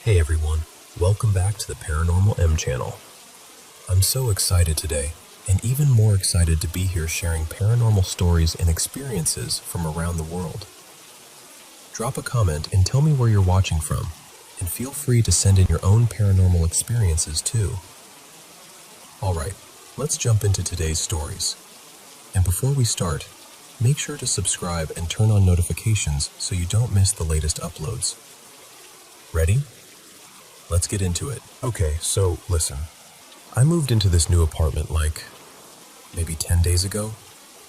Hey everyone, welcome back to the Paranormal M channel. I'm so excited today, and even more excited to be here sharing paranormal stories and experiences from around the world. Drop a comment and tell me where you're watching from, and feel free to send in your own paranormal experiences too. Alright, let's jump into today's stories. And before we start, make sure to subscribe and turn on notifications so you don't miss the latest uploads. Ready? Let's get into it. Okay, so listen. I moved into this new apartment maybe 10 days ago,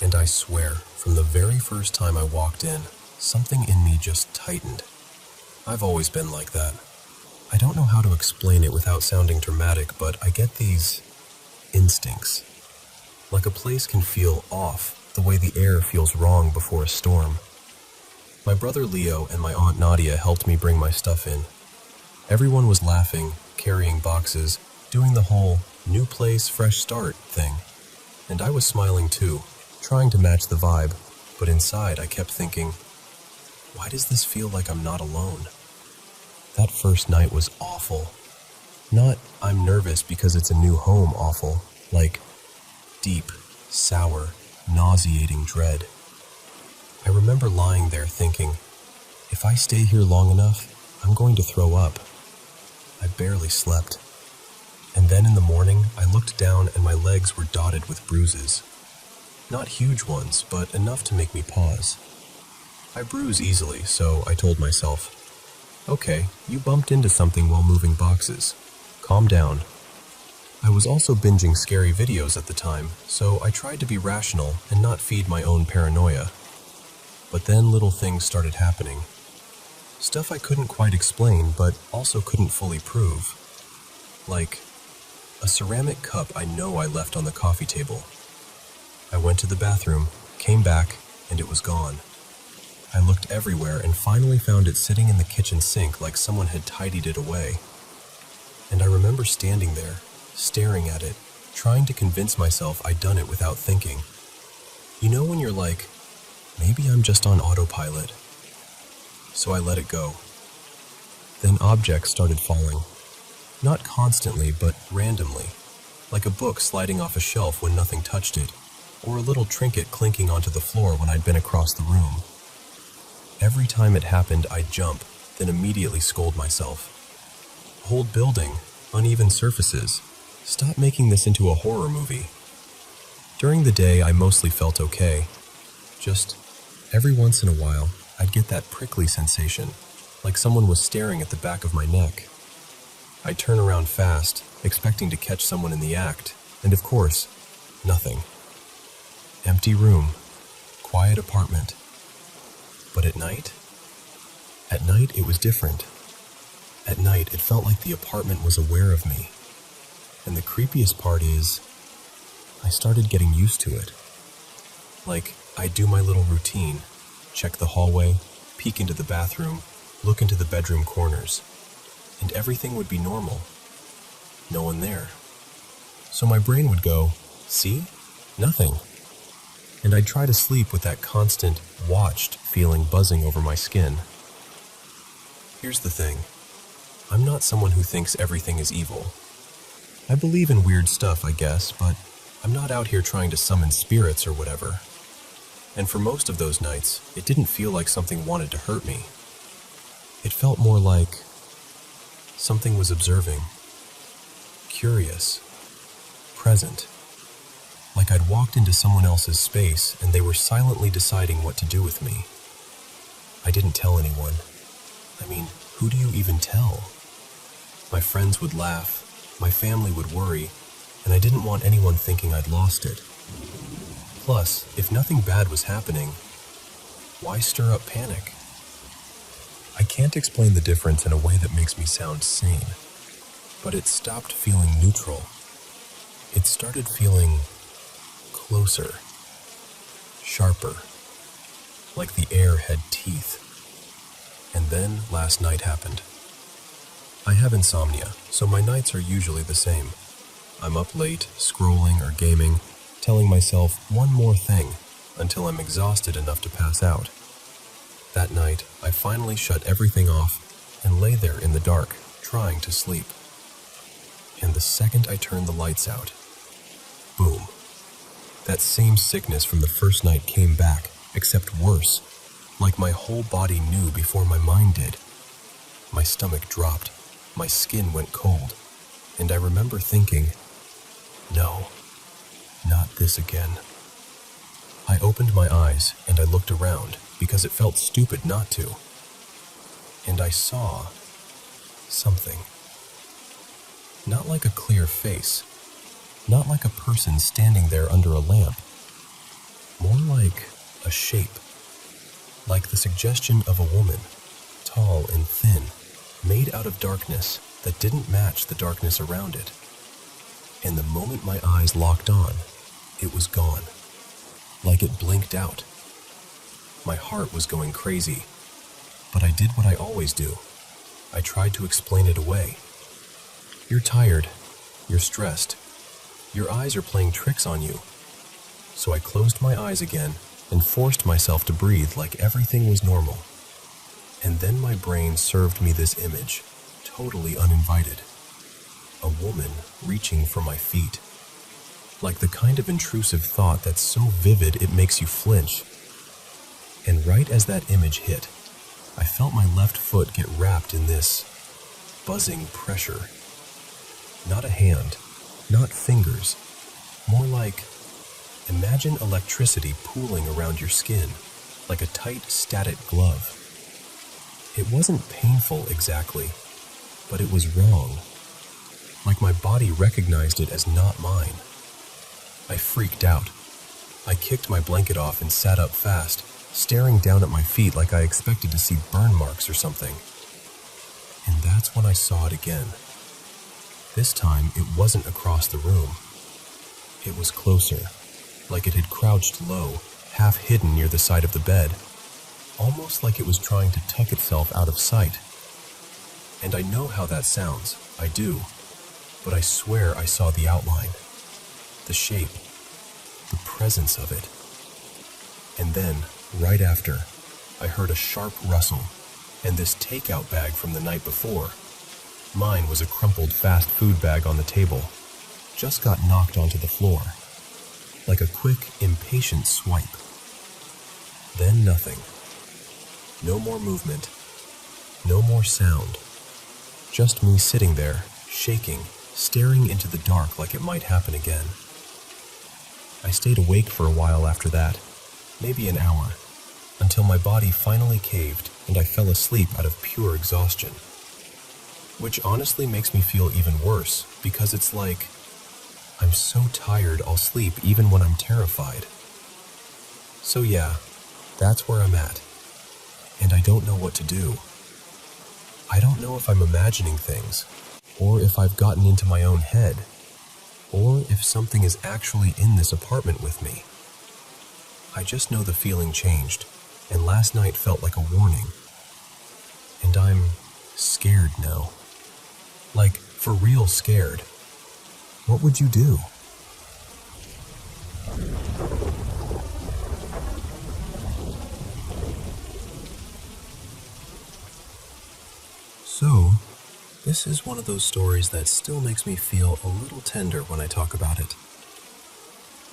and I swear, from the very first time I walked in, something in me just tightened. I've always been like that. I don't know how to explain it without sounding dramatic, but I get these instincts. Like a place can feel off, the way the air feels wrong before a storm. My brother Leo and my aunt Nadia helped me bring my stuff in. Everyone was laughing, carrying boxes, doing the whole new place, fresh start thing. And I was smiling too, trying to match the vibe, but inside I kept thinking, why does this feel like I'm not alone? That first night was awful. Not, I'm nervous because it's a new home awful, like deep, sour, nauseating dread. I remember lying there thinking, if I stay here long enough, I'm going to throw up. I barely slept. And then in the morning, I looked down and my legs were dotted with bruises. Not huge ones, but enough to make me pause. I bruise easily, so I told myself, okay, you bumped into something while moving boxes. Calm down. I was also binging scary videos at the time, so I tried to be rational and not feed my own paranoia. But then little things started happening. Stuff I couldn't quite explain, but also couldn't fully prove. Like a ceramic cup I know I left on the coffee table. I went to the bathroom, came back, and it was gone. I looked everywhere and finally found it sitting in the kitchen sink like someone had tidied it away. And I remember standing there, staring at it, trying to convince myself I'd done it without thinking. You know when you're like, maybe I'm just on autopilot. So I let it go. Then objects started falling. Not constantly, but randomly. Like a book sliding off a shelf when nothing touched it, or a little trinket clinking onto the floor when I'd been across the room. Every time it happened, I'd jump, then immediately scold myself. Whole building, uneven surfaces. Stop making this into a horror movie. During the day, I mostly felt okay. Just every once in a while, I'd get that prickly sensation, like someone was staring at the back of my neck. I'd turn around fast, expecting to catch someone in the act, and of course, nothing. Empty room, quiet apartment. But at night? At night, it was different. At night, it felt like the apartment was aware of me. And the creepiest part is, I started getting used to it. Like, I'd do my little routine. Check the hallway, peek into the bathroom, look into the bedroom corners, and everything would be normal. No one there. So my brain would go, see? Nothing. And I'd try to sleep with that constant, watched feeling buzzing over my skin. Here's the thing. I'm not someone who thinks everything is evil. I believe in weird stuff, I guess, but I'm not out here trying to summon spirits or whatever. And for most of those nights, it didn't feel like something wanted to hurt me. It felt more like something was observing, curious, present. Like I'd walked into someone else's space and they were silently deciding what to do with me. I didn't tell anyone. I mean, who do you even tell? My friends would laugh, my family would worry, and I didn't want anyone thinking I'd lost it. Plus, if nothing bad was happening, why stir up panic? I can't explain the difference in a way that makes me sound sane, but it stopped feeling neutral. It started feeling closer, sharper, like the air had teeth. And then last night happened. I have insomnia, so my nights are usually the same. I'm up late, scrolling or gaming, telling myself one more thing until I'm exhausted enough to pass out. That night, I finally shut everything off and lay there in the dark, trying to sleep. And the second I turned the lights out, boom, that same sickness from the first night came back, except worse, like my whole body knew before my mind did. My stomach dropped, my skin went cold, and I remember thinking, no, not this again. I opened my eyes and I looked around because it felt stupid not to. And I saw something. Not like a clear face, not like a person standing there under a lamp. More like a shape, like the suggestion of a woman, tall and thin, made out of darkness that didn't match the darkness around it. And the moment my eyes locked on, it was gone, like it blinked out. My heart was going crazy, but I did what I always do. I tried to explain it away. You're tired, you're stressed, your eyes are playing tricks on you. So I closed my eyes again and forced myself to breathe like everything was normal. And then my brain served me this image, totally uninvited. A woman reaching for my feet. Like the kind of intrusive thought that's so vivid it makes you flinch. And right as that image hit, I felt my left foot get wrapped in this buzzing pressure. Not a hand, not fingers, more like, imagine electricity pooling around your skin, like a tight, static glove. It wasn't painful exactly, but it was wrong. Like my body recognized it as not mine. I freaked out. I kicked my blanket off and sat up fast, staring down at my feet like I expected to see burn marks or something. And that's when I saw it again. This time, it wasn't across the room. It was closer, like it had crouched low, half hidden near the side of the bed, almost like it was trying to tuck itself out of sight. And I know how that sounds, I do, but I swear I saw the outline, the shape, the presence of it. And then, right after, I heard a sharp rustle, and this takeout bag from the night before. Mine was a crumpled fast food bag on the table, just got knocked onto the floor, like a quick, impatient swipe. Then nothing. No more movement, no more sound. Just me sitting there, shaking, staring into the dark like it might happen again. I stayed awake for a while after that, maybe an hour, until my body finally caved and I fell asleep out of pure exhaustion. Which honestly makes me feel even worse, because it's like, I'm so tired I'll sleep even when I'm terrified. So yeah, that's where I'm at. And I don't know what to do. I don't know if I'm imagining things, or if I've gotten into my own head, or if something is actually in this apartment with me. I just know the feeling changed, and last night felt like a warning. And I'm scared now. Like, for real scared. What would you do? So, this is one of those stories that still makes me feel a little tender when I talk about it.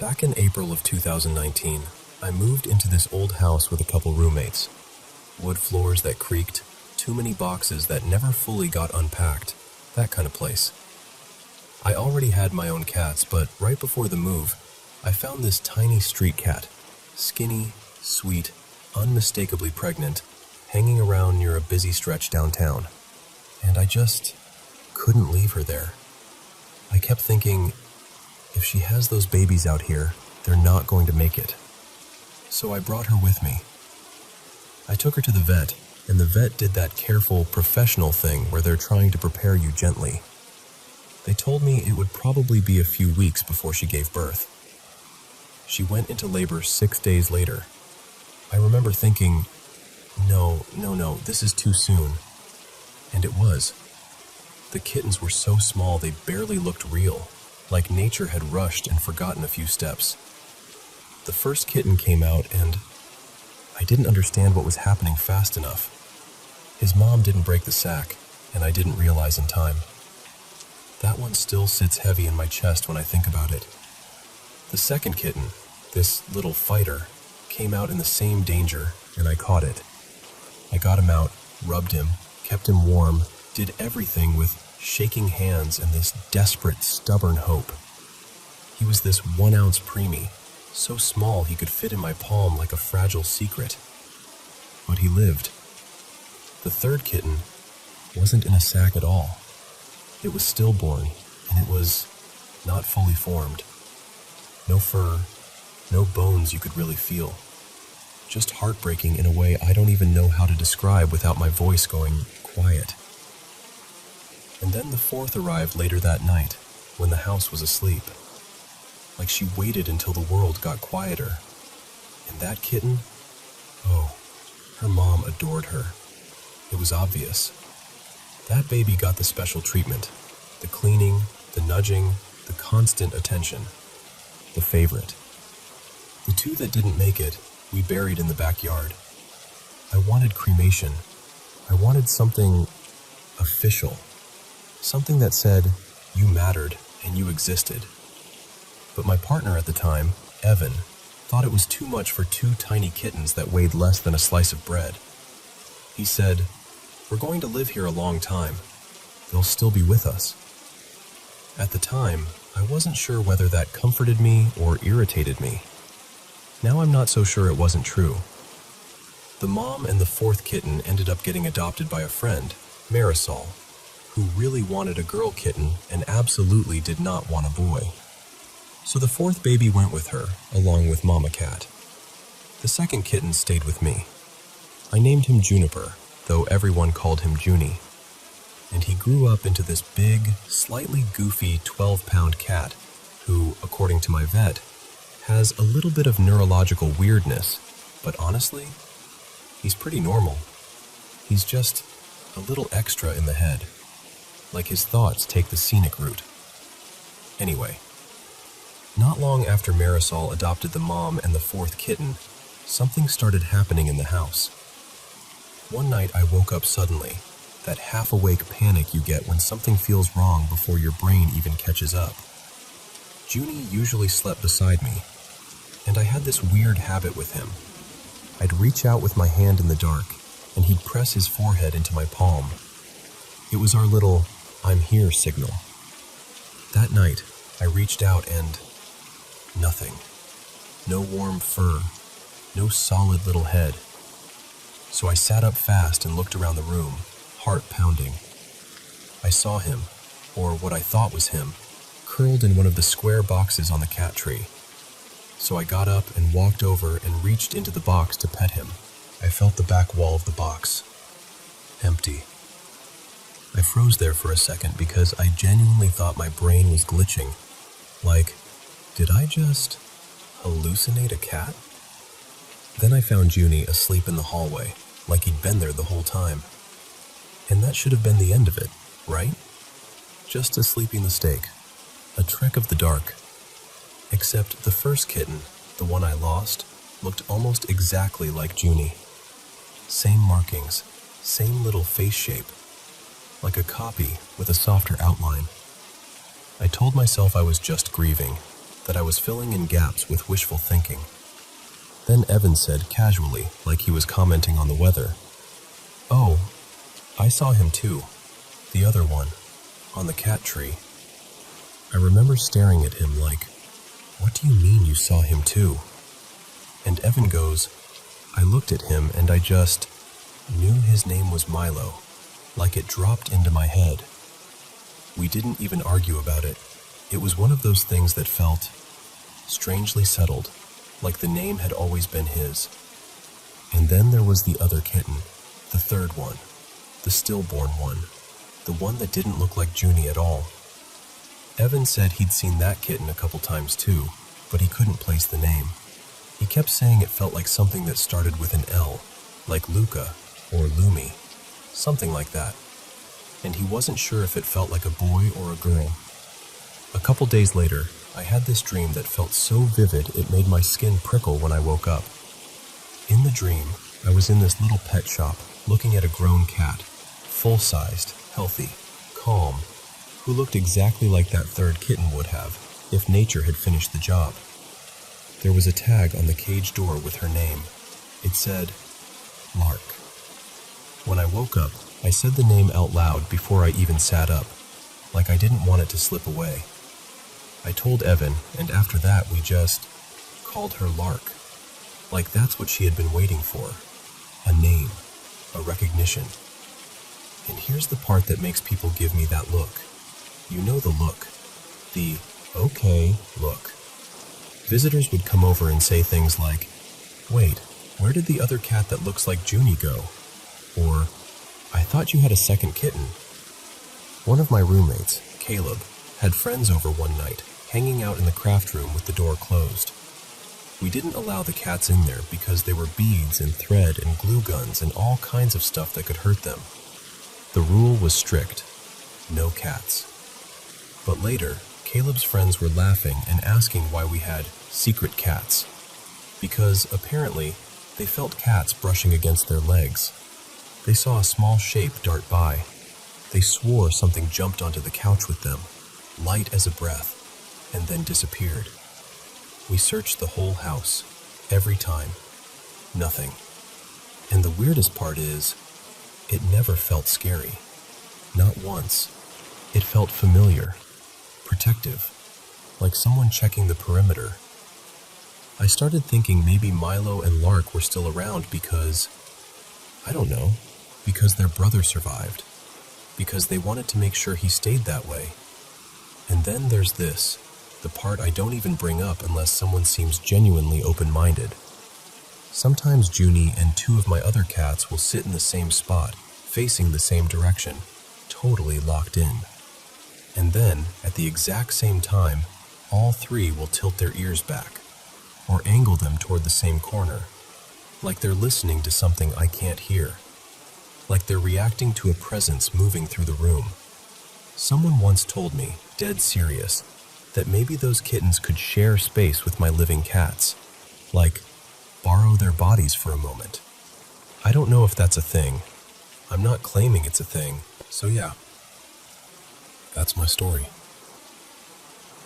Back in April of 2019, I moved into this old house with a couple roommates. Wood floors that creaked, too many boxes that never fully got unpacked, that kind of place. I already had my own cats, but right before the move, I found this tiny street cat, skinny, sweet, unmistakably pregnant, hanging around near a busy stretch downtown. And I just couldn't leave her there. I kept thinking, if she has those babies out here, they're not going to make it. So I brought her with me. I took her to the vet, and the vet did that careful, professional thing where they're trying to prepare you gently. They told me it would probably be a few weeks before she gave birth. She went into labor 6 days later. I remember thinking, no, this is too soon. And it was. The kittens were so small they barely looked real, like nature had rushed and forgotten a few steps. The first kitten came out and I didn't understand what was happening fast enough. His mom didn't break the sack, and I didn't realize in time. That one still sits heavy in my chest when I think about it. The second kitten, this little fighter, came out in the same danger, and I caught it. I got him out, rubbed him, kept him warm, did everything with shaking hands and this desperate, stubborn hope. He was this 1-ounce preemie, so small he could fit in my palm like a fragile secret. But he lived. The third kitten wasn't in a sack at all. It was stillborn, and it was not fully formed. No fur, no bones you could really feel. Just heartbreaking in a way I don't even know how to describe without my voice going quiet. And then the fourth arrived later that night, when the house was asleep. Like she waited until the world got quieter. And that kitten, oh, her mom adored her. It was obvious. That baby got the special treatment. The cleaning, the nudging, the constant attention. The favorite. The two that didn't make it, we buried in the backyard. I wanted cremation. I wanted something official. Something that said, you mattered and you existed. But my partner at the time, Evan, thought it was too much for 2 tiny kittens that weighed less than a slice of bread. He said, we're going to live here a long time. They'll still be with us. At the time, I wasn't sure whether that comforted me or irritated me. Now I'm not so sure it wasn't true. The mom and the fourth kitten ended up getting adopted by a friend, Marisol, who really wanted a girl kitten and absolutely did not want a boy. So the fourth baby went with her, along with Mama Cat. The second kitten stayed with me. I named him Juniper, though everyone called him Junie. And he grew up into this big, slightly goofy 12-pound cat who, according to my vet, has a little bit of neurological weirdness, but honestly, he's pretty normal. He's just a little extra in the head, like his thoughts take the scenic route. Anyway, not long after Marisol adopted the mom and the fourth kitten, something started happening in the house. One night I woke up suddenly, that half-awake panic you get when something feels wrong before your brain even catches up. Junie usually slept beside me, and I had this weird habit with him. I'd reach out with my hand in the dark, and he'd press his forehead into my palm. It was our little, I'm here signal. That night, I reached out and nothing. No warm fur, no solid little head. So I sat up fast and looked around the room, heart pounding. I saw him, or what I thought was him, curled in one of the square boxes on the cat tree. So I got up and walked over and reached into the box to pet him. I felt the back wall of the box. Empty. I froze there for a second because I genuinely thought my brain was glitching. Like, did I just hallucinate a cat? Then I found Junie asleep in the hallway, like he'd been there the whole time. And that should have been the end of it, right? Just a sleeping mistake. A trick of the dark. Except the first kitten, the one I lost, looked almost exactly like Junie. Same markings, same little face shape. Like a copy with a softer outline. I told myself I was just grieving, that I was filling in gaps with wishful thinking. Then Evan said casually, like he was commenting on the weather, "Oh, I saw him too, the other one, on the cat tree." I remember staring at him like, "What do you mean you saw him too?" And Evan goes, "I looked at him and I just knew his name was Milo, like it dropped into my head." We didn't even argue about it. It was one of those things that felt strangely settled, like the name had always been his. And then there was the other kitten, the third one, the stillborn one, the one that didn't look like Junie at all. Evan said he'd seen that kitten a couple times too, but he couldn't place the name. He kept saying it felt like something that started with an L, like Luca or Lumi, something like that. And he wasn't sure if it felt like a boy or a girl. A couple days later, I had this dream that felt so vivid it made my skin prickle when I woke up. In the dream, I was in this little pet shop, looking at a grown cat, full-sized, healthy, calm, who looked exactly like that third kitten would have if nature had finished the job. There was a tag on the cage door with her name. It said, Lark. When I woke up, I said the name out loud before I even sat up, like I didn't want it to slip away. I told Evan, and after that we just called her Lark, like that's what she had been waiting for. A name, a recognition. And here's the part that makes people give me that look. You know the look. The okay look. Visitors would come over and say things like, wait, where did the other cat that looks like Junie go? Or, I thought you had a second kitten. One of my roommates, Caleb, had friends over one night, hanging out in the craft room with the door closed. We didn't allow the cats in there because there were beads and thread and glue guns and all kinds of stuff that could hurt them. The rule was strict. No cats. But later, Caleb's friends were laughing and asking why we had secret cats. Because, apparently, they felt cats brushing against their legs. They saw a small shape dart by. They swore something jumped onto the couch with them, light as a breath, and then disappeared. We searched the whole house, every time. Nothing. And the weirdest part is, it never felt scary. Not once. It felt familiar, protective, like someone checking the perimeter. I started thinking maybe Milo and Lark were still around because, I don't know, because their brother survived, because they wanted to make sure he stayed that way. And then there's this, the part I don't even bring up unless someone seems genuinely open-minded. Sometimes Junie and two of my other cats will sit in the same spot, facing the same direction, totally locked in. And then, at the exact same time, all three will tilt their ears back, or angle them toward the same corner, like they're listening to something I can't hear, like they're reacting to a presence moving through the room. Someone once told me, dead serious, that maybe those kittens could share space with my living cats, like borrow their bodies for a moment. I don't know if that's a thing. I'm not claiming it's a thing, so yeah. That's my story.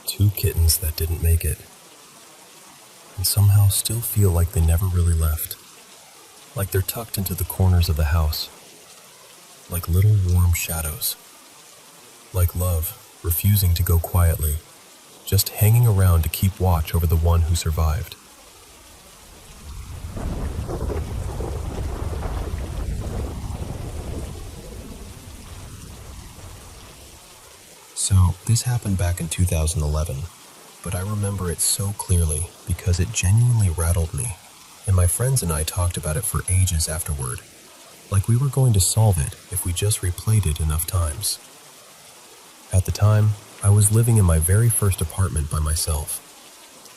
2 kittens that didn't make it, and somehow still feel like they never really left. Like they're tucked into the corners of the house. Like little warm shadows. Like love, refusing to go quietly, just hanging around to keep watch over the one who survived. So, this happened back in 2011, but I remember it so clearly because it genuinely rattled me, and my friends and I talked about it for ages afterward, like we were going to solve it if we just replayed it enough times. At the time, I was living in my very first apartment by myself.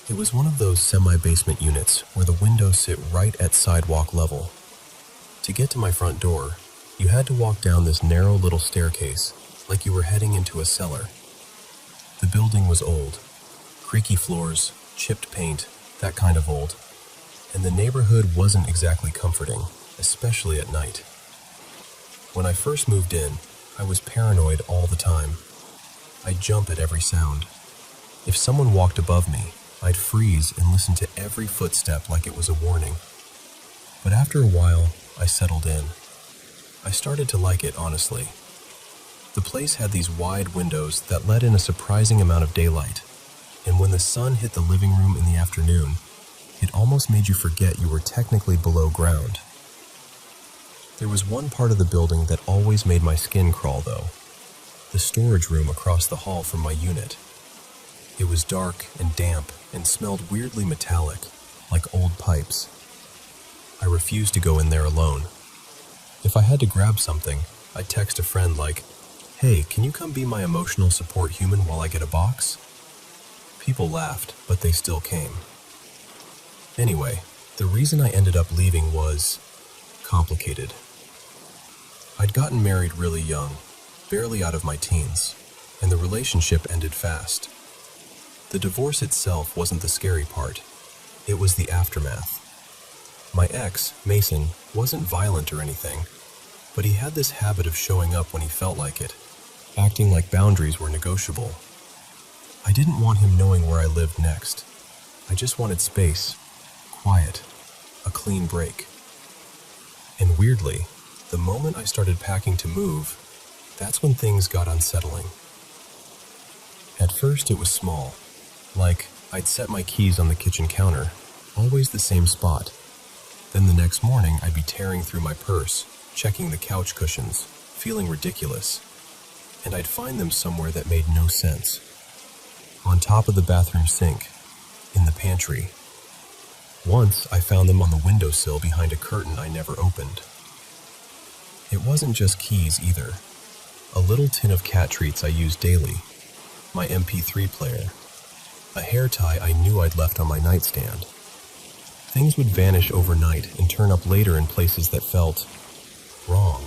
It was one of those semi-basement units where the windows sit right at sidewalk level. To get to my front door, you had to walk down this narrow little staircase, like you were heading into a cellar. The building was old. Creaky floors, chipped paint, that kind of old. And the neighborhood wasn't exactly comforting, especially at night. When I first moved in, I was paranoid all the time. I'd jump at every sound. If someone walked above me, I'd freeze and listen to every footstep like it was a warning. But after a while, I settled in. I started to like it, honestly. The place had these wide windows that let in a surprising amount of daylight, and when the sun hit the living room in the afternoon, it almost made you forget you were technically below ground. There was one part of the building that always made my skin crawl, though. The storage room across the hall from my unit. It was dark and damp and smelled weirdly metallic, like old pipes. I refused to go in there alone. If I had to grab something, I'd text a friend like, "Hey, can you come be my emotional support human while I get a box?" People laughed, but they still came. Anyway, the reason I ended up leaving was complicated. I'd gotten married really young, barely out of my teens, and the relationship ended fast. The divorce itself wasn't the scary part. It was the aftermath. My ex, Mason, wasn't violent or anything. But he had this habit of showing up when he felt like it, acting like boundaries were negotiable. I didn't want him knowing where I lived next. I just wanted space, quiet, a clean break. And weirdly, the moment I started packing to move, that's when things got unsettling. At first it was small, like I'd set my keys on the kitchen counter, always the same spot. Then the next morning I'd be tearing through my purse, checking the couch cushions, feeling ridiculous. And I'd find them somewhere that made no sense. On top of the bathroom sink, in the pantry. Once I found them on the windowsill behind a curtain I never opened. It wasn't just keys either. A little tin of cat treats I used daily, my MP3 player, a hair tie I knew I'd left on my nightstand. Things would vanish overnight and turn up later in places that felt wrong.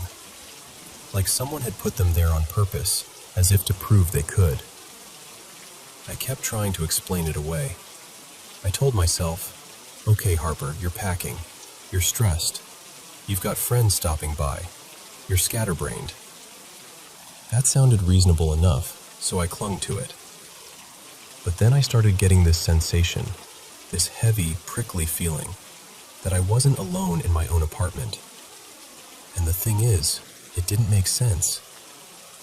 Like someone had put them there on purpose, as if to prove they could. I kept trying to explain it away. I told myself, okay, Harper, you're packing. You're stressed. You've got friends stopping by. You're scatterbrained. That sounded reasonable enough, so I clung to it. But then I started getting this sensation, this heavy, prickly feeling, that I wasn't alone in my own apartment. And the thing is, it didn't make sense.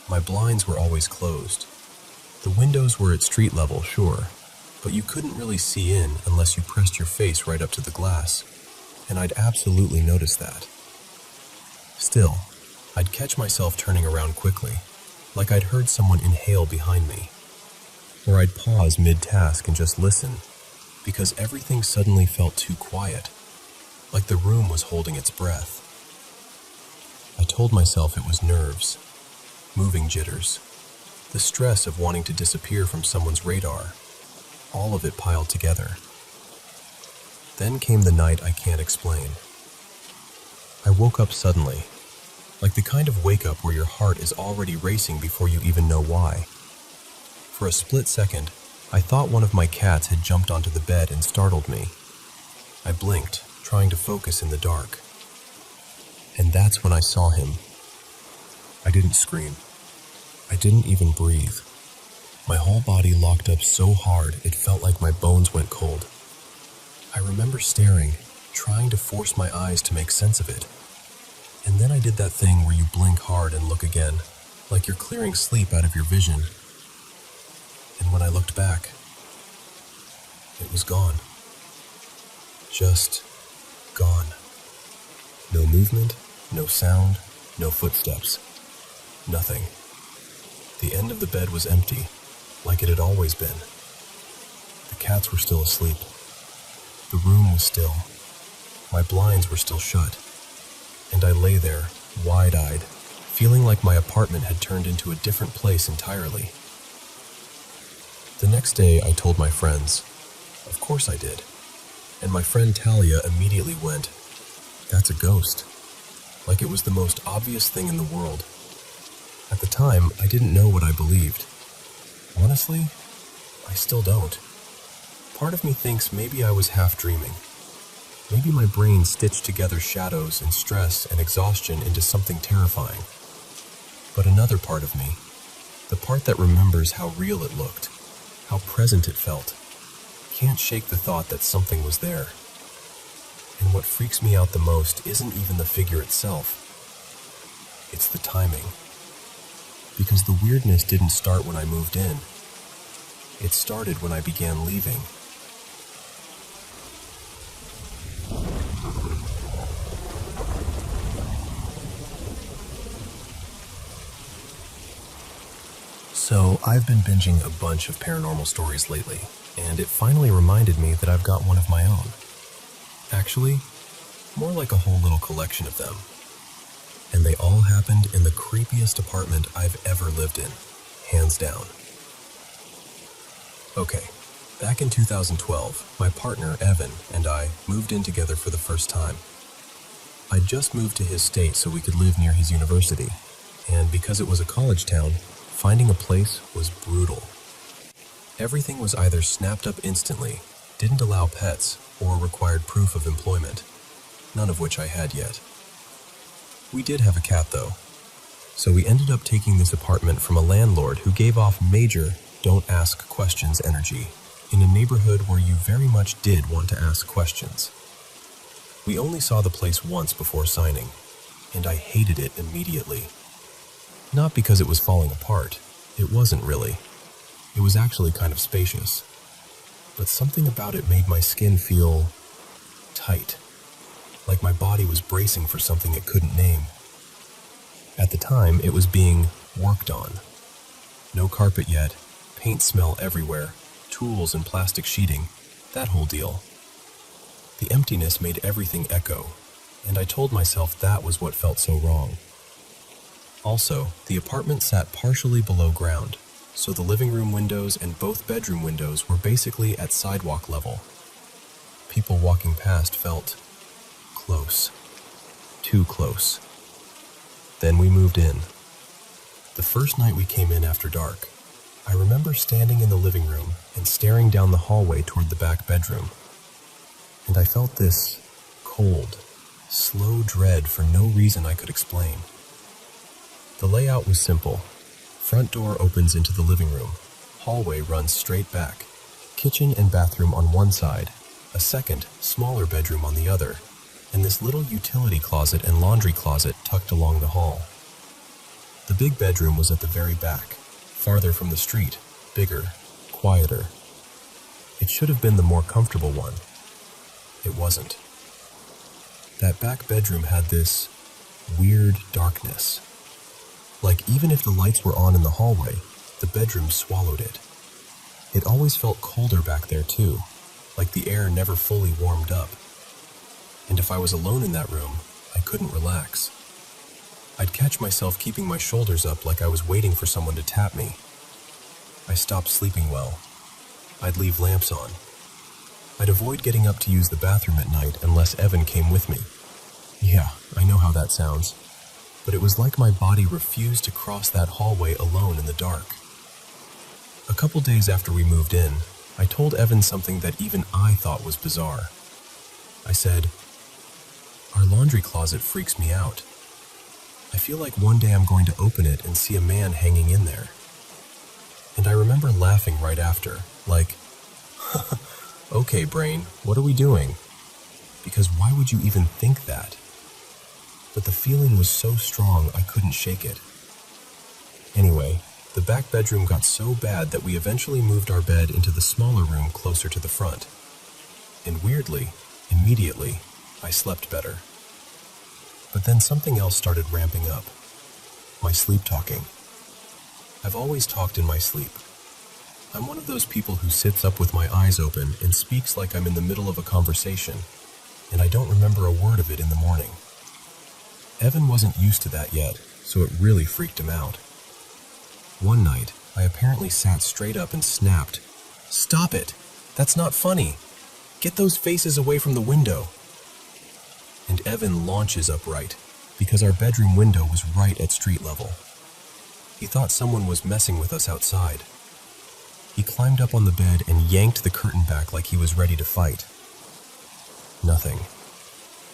My blinds were always closed. The windows were at street level, sure, but you couldn't really see in unless you pressed your face right up to the glass, and I'd absolutely notice that. Still, I'd catch myself turning around quickly, like I'd heard someone inhale behind me. Or I'd pause mid-task and just listen, because everything suddenly felt too quiet, like the room was holding its breath. I told myself it was nerves, moving jitters, the stress of wanting to disappear from someone's radar, all of it piled together. Then came the night I can't explain. I woke up suddenly, like the kind of wake-up where your heart is already racing before you even know why. For a split second, I thought one of my cats had jumped onto the bed and startled me. I blinked, trying to focus in the dark. And that's when I saw him. I didn't scream. I didn't even breathe. My whole body locked up so hard it felt like my bones went cold. I remember staring, trying to force my eyes to make sense of it. And then I did that thing where you blink hard and look again, like you're clearing sleep out of your vision. And when I looked back, it was gone. Just gone. No movement, no sound, no footsteps. Nothing. The end of the bed was empty, like it had always been. The cats were still asleep. The room was still. My blinds were still shut. And I lay there, wide-eyed, feeling like my apartment had turned into a different place entirely. The next day, I told my friends. Of course I did. And my friend Talia immediately went, "That's a ghost." Like it was the most obvious thing in the world. At the time, I didn't know what I believed. Honestly, I still don't. Part of me thinks maybe I was half dreaming. Maybe my brain stitched together shadows and stress and exhaustion into something terrifying. But another part of me, the part that remembers how real it looked, how present it felt, can't shake the thought that something was there. And what freaks me out the most isn't even the figure itself. It's the timing. Because the weirdness didn't start when I moved in. It started when I began leaving. So, I've been binging a bunch of paranormal stories lately, and it finally reminded me that I've got one of my own. Actually, more like a whole little collection of them. And they all happened in the creepiest apartment I've ever lived in, hands down. Okay, back in 2012, my partner, Evan, and I moved in together for the first time. I'd just moved to his state so we could live near his university, and because it was a college town, finding a place was brutal. Everything was either snapped up instantly, didn't allow pets, or required proof of employment, none of which I had yet. We did have a cat though, so we ended up taking this apartment from a landlord who gave off major don't ask questions energy in a neighborhood where you very much did want to ask questions. We only saw the place once before signing, and I hated it immediately. Not because it was falling apart, it wasn't really. It was actually kind of spacious, but something about it made my skin feel tight, like my body was bracing for something it couldn't name. At the time, it was being worked on. No carpet yet, paint smell everywhere, tools and plastic sheeting, that whole deal. The emptiness made everything echo, and I told myself that was what felt so wrong. Also, the apartment sat partially below ground, so the living room windows and both bedroom windows were basically at sidewalk level. People walking past felt close. Too close. Then we moved in. The first night we came in after dark, I remember standing in the living room and staring down the hallway toward the back bedroom. And I felt this cold, slow dread for no reason I could explain. The layout was simple. Front door opens into the living room. Hallway runs straight back. Kitchen and bathroom on one side, a second, smaller bedroom on the other, and this little utility closet and laundry closet tucked along the hall. The big bedroom was at the very back, farther from the street, bigger, quieter. It should have been the more comfortable one. It wasn't. That back bedroom had this weird darkness. Like even if the lights were on in the hallway, the bedroom swallowed it. It always felt colder back there too, like the air never fully warmed up. And if I was alone in that room, I couldn't relax. I'd catch myself keeping my shoulders up like I was waiting for someone to tap me. I stopped sleeping well. I'd leave lamps on. I'd avoid getting up to use the bathroom at night unless Evan came with me. Yeah, I know how that sounds. But it was like my body refused to cross that hallway alone in the dark. A couple days after we moved in, I told Evan something that even I thought was bizarre. I said, "Our laundry closet freaks me out. I feel like one day I'm going to open it and see a man hanging in there." And I remember laughing right after, like, "Okay, brain, what are we doing?" Because why would you even think that? But the feeling was so strong I couldn't shake it. Anyway, the back bedroom got so bad that we eventually moved our bed into the smaller room closer to the front. And weirdly, immediately, I slept better. But then something else started ramping up. My sleep talking. I've always talked in my sleep. I'm one of those people who sits up with my eyes open and speaks like I'm in the middle of a conversation, and I don't remember a word of it in the morning. Evan wasn't used to that yet, so it really freaked him out. One night, I apparently sat straight up and snapped, "Stop it! That's not funny! Get those faces away from the window!" And Evan launches upright, because our bedroom window was right at street level. He thought someone was messing with us outside. He climbed up on the bed and yanked the curtain back like he was ready to fight. Nothing.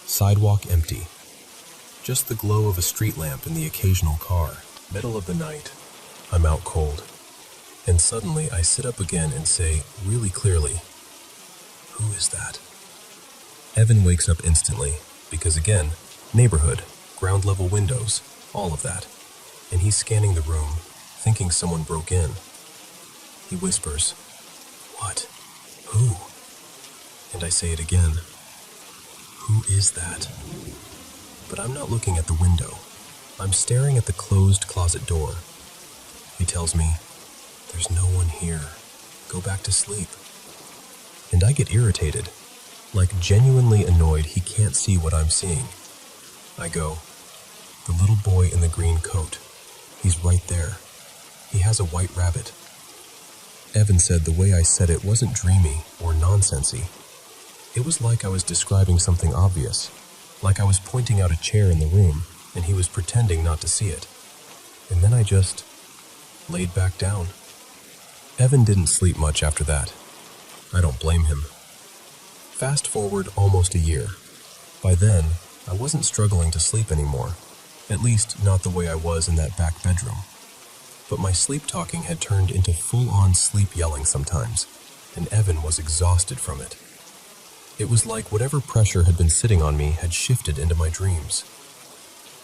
Sidewalk empty. Just the glow of a street lamp and the occasional car. Middle of the night. I'm out cold. And suddenly I sit up again and say, really clearly, "Who is that?" Evan wakes up instantly, because again, neighborhood, ground level windows, all of that. And he's scanning the room, thinking someone broke in. He whispers, "What? Who?" And I say it again. Who is that? But I'm not looking at the window. I'm staring at the closed closet door. He tells me, "There's no one here. Go back to sleep." And I get irritated, like genuinely annoyed he can't see what I'm seeing. I go, "The little boy in the green coat. He's right there. He has a white rabbit." Evan said the way I said it wasn't dreamy or nonsensy. It was like I was describing something obvious, like I was pointing out a chair in the room, and he was pretending not to see it. And then I just laid back down. Evan didn't sleep much after that. I don't blame him. Fast forward almost a year. By then, I wasn't struggling to sleep anymore. At least, not the way I was in that back bedroom. But my sleep talking had turned into full-on sleep yelling sometimes, and Evan was exhausted from it. It was like whatever pressure had been sitting on me had shifted into my dreams.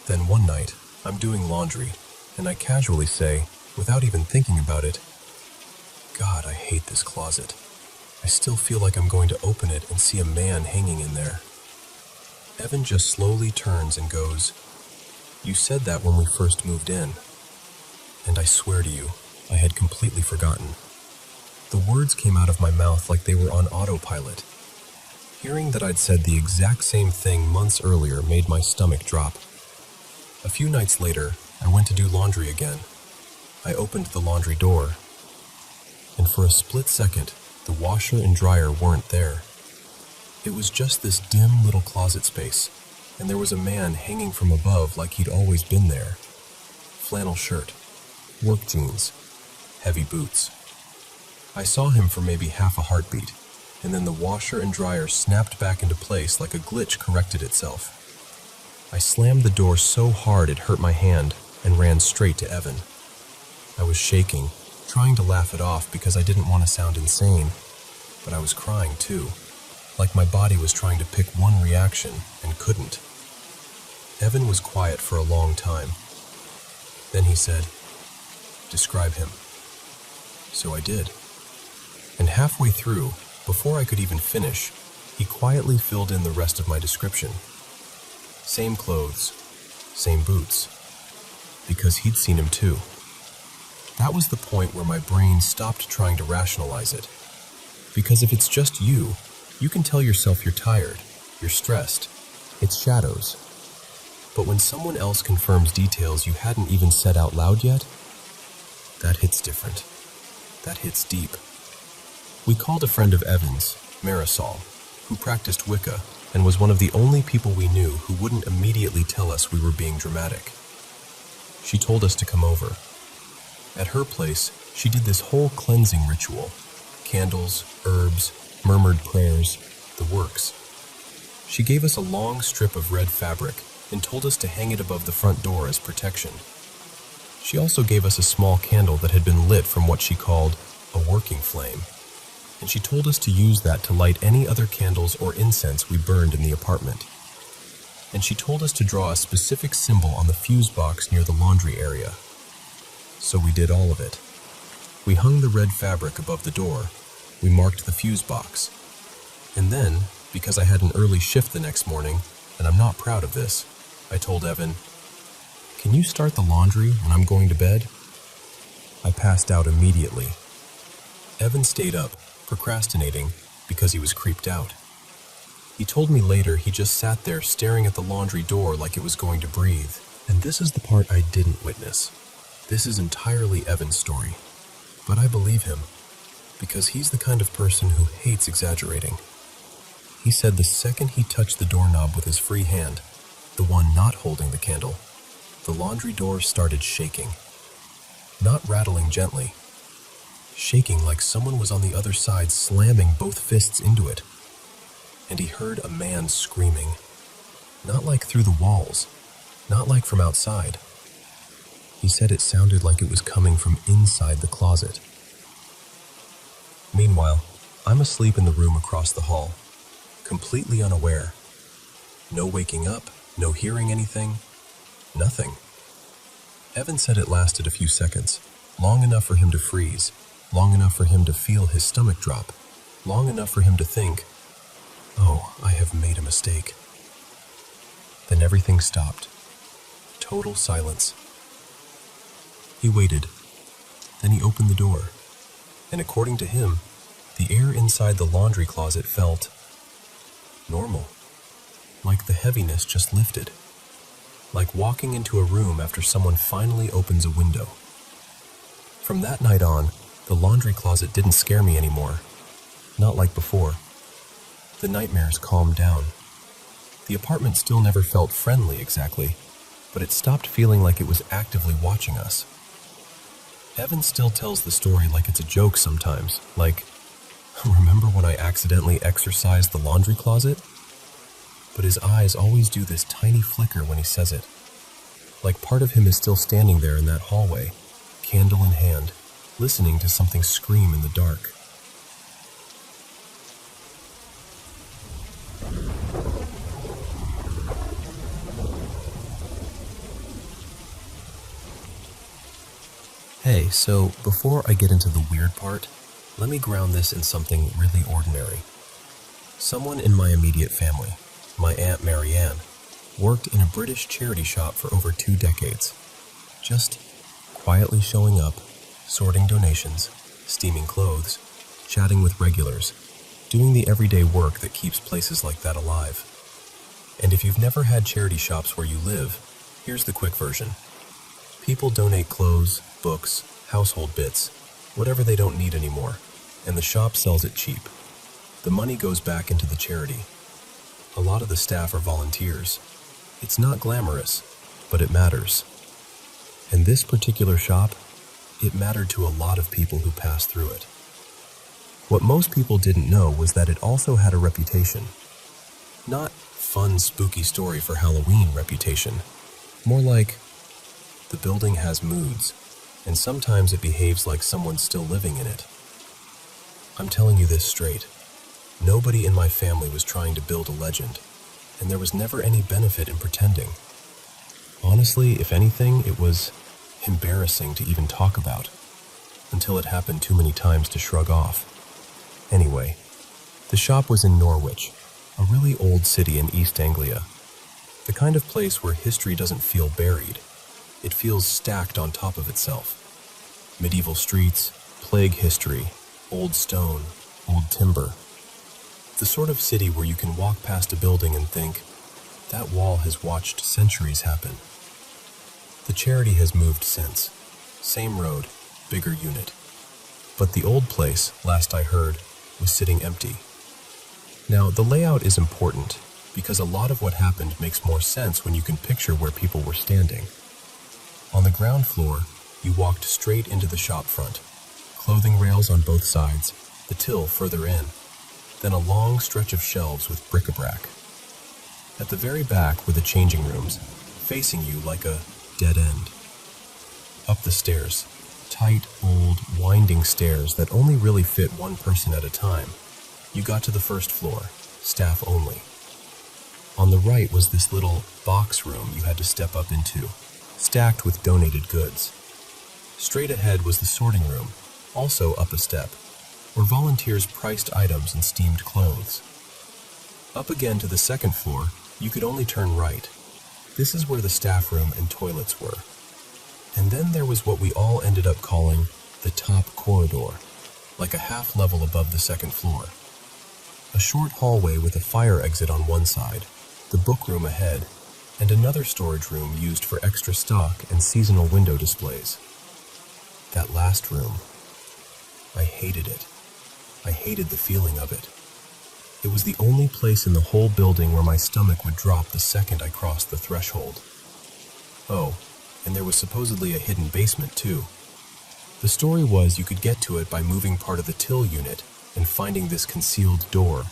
Then one night, I'm doing laundry, and I casually say, without even thinking about it, "God, I hate this closet. I still feel like I'm going to open it and see a man hanging in there." Evan just slowly turns and goes, "You said that when we first moved in." And I swear to you, I had completely forgotten. The words came out of my mouth like they were on autopilot. Hearing that I'd said the exact same thing months earlier made my stomach drop. A few nights later, I went to do laundry again. I opened the laundry door, and for a split second, the washer and dryer weren't there. It was just this dim little closet space, and there was a man hanging from above like he'd always been there. Flannel shirt, work jeans, heavy boots. I saw him for maybe half a heartbeat, and then the washer and dryer snapped back into place like a glitch corrected itself. I slammed the door so hard it hurt my hand and ran straight to Evan. I was shaking, trying to laugh it off because I didn't want to sound insane, but I was crying too, like my body was trying to pick one reaction and couldn't. Evan was quiet for a long time. Then he said, "Describe him." So I did. And halfway through, before I could even finish, he quietly filled in the rest of my description. Same clothes, same boots, because he'd seen him too. That was the point where my brain stopped trying to rationalize it. Because if it's just you, you can tell yourself you're tired, you're stressed, it's shadows. But when someone else confirms details you hadn't even said out loud yet, that hits different. That hits deep. We called a friend of Evan's, Marisol, who practiced Wicca and was one of the only people we knew who wouldn't immediately tell us we were being dramatic. She told us to come over. At her place, she did this whole cleansing ritual. Candles, herbs, murmured prayers, the works. She gave us a long strip of red fabric and told us to hang it above the front door as protection. She also gave us a small candle that had been lit from what she called a working flame, and she told us to use that to light any other candles or incense we burned in the apartment. And she told us to draw a specific symbol on the fuse box near the laundry area. So we did all of it. We hung the red fabric above the door. We marked the fuse box. And then, because I had an early shift the next morning, and I'm not proud of this, I told Evan, "Can you start the laundry and I'm going to bed?" I passed out immediately. Evan stayed up, procrastinating because he was creeped out. He told me later he just sat there staring at the laundry door like it was going to breathe. And this is the part I didn't witness. This is entirely Evan's story. But I believe him, because he's the kind of person who hates exaggerating. He said the second he touched the doorknob with his free hand, the one not holding the candle, the laundry door started shaking. Not rattling gently, shaking like someone was on the other side slamming both fists into it. And he heard a man screaming. Not like through the walls, not like from outside. He said it sounded like it was coming from inside the closet. Meanwhile, I'm asleep in the room across the hall, completely unaware. No waking up, no hearing anything, nothing. Evan said it lasted a few seconds, long enough for him to freeze, long enough for him to feel his stomach drop, long enough for him to think, "Oh, I have made a mistake." Then everything stopped. Total silence. He waited. Then he opened the door. And according to him, the air inside the laundry closet felt normal. Like the heaviness just lifted. Like walking into a room after someone finally opens a window. From that night on, the laundry closet didn't scare me anymore. Not like before. The nightmares calmed down. The apartment still never felt friendly exactly, but it stopped feeling like it was actively watching us. Evan still tells the story like it's a joke sometimes, like, "Remember when I accidentally exorcised the laundry closet?" But his eyes always do this tiny flicker when he says it. Like part of him is still standing there in that hallway, candle in hand, listening to something scream in the dark. Hey, so before I get into the weird part, let me ground this in something really ordinary. Someone in my immediate family, my Aunt Marianne, worked in a British charity shop for over 2 decades. Just quietly showing up, sorting donations, steaming clothes, chatting with regulars, doing the everyday work that keeps places like that alive. And if you've never had charity shops where you live, here's the quick version. People donate clothes, books, household bits, whatever they don't need anymore, and the shop sells it cheap. The money goes back into the charity. A lot of the staff are volunteers. It's not glamorous, but it matters. And this particular shop, it mattered to a lot of people who passed through it. What most people didn't know was that it also had a reputation. Not fun, spooky story for Halloween reputation. More like, the building has moods, and sometimes it behaves like someone's still living in it. I'm telling you this straight. Nobody in my family was trying to build a legend, and there was never any benefit in pretending. Honestly, if anything, it was embarrassing to even talk about, until it happened too many times to shrug off. Anyway, the shop was in Norwich, a really old city in East Anglia, the kind of place where history doesn't feel buried. It feels stacked on top of itself. Medieval streets, plague history, old stone, old timber. The sort of city where you can walk past a building and think, that wall has watched centuries happen. The charity has moved since. Same road, bigger unit. But the old place, last I heard, was sitting empty. Now, the layout is important because a lot of what happened makes more sense when you can picture where people were standing. On the ground floor, you walked straight into the shop front, clothing rails on both sides, the till further in, then a long stretch of shelves with bric-a-brac. At the very back were the changing rooms, facing you like a dead end. Up the stairs, tight, old, winding stairs that only really fit one person at a time, you got to the first floor, staff only. On the right was this little box room you had to step up into, stacked with donated goods. Straight ahead was the sorting room, also up a step, where volunteers priced items and steamed clothes. Up again to the second floor, you could only turn right. This is where the staff room and toilets were. And then there was what we all ended up calling the top corridor, like a half level above the second floor. A short hallway with a fire exit on one side, the book room ahead, and another storage room used for extra stock and seasonal window displays. That last room, I hated it. I hated the feeling of it. It was the only place in the whole building where my stomach would drop the second I crossed the threshold. Oh, and there was supposedly a hidden basement too. The story was you could get to it by moving part of the till unit and finding this concealed door,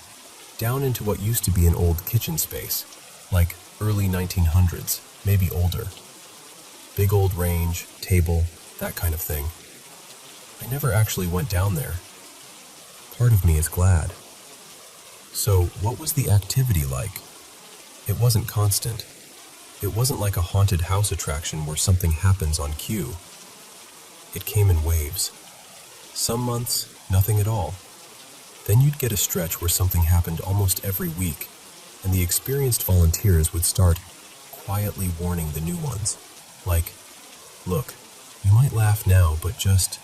down into what used to be an old kitchen space, like early 1900s, maybe older. Big old range, table, that kind of thing. I never actually went down there. Part of me is glad. So, what was the activity like? It wasn't constant. It wasn't like a haunted house attraction where something happens on cue. It came in waves. Some months, nothing at all. Then you'd get a stretch where something happened almost every week, and the experienced volunteers would start quietly warning the new ones. Like, look, you might laugh now, but just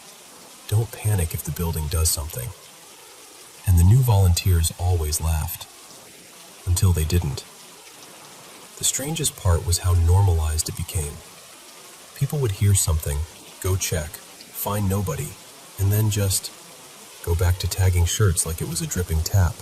don't panic if the building does something. And the new volunteers always laughed. Until they didn't. The strangest part was how normalized it became. People would hear something, go check, find nobody, and then just go back to tagging shirts like it was a dripping tap.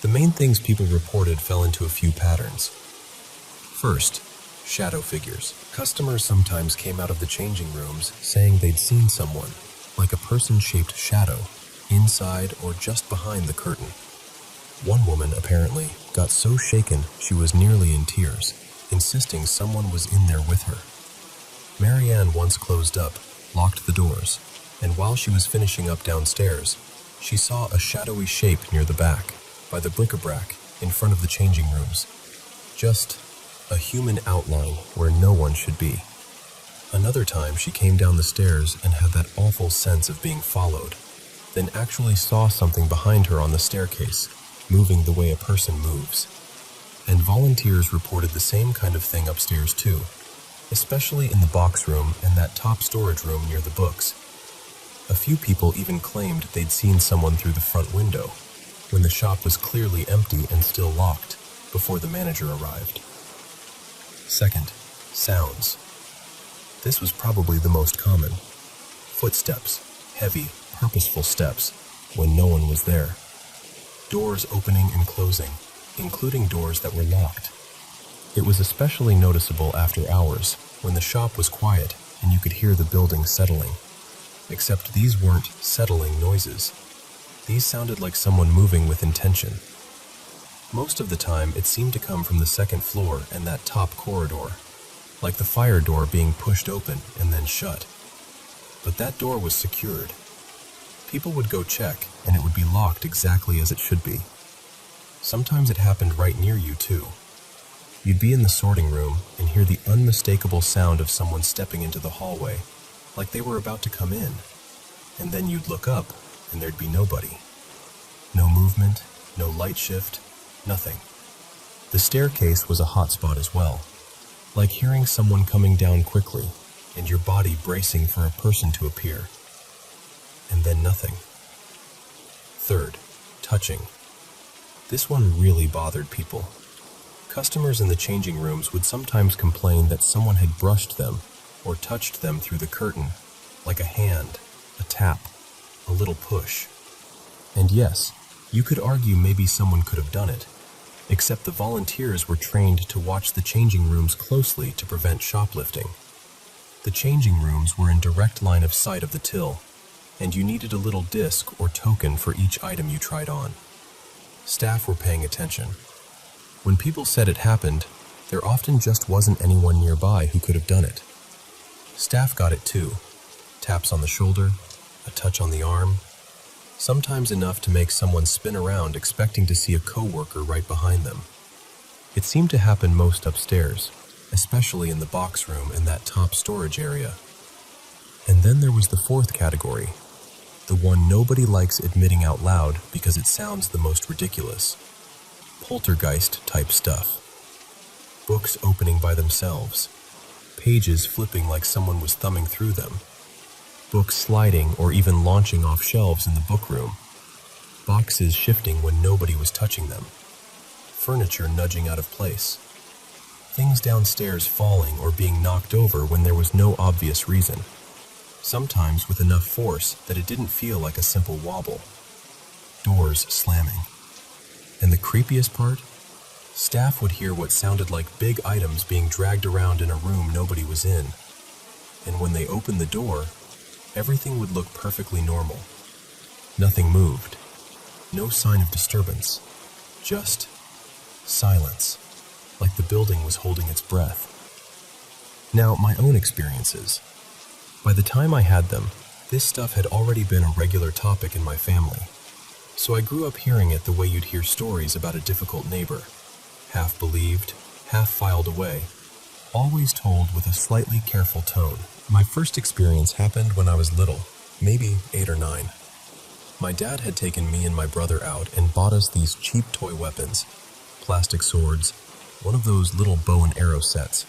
The main things people reported fell into a few patterns. First, shadow figures. Customers sometimes came out of the changing rooms saying they'd seen someone, like a person-shaped shadow, inside or just behind the curtain. One woman, apparently, got so shaken she was nearly in tears, insisting someone was in there with her. Marianne once closed up, locked the doors, and while she was finishing up downstairs, she saw a shadowy shape near the back, by the bric-a-brac, in front of the changing rooms. Just a human outline where no one should be. Another time she came down the stairs and had that awful sense of being followed, then actually saw something behind her on the staircase, moving the way a person moves. And volunteers reported the same kind of thing upstairs too, especially in the box room and that top storage room near the books. A few people even claimed they'd seen someone through the front window, when the shop was clearly empty and still locked, before the manager arrived. Second, sounds. This was probably the most common. Footsteps, heavy, purposeful steps, when no one was there. Doors opening and closing, including doors that were locked. It was especially noticeable after hours, when the shop was quiet and you could hear the building settling. Except these weren't settling noises. These sounded like someone moving with intention. Most of the time, it seemed to come from the second floor and that top corridor, like the fire door being pushed open and then shut. But that door was secured. People would go check, and it would be locked exactly as it should be. Sometimes it happened right near you, too. You'd be in the sorting room and hear the unmistakable sound of someone stepping into the hallway, like they were about to come in. And then you'd look up, and there'd be nobody. No movement, no light shift, nothing. The staircase was a hot spot as well, like hearing someone coming down quickly, and your body bracing for a person to appear. And then nothing. Third, touching. This one really bothered people. Customers in the changing rooms would sometimes complain that someone had brushed them or touched them through the curtain, like a hand, a tap, a little push. And yes, you could argue maybe someone could have done it, except the volunteers were trained to watch the changing rooms closely to prevent shoplifting. The changing rooms were in direct line of sight of the till, and you needed a little disc or token for each item you tried on. Staff were paying attention. When people said it happened, there often just wasn't anyone nearby who could have done it. Staff got it too. Taps on the shoulder, a touch on the arm, sometimes enough to make someone spin around expecting to see a coworker right behind them. It seemed to happen most upstairs, especially in the box room and that top storage area. And then there was the fourth category, the one nobody likes admitting out loud because it sounds the most ridiculous. Poltergeist-type stuff. Books opening by themselves. Pages flipping like someone was thumbing through them. Books sliding or even launching off shelves in the book room. Boxes shifting when nobody was touching them. Furniture nudging out of place. Things downstairs falling or being knocked over when there was no obvious reason. Sometimes with enough force that it didn't feel like a simple wobble. Doors slamming. And the creepiest part? Staff would hear what sounded like big items being dragged around in a room nobody was in. And when they opened the door, everything would look perfectly normal. Nothing moved. No sign of disturbance. Just silence, like the building was holding its breath. Now, my own experiences. By the time I had them, this stuff had already been a regular topic in my family. So I grew up hearing it the way you'd hear stories about a difficult neighbor. Half believed, half filed away, always told with a slightly careful tone. My first experience happened when I was little, maybe 8 or 9. My dad had taken me and my brother out and bought us these cheap toy weapons, plastic swords, one of those little bow and arrow sets.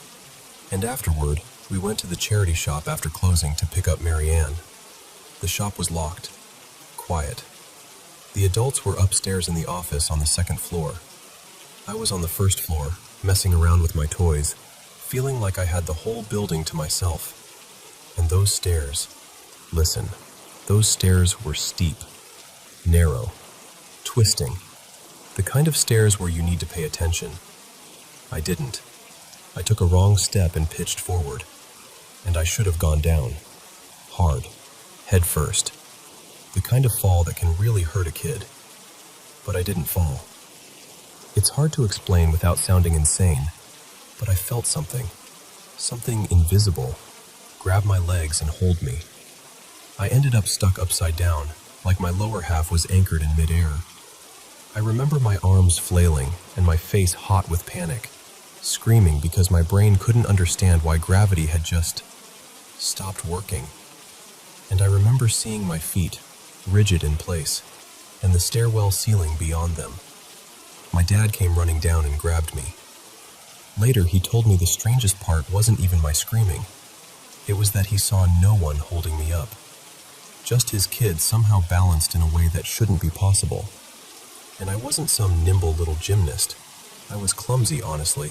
And afterward, we went to the charity shop after closing to pick up Marianne. The shop was locked, quiet. The adults were upstairs in the office on the second floor. I was on the first floor, messing around with my toys, feeling like I had the whole building to myself. And those stairs, listen, those stairs were steep, narrow, twisting, the kind of stairs where you need to pay attention. I didn't. I took a wrong step and pitched forward, and I should have gone down, hard, head first, the kind of fall that can really hurt a kid. But I didn't fall. It's hard to explain without sounding insane, but I felt something invisible, grab my legs and hold me. I ended up stuck upside down, like my lower half was anchored in midair. I remember my arms flailing and my face hot with panic, screaming because my brain couldn't understand why gravity had just stopped working. And I remember seeing my feet, rigid in place, and the stairwell ceiling beyond them. My dad came running down and grabbed me. Later, he told me the strangest part wasn't even my screaming. It was that he saw no one holding me up. Just his kid somehow balanced in a way that shouldn't be possible. And I wasn't some nimble little gymnast. I was clumsy, honestly.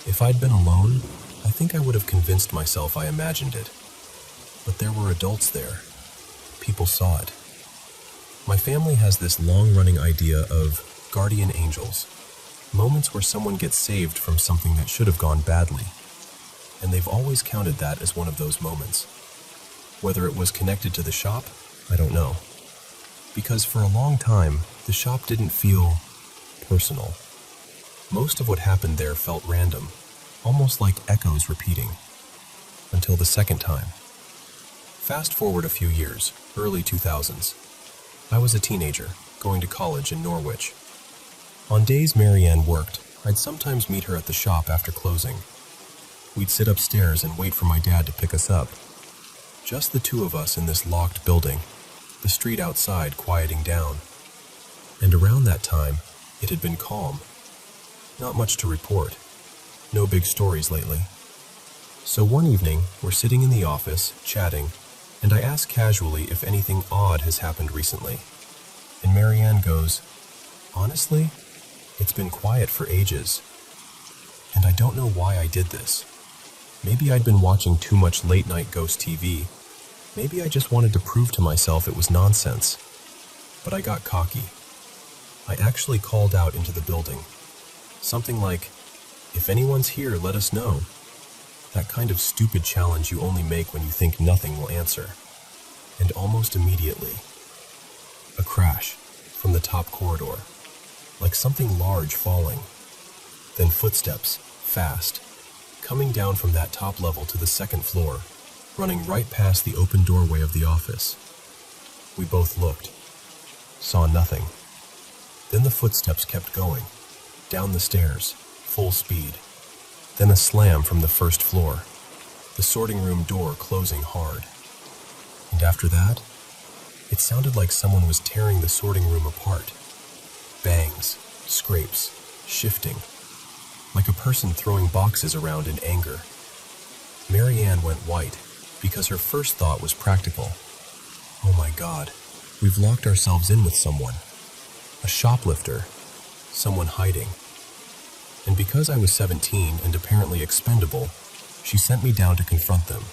If I'd been alone, I think I would have convinced myself I imagined it. But there were adults there. People saw it. My family has this long-running idea of guardian angels, moments where someone gets saved from something that should have gone badly. And they've always counted that as one of those moments. Whether it was connected to the shop, I don't know. Because for a long time, the shop didn't feel personal. Most of what happened there felt random, almost like echoes repeating. Until the second time. Fast forward a few years, early 2000s. I was a teenager, going to college in Norwich. On days Marianne worked, I'd sometimes meet her at the shop after closing. We'd sit upstairs and wait for my dad to pick us up. Just the two of us in this locked building, the street outside quieting down. And around that time, it had been calm. Not much to report. No big stories lately. So one evening, we're sitting in the office, chatting, and I ask casually if anything odd has happened recently. And Marianne goes, "Honestly, it's been quiet for ages. And I don't know why I did this. Maybe I'd been watching too much late-night ghost TV. Maybe I just wanted to prove to myself it was nonsense. But I got cocky. I actually called out into the building. Something like, 'If anyone's here, let us know.' That kind of stupid challenge you only make when you think nothing will answer. And almost immediately, a crash from the top corridor, like something large falling. Then footsteps, fast, coming down from that top level to the second floor, running right past the open doorway of the office. We both looked, saw nothing. Then the footsteps kept going, down the stairs, full speed. Then a slam from the first floor, the sorting room door closing hard. And after that, it sounded like someone was tearing the sorting room apart. Bangs, scrapes, shifting, like a person throwing boxes around in anger. Marianne went white because her first thought was practical. Oh my God, we've locked ourselves in with someone. A shoplifter, someone hiding. And because I was 17 and apparently expendable, she sent me down to confront them.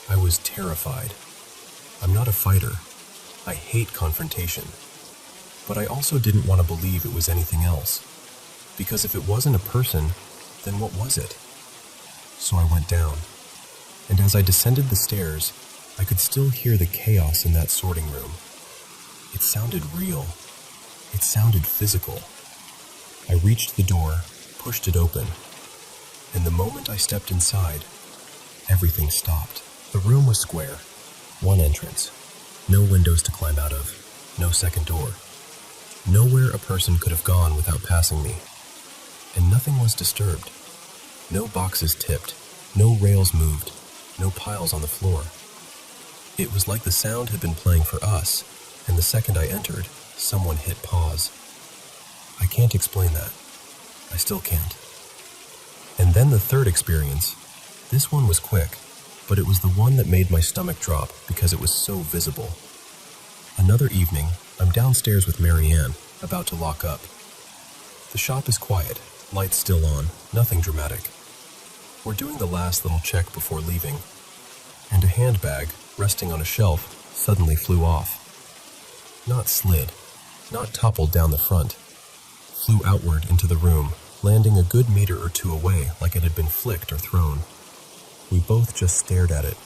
I was terrified. I'm not a fighter. I hate confrontation. But I also didn't want to believe it was anything else. Because if it wasn't a person, then what was it? So I went down. And as I descended the stairs, I could still hear the chaos in that sorting room. It sounded real. It sounded physical. I reached the door, pushed it open, and the moment I stepped inside, everything stopped. The room was square, one entrance, no windows to climb out of, no second door. Nowhere a person could have gone without passing me, and nothing was disturbed. No boxes tipped, no rails moved, no piles on the floor. It was like the sound had been playing for us, and the second I entered, someone hit pause. I can't explain that. I still can't. And then the third experience. This one was quick, but it was the one that made my stomach drop because it was so visible. Another evening, I'm downstairs with Marianne, about to lock up. The shop is quiet, lights still on, nothing dramatic. We're doing the last little check before leaving, and a handbag, resting on a shelf, suddenly flew off. Not slid, not toppled down the front. Flew outward into the room, landing a good meter or two away like it had been flicked or thrown. We both just stared at it,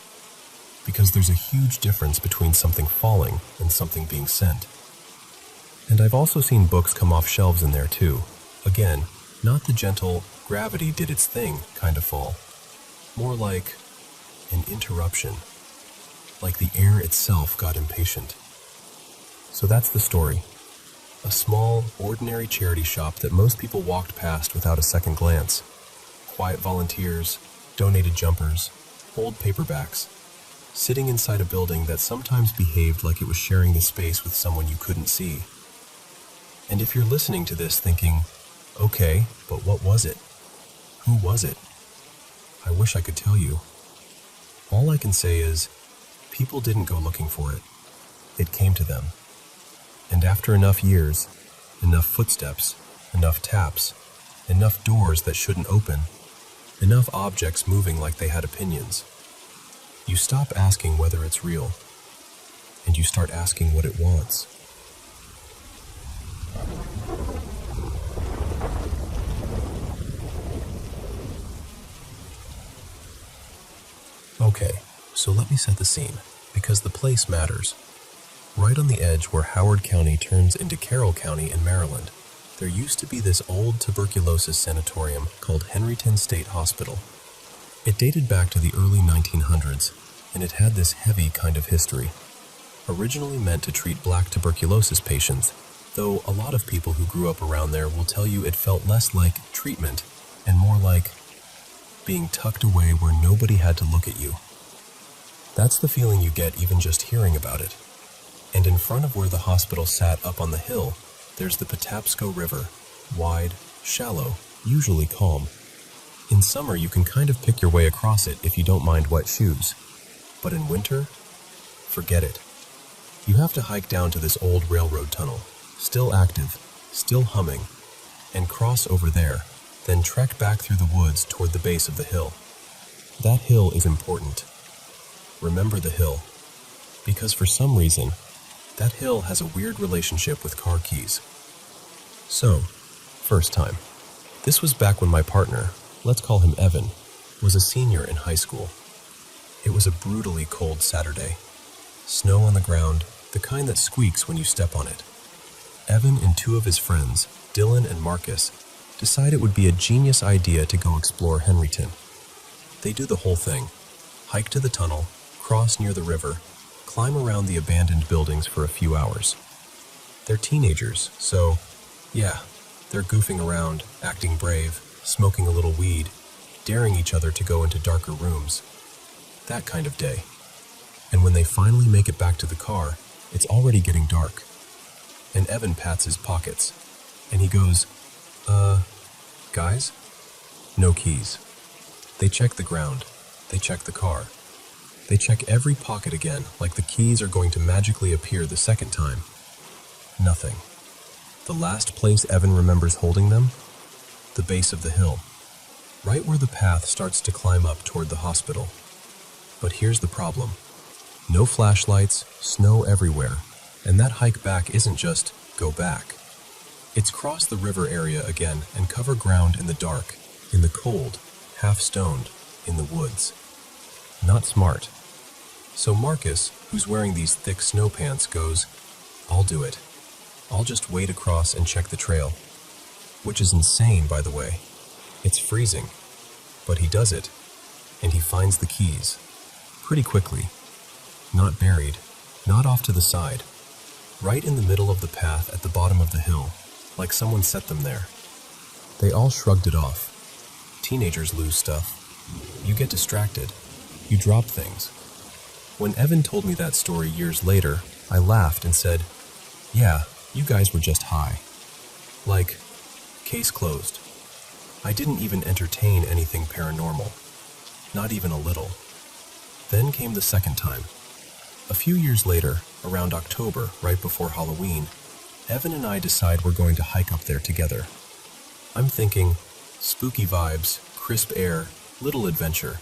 because there's a huge difference between something falling and something being sent. And I've also seen books come off shelves in there too. Again, not the gentle, gravity did its thing kind of fall. More like an interruption. Like the air itself got impatient. So that's the story. A small, ordinary charity shop that most people walked past without a second glance. Quiet volunteers, donated jumpers, old paperbacks, sitting inside a building that sometimes behaved like it was sharing the space with someone you couldn't see. And if you're listening to this thinking, okay, but what was it? Who was it? I wish I could tell you. All I can say is, people didn't go looking for it. It came to them. And after enough years, enough footsteps, enough taps, enough doors that shouldn't open, enough objects moving like they had opinions, you stop asking whether it's real, and you start asking what it wants. Okay, so let me set the scene, because the place matters. Right on the edge where Howard County turns into Carroll County in Maryland, there used to be this old tuberculosis sanatorium called Henryton State Hospital. It dated back to the early 1900s, and it had this heavy kind of history. Originally meant to treat black tuberculosis patients, though a lot of people who grew up around there will tell you it felt less like treatment and more like being tucked away where nobody had to look at you. That's the feeling you get even just hearing about it. And in front of where the hospital sat up on the hill, there's the Patapsco River, wide, shallow, usually calm. In summer, you can kind of pick your way across it if you don't mind wet shoes. But in winter, forget it. You have to hike down to this old railroad tunnel, still active, still humming, and cross over there, then trek back through the woods toward the base of the hill. That hill is important. Remember the hill, because for some reason, that hill has a weird relationship with car keys. So, first time. This was back when my partner, let's call him Evan, was a senior in high school. It was a brutally cold Saturday. Snow on the ground, the kind that squeaks when you step on it. Evan and two of his friends, Dylan and Marcus, decide it would be a genius idea to go explore Henryton. They do the whole thing. Hike to the tunnel, cross near the river, climb around the abandoned buildings for a few hours. They're teenagers, so, yeah, they're goofing around, acting brave, smoking a little weed, daring each other to go into darker rooms. That kind of day. And when they finally make it back to the car, it's already getting dark. And Evan pats his pockets, and he goes, guys? No keys. They check the ground. They check the car. They check every pocket again, like the keys are going to magically appear the second time. Nothing. The last place Evan remembers holding them? The base of the hill. Right where the path starts to climb up toward the hospital. But here's the problem. No flashlights, snow everywhere, and that hike back isn't just go back. It's cross the river area again and cover ground in the dark, in the cold, half-stoned, in the woods. Not smart. So Marcus, who's wearing these thick snow pants, goes, I'll do it. I'll just wade across and check the trail. Which is insane, by the way. It's freezing. But he does it, and he finds the keys. Pretty quickly. Not buried, not off to the side. Right in the middle of the path at the bottom of the hill, like someone set them there. They all shrugged it off. Teenagers lose stuff. You get distracted. You drop things. When Evan told me that story years later, I laughed and said, yeah, you guys were just high. Like, case closed. I didn't even entertain anything paranormal. Not even a little. Then came the second time. A few years later, around October, right before Halloween, Evan and I decide we're going to hike up there together. I'm thinking, spooky vibes, crisp air, little adventure.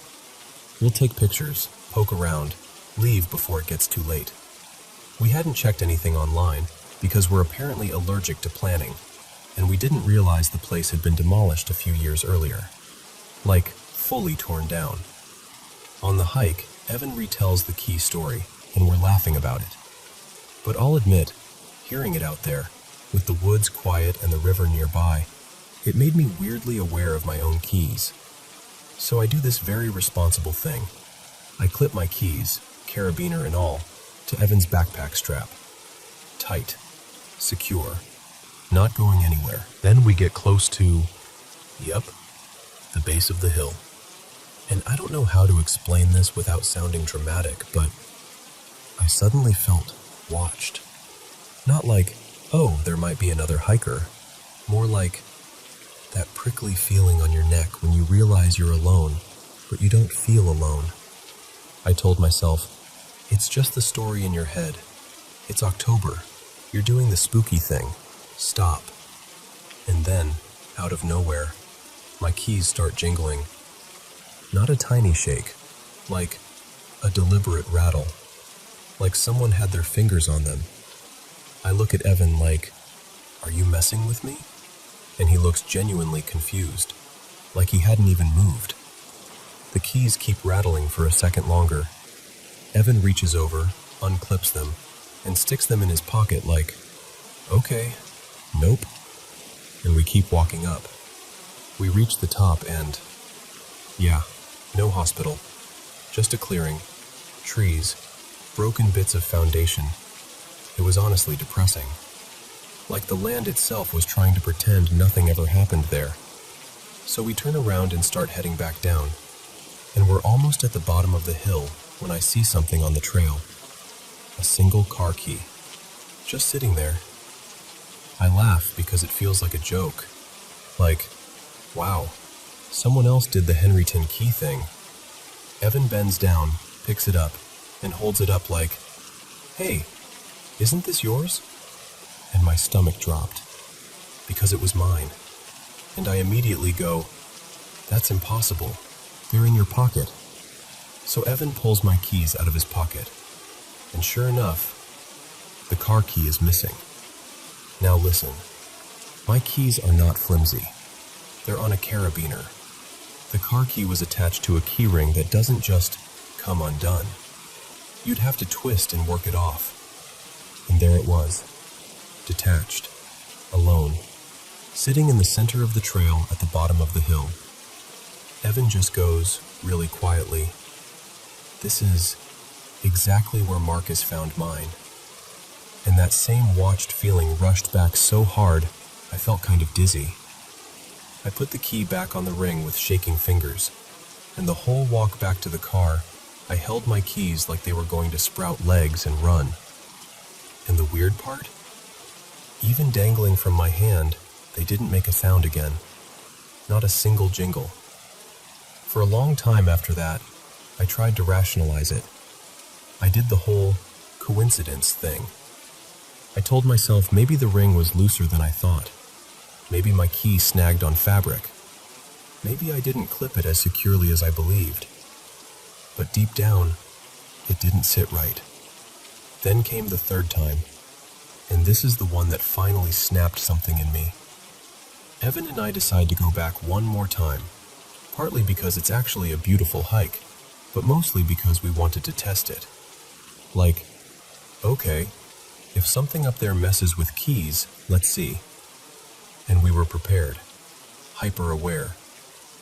We'll take pictures, poke around, leave before it gets too late. We hadn't checked anything online because we're apparently allergic to planning, and we didn't realize the place had been demolished a few years earlier. Like, fully torn down. On the hike, Evan retells the key story, and we're laughing about it. But I'll admit, hearing it out there, with the woods quiet and the river nearby, It made me weirdly aware of my own keys. So I do this very responsible thing. I clip my keys, carabiner and all, to Evan's backpack strap. Tight, secure, not going anywhere. Then we get close to, the base of the hill. And I don't know how to explain this without sounding dramatic, but I suddenly felt watched. Not like, oh, there might be another hiker. More like that prickly feeling on your neck when you realize you're alone, but you don't feel alone. I told myself, it's just the story in your head. It's October. You're doing the spooky thing. Stop. And then, out of nowhere, my keys start jingling. Not a tiny shake, like a deliberate rattle, like someone had their fingers on them. I look at Evan like, are you messing with me? And he looks genuinely confused, like he hadn't even moved. The keys keep rattling for a second longer. Evan reaches over, unclips them, and sticks them in his pocket like, okay, nope. And we keep walking up. We reach the top and, no hospital, just a clearing, trees, broken bits of foundation. It was honestly depressing. Like the land itself was trying to pretend nothing ever happened there. So we turn around and start heading back down. And we're almost at the bottom of the hill when I see something on the trail. A single car key. Just sitting there. I laugh because it feels like a joke. Like, wow, someone else did the Henryton key thing. Evan bends down, picks it up, and holds it up like, hey, isn't this yours? And my stomach dropped, because it was mine. And I immediately go, that's impossible. They're in your pocket. So Evan pulls my keys out of his pocket. And sure enough, the car key is missing. Now listen, my keys are not flimsy. They're on a carabiner. The car key was attached to a key ring that doesn't just come undone. You'd have to twist and work it off. And there it was, detached, alone, sitting in the center of the trail at the bottom of the hill. Evan just goes, really quietly, this is exactly where Marcus found mine. And that same watched feeling rushed back so hard, I felt kind of dizzy. I put the key back on the ring with shaking fingers, and the whole walk back to the car, I held my keys like they were going to sprout legs and run. And the weird part? Even dangling from my hand, they didn't make a sound again. Not a single jingle. For a long time after that, I tried to rationalize it. I did the whole coincidence thing. I told myself maybe the ring was looser than I thought. Maybe my key snagged on fabric. Maybe I didn't clip it as securely as I believed. But deep down, it didn't sit right. Then came the third time, and this is the one that finally snapped something in me. Evan and I decide to go back one more time, partly because it's actually a beautiful hike, but mostly because we wanted to test it. Like, okay, if something up there messes with keys, let's see. And we were prepared, hyper-aware,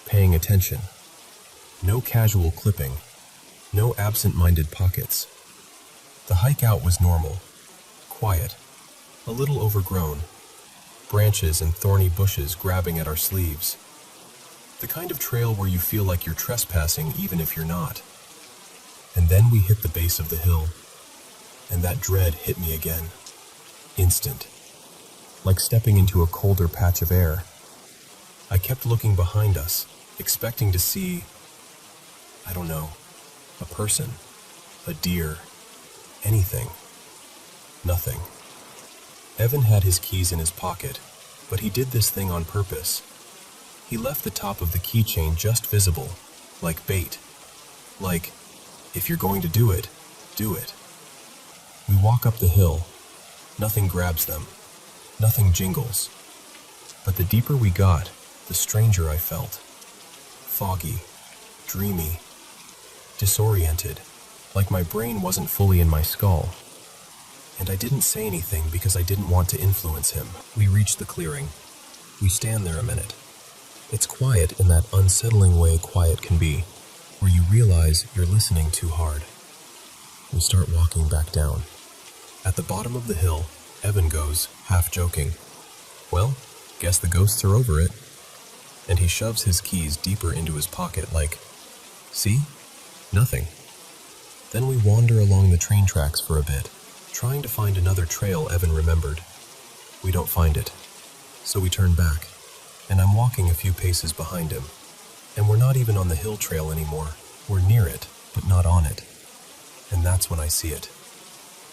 paying attention. No casual clipping, no absent-minded pockets. The hike out was normal, quiet, a little overgrown, branches and thorny bushes grabbing at our sleeves. The kind of trail where you feel like you're trespassing even if you're not. And then we hit the base of the hill, and that dread hit me again. Instant. Like stepping into a colder patch of air. I kept looking behind us, expecting to see, I don't know, a person, a deer, anything. Nothing. Evan had his keys in his pocket, but he did this thing on purpose. He left the top of the keychain just visible, like bait. Like, if you're going to do it, do it. We walk up the hill. Nothing grabs them. Nothing jingles. But the deeper we got, the stranger I felt. Foggy, dreamy, disoriented, like my brain wasn't fully in my skull. And I didn't say anything because I didn't want to influence him. We reached the clearing. We stand there a minute. It's quiet in that unsettling way quiet can be, where you realize you're listening too hard. We start walking back down. At the bottom of the hill, Evan goes, half joking, "Well, guess the ghosts are over it." And he shoves his keys deeper into his pocket like, "See? Nothing." Then we wander along the train tracks for a bit, trying to find another trail Evan remembered. We don't find it. So we turn back, and I'm walking a few paces behind him. And we're not even on the hill trail anymore. We're near it, but not on it. And that's when I see it.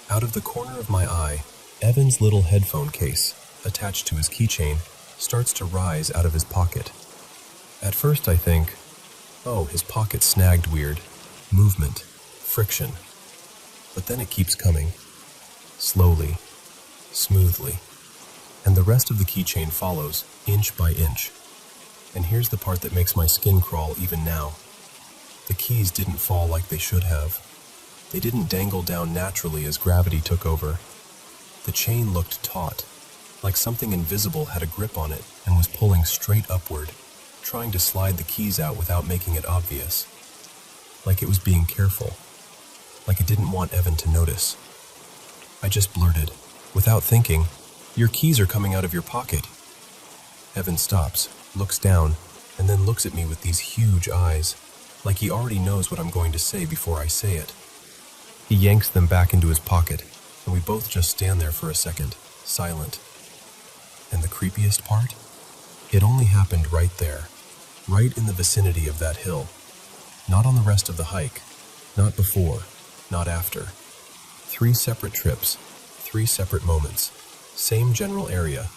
Out of the corner of my eye, Evan's little headphone case, attached to his keychain, starts to rise out of his pocket. At first I think, oh, his pocket snagged weird. Movement. Friction. But then it keeps coming. Slowly. Smoothly. And the rest of the keychain follows, inch by inch. And here's the part that makes my skin crawl even now. The keys didn't fall like they should have. They didn't dangle down naturally as gravity took over. The chain looked taut, like something invisible had a grip on it and was pulling straight upward, trying to slide the keys out without making it obvious. Like it was being careful. Like it didn't want Evan to notice. I just blurted, without thinking, "Your keys are coming out of your pocket." Evan stops, looks down, and then looks at me with these huge eyes, like he already knows what I'm going to say before I say it. He yanks them back into his pocket, and we both just stand there for a second, silent. And the creepiest part? It only happened right there, right in the vicinity of that hill. Not on the rest of the hike, not before, not after. 3 separate trips, 3 separate moments, same general area,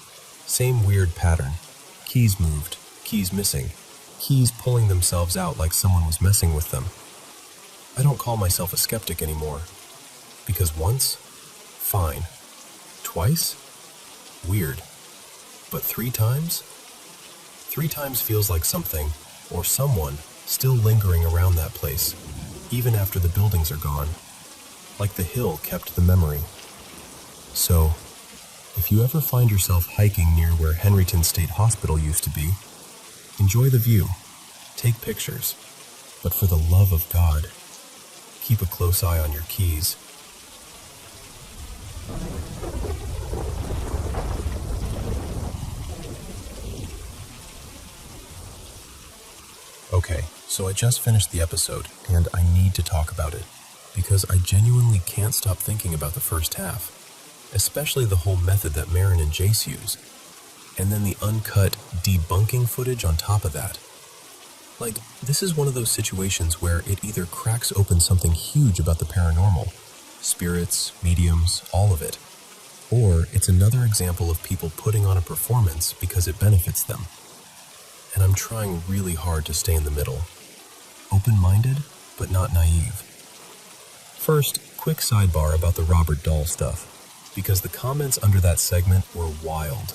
same weird pattern. Keys moved, keys missing, keys pulling themselves out like someone was messing with them. I don't call myself a skeptic anymore. Because once? Fine. Twice? Weird. But 3 times? 3 times feels like something, or someone, still lingering around that place, even after the buildings are gone. Like the hill kept the memory. So, if you ever find yourself hiking near where Henryton State Hospital used to be, enjoy the view, take pictures, but for the love of God, keep a close eye on your keys. Okay, so I just finished the episode, and I need to talk about it, because I genuinely can't stop thinking about the first half, especially the whole method that Marin and Jace use, and then the uncut, debunking footage on top of that. Like, this is one of those situations where it either cracks open something huge about the paranormal, spirits, mediums, all of it, or it's another example of people putting on a performance because it benefits them. And I'm trying really hard to stay in the middle. Open-minded, but not naive. First, quick sidebar about the Robert Dahl stuff, because the comments under that segment were wild.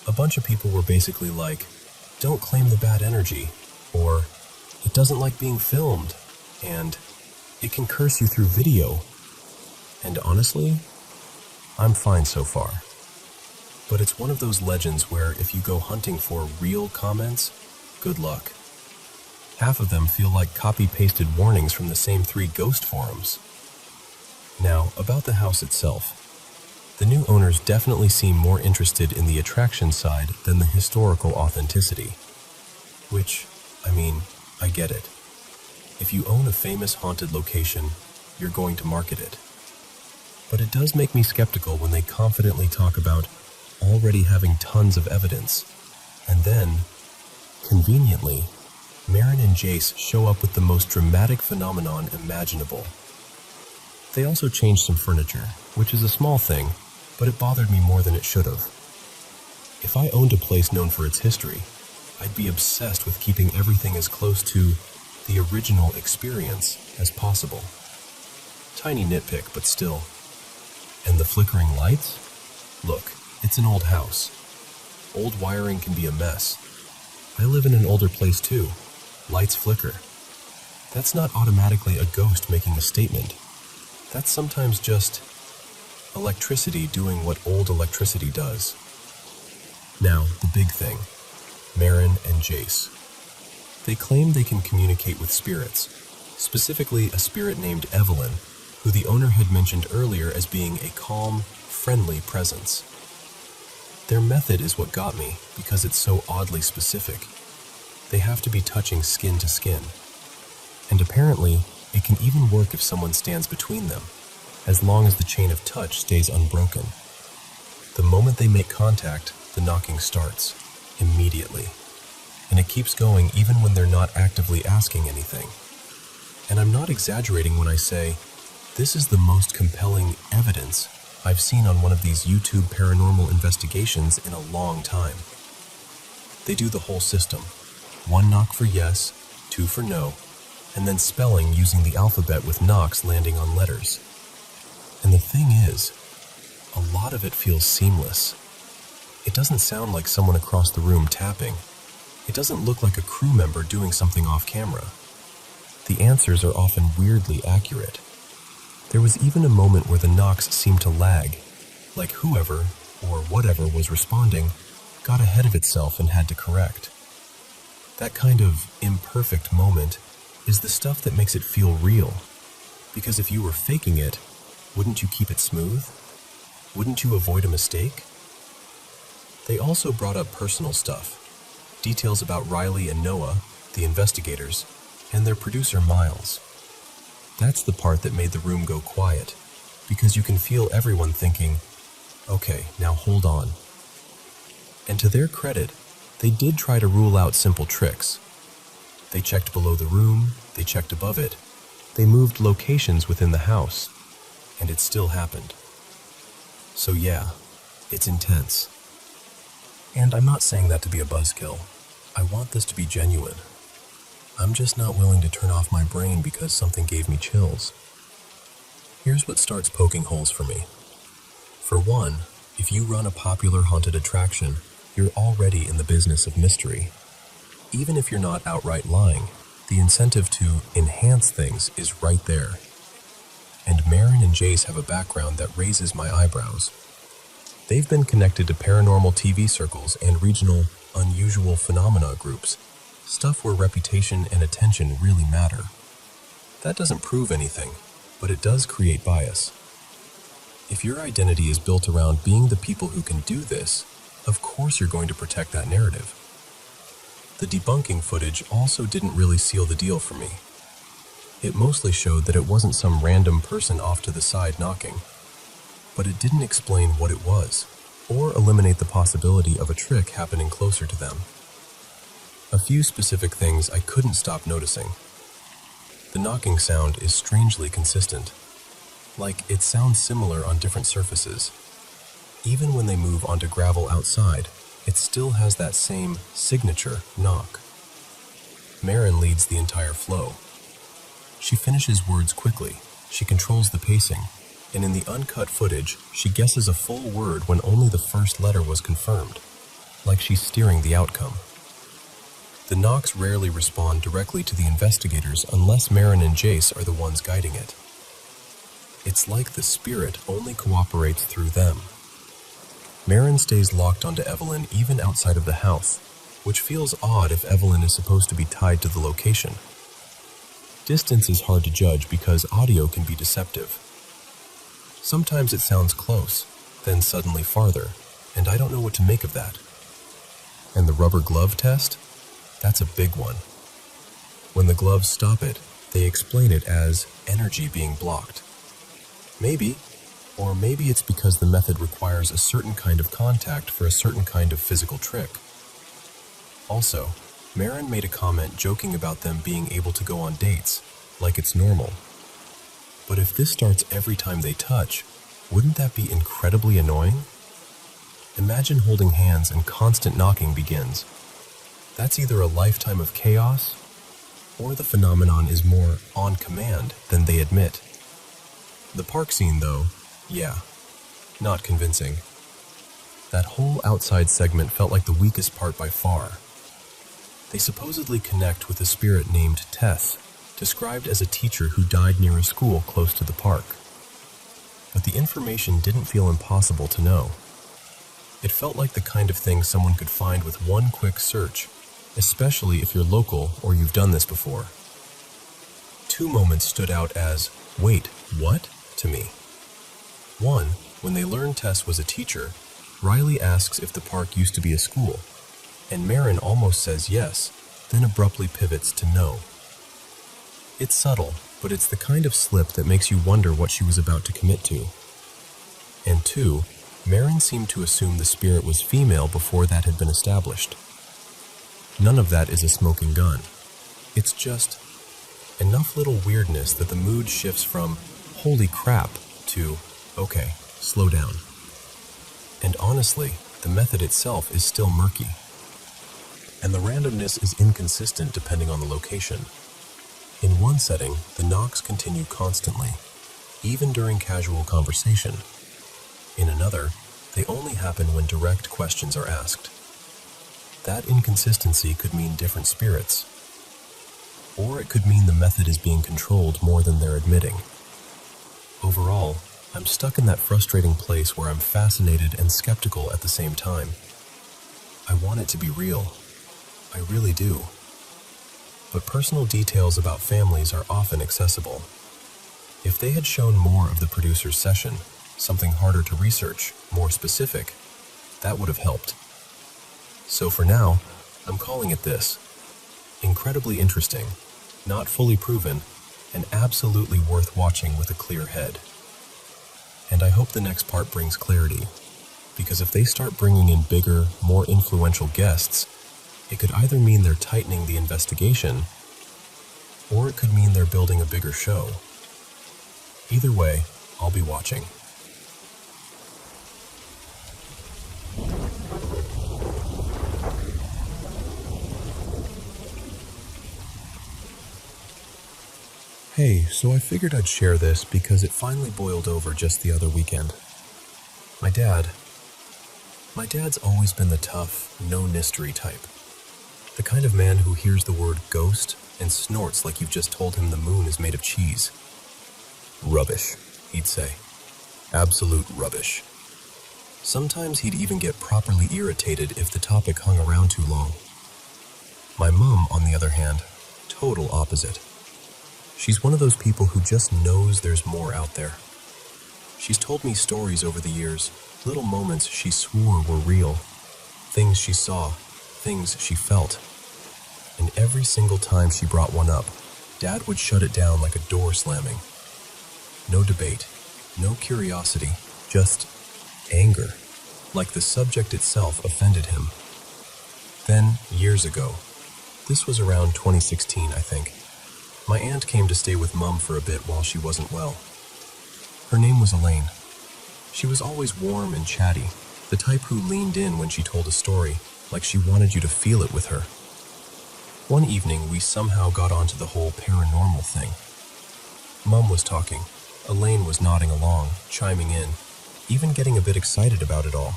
A bunch of people were basically like, "Don't claim the bad energy," or "It doesn't like being filmed," and "It can curse you through video." And honestly, I'm fine so far. But it's one of those legends where if you go hunting for real comments, good luck. Half of them feel like copy-pasted warnings from the same 3 ghost forums. Now, about the house itself. The new owners definitely seem more interested in the attraction side than the historical authenticity. Which, I mean, I get it. If you own a famous haunted location, you're going to market it. But it does make me skeptical when they confidently talk about already having tons of evidence. And then, conveniently, Marin and Jace show up with the most dramatic phenomenon imaginable. They also changed some furniture, which is a small thing, but it bothered me more than it should have. If I owned a place known for its history, I'd be obsessed with keeping everything as close to the original experience as possible. Tiny nitpick, but still. And the flickering lights? Look, it's an old house. Old wiring can be a mess. I live in an older place too. Lights flicker. That's not automatically a ghost making a statement. That's sometimes just electricity doing what old electricity does. Now, the big thing. Marin and Jace. They claim they can communicate with spirits, specifically a spirit named Evelyn, who the owner had mentioned earlier as being a calm, friendly presence. Their method is what got me, because it's so oddly specific. They have to be touching skin to skin. And apparently, it can even work if someone stands between them, as long as the chain of touch stays unbroken. The moment they make contact, the knocking starts, immediately. And it keeps going even when they're not actively asking anything. And I'm not exaggerating when I say, this is the most compelling evidence I've seen on one of these YouTube paranormal investigations in a long time. They do the whole system. 1 knock for yes, 2 for no, and then spelling using the alphabet with knocks landing on letters. And the thing is, a lot of it feels seamless. It doesn't sound like someone across the room tapping. It doesn't look like a crew member doing something off camera. The answers are often weirdly accurate. There was even a moment where the knocks seemed to lag, like whoever, or whatever was responding, got ahead of itself and had to correct. That kind of imperfect moment is the stuff that makes it feel real, because if you were faking it, wouldn't you keep it smooth? Wouldn't you avoid a mistake? They also brought up personal stuff, details about Riley and Noah, the investigators, and their producer Miles. That's the part that made the room go quiet, because you can feel everyone thinking, okay, now hold on. And to their credit, they did try to rule out simple tricks. They checked below the room, they checked above it, they moved locations within the house, and it still happened. So yeah, it's intense. And I'm not saying that to be a buzzkill. I want this to be genuine. I'm just not willing to turn off my brain because something gave me chills. Here's what starts poking holes for me. For one, if you run a popular haunted attraction, you're already in the business of mystery. Even if you're not outright lying, the incentive to enhance things is right there. And Marin and Jace have a background that raises my eyebrows. They've been connected to paranormal TV circles and regional unusual phenomena groups, stuff where reputation and attention really matter. That doesn't prove anything, but it does create bias. If your identity is built around being the people who can do this, of course you're going to protect that narrative. The debunking footage also didn't really seal the deal for me. It mostly showed that it wasn't some random person off to the side knocking, but it didn't explain what it was, or eliminate the possibility of a trick happening closer to them. A few specific things I couldn't stop noticing. The knocking sound is strangely consistent. Like, it sounds similar on different surfaces. Even when they move onto gravel outside, it still has that same signature knock. Marin leads the entire flow. She finishes words quickly, she controls the pacing, and in the uncut footage, she guesses a full word when only the first letter was confirmed, like she's steering the outcome. The knocks rarely respond directly to the investigators unless Marin and Jace are the ones guiding it. It's like the spirit only cooperates through them. Marin stays locked onto Evelyn even outside of the house, which feels odd if Evelyn is supposed to be tied to the location. Distance is hard to judge because audio can be deceptive. Sometimes it sounds close, then suddenly farther, and I don't know what to make of that. And the rubber glove test? That's a big one. When the gloves stop it, they explain it as energy being blocked. Maybe, or maybe it's because the method requires a certain kind of contact for a certain kind of physical trick. Also, Marin made a comment joking about them being able to go on dates, like it's normal. But if this starts every time they touch, wouldn't that be incredibly annoying? Imagine holding hands and constant knocking begins. That's either a lifetime of chaos, or the phenomenon is more on command than they admit. The park scene, though, yeah, not convincing. That whole outside segment felt like the weakest part by far. They supposedly connect with a spirit named Tess, described as a teacher who died near a school close to the park. But the information didn't feel impossible to know. It felt like the kind of thing someone could find with one quick search, especially if you're local or you've done this before. Two moments stood out as, "Wait, what?" to me. One, when they learned Tess was a teacher, Riley asks if the park used to be a school, and Marin almost says yes, then abruptly pivots to no. It's subtle, but it's the kind of slip that makes you wonder what she was about to commit to. And two, Marin seemed to assume the spirit was female before that had been established. None of that is a smoking gun. It's just enough little weirdness that the mood shifts from "holy crap" to "okay, slow down." And honestly, the method itself is still murky. And the randomness is inconsistent depending on the location. In one setting, the knocks continue constantly, even during casual conversation. In another, they only happen when direct questions are asked. That inconsistency could mean different spirits. Or it could mean the method is being controlled more than they're admitting. Overall, I'm stuck in that frustrating place where I'm fascinated and skeptical at the same time. I want it to be real. I really do. But personal details about families are often accessible. If they had shown more of the producer's session, something harder to research, more specific, that would have helped. So for now, I'm calling it this. Incredibly interesting, not fully proven, and absolutely worth watching with a clear head. And I hope the next part brings clarity, because if they start bringing in bigger, more influential guests, it could either mean they're tightening the investigation, or it could mean they're building a bigger show. Either way, I'll be watching. Hey, so I figured I'd share this because it finally boiled over just the other weekend. My dad's always been the tough, no-mystery type. The kind of man who hears the word ghost and snorts like you've just told him the moon is made of cheese. Rubbish, he'd say. Absolute rubbish. Sometimes he'd even get properly irritated if the topic hung around too long. My mom, on the other hand, total opposite. She's one of those people who just knows there's more out there. She's told me stories over the years, little moments she swore were real, things she saw, things she felt. And every single time she brought one up, Dad would shut it down like a door slamming. No debate, no curiosity, just anger, like the subject itself offended him. Then, years ago, this was around 2016, I think, my aunt came to stay with Mum for a bit while she wasn't well. Her name was Elaine. She was always warm and chatty, the type who leaned in when she told a story, like she wanted you to feel it with her. One evening, we somehow got onto the whole paranormal thing. Mum was talking. Elaine was nodding along, chiming in, even getting a bit excited about it all.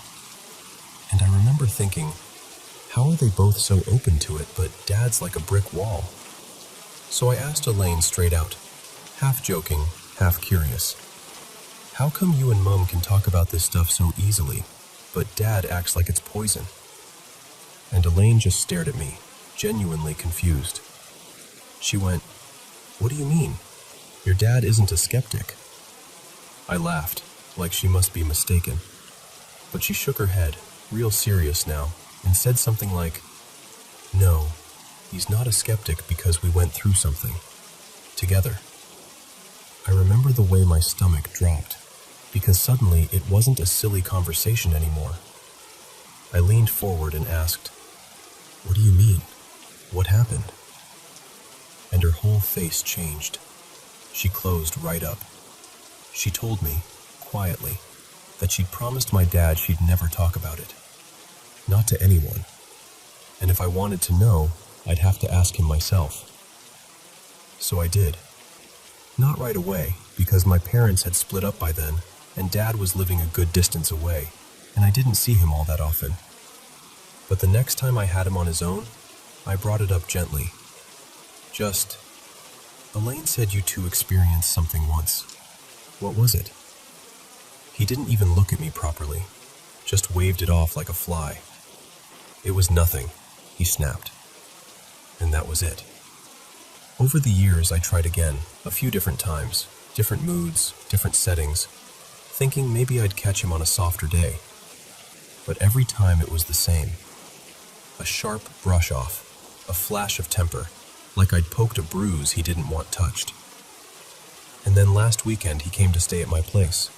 And I remember thinking, how are they both so open to it, but Dad's like a brick wall? So I asked Elaine straight out, half joking, half curious. How come you and Mum can talk about this stuff so easily, but Dad acts like it's poison? And Elaine just stared at me, genuinely confused. She went, "What do you mean? Your dad isn't a skeptic." I laughed, like she must be mistaken. But she shook her head, real serious now, and said something like, "No, he's not a skeptic because we went through something. Together." I remember the way my stomach dropped, because suddenly it wasn't a silly conversation anymore. I leaned forward and asked, "What do you mean? What happened?" And her whole face changed. She closed right up. She told me, quietly, that she'd promised my dad she'd never talk about it. Not to anyone. And if I wanted to know, I'd have to ask him myself. So I did. Not right away, because my parents had split up by then, and Dad was living a good distance away, and I didn't see him all that often. But the next time I had him on his own, I brought it up gently. Just, "Elaine said you two experienced something once. What was it?" He didn't even look at me properly. just waved it off like a fly. It was nothing, he snapped. And that was it. Over the years, I tried again, a few different times, different moods, different settings, thinking maybe I'd catch him on a softer day. But every time it was the same. A sharp brush off, a flash of temper, like I'd poked a bruise he didn't want touched. And then last weekend he came to stay at my place.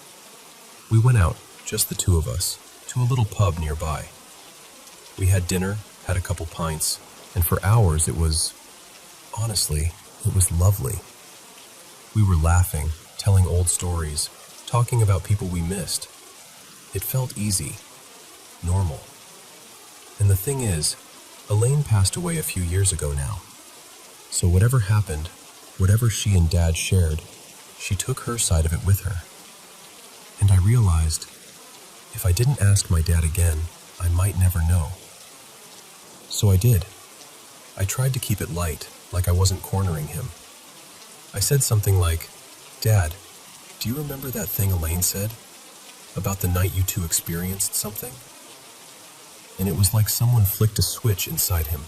We went out, just the two of us, to a little pub nearby. We had dinner, had a couple pints, and for hours it was, honestly, it was lovely. We were laughing, telling old stories, talking about people we missed. It felt easy, normal. And the thing is, Elaine passed away a few years ago now. So whatever happened, whatever she and Dad shared, she took her side of it with her. And I realized, if I didn't ask my dad again, I might never know. So I did. I tried to keep it light, like I wasn't cornering him. I said something like, "Dad, do you remember that thing Elaine said? About the night you two experienced something?" And it was like someone flicked a switch inside him.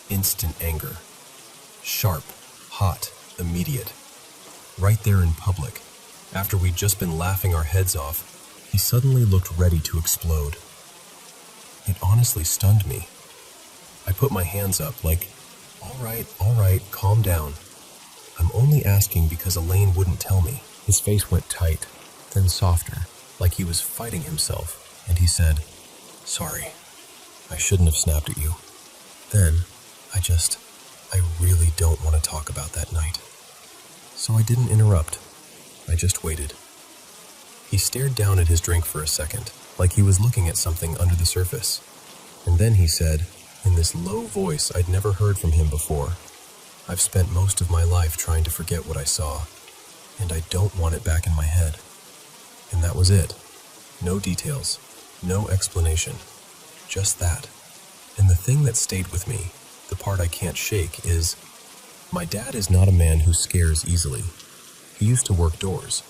Instant anger. Sharp, hot, immediate. Right there in public, after we'd just been laughing our heads off, he suddenly looked ready to explode. It honestly stunned me. I put my hands up like, all right, calm down. I'm only asking because Elaine wouldn't tell me." His face went tight, then softer, like he was fighting himself, and he said, "Sorry, I shouldn't have snapped at you. Then, I really don't want to talk about that night." So I didn't interrupt. I just waited. He stared down at his drink for a second, like he was looking at something under the surface. And then he said, in this low voice I'd never heard from him before, "I've spent most of my life trying to forget what I saw, and I don't want it back in my head." And that was it. No details, no explanation, just that. And the thing that stayed with me, the part I can't shake, is my dad is not a man who scares easily. He used to work doors.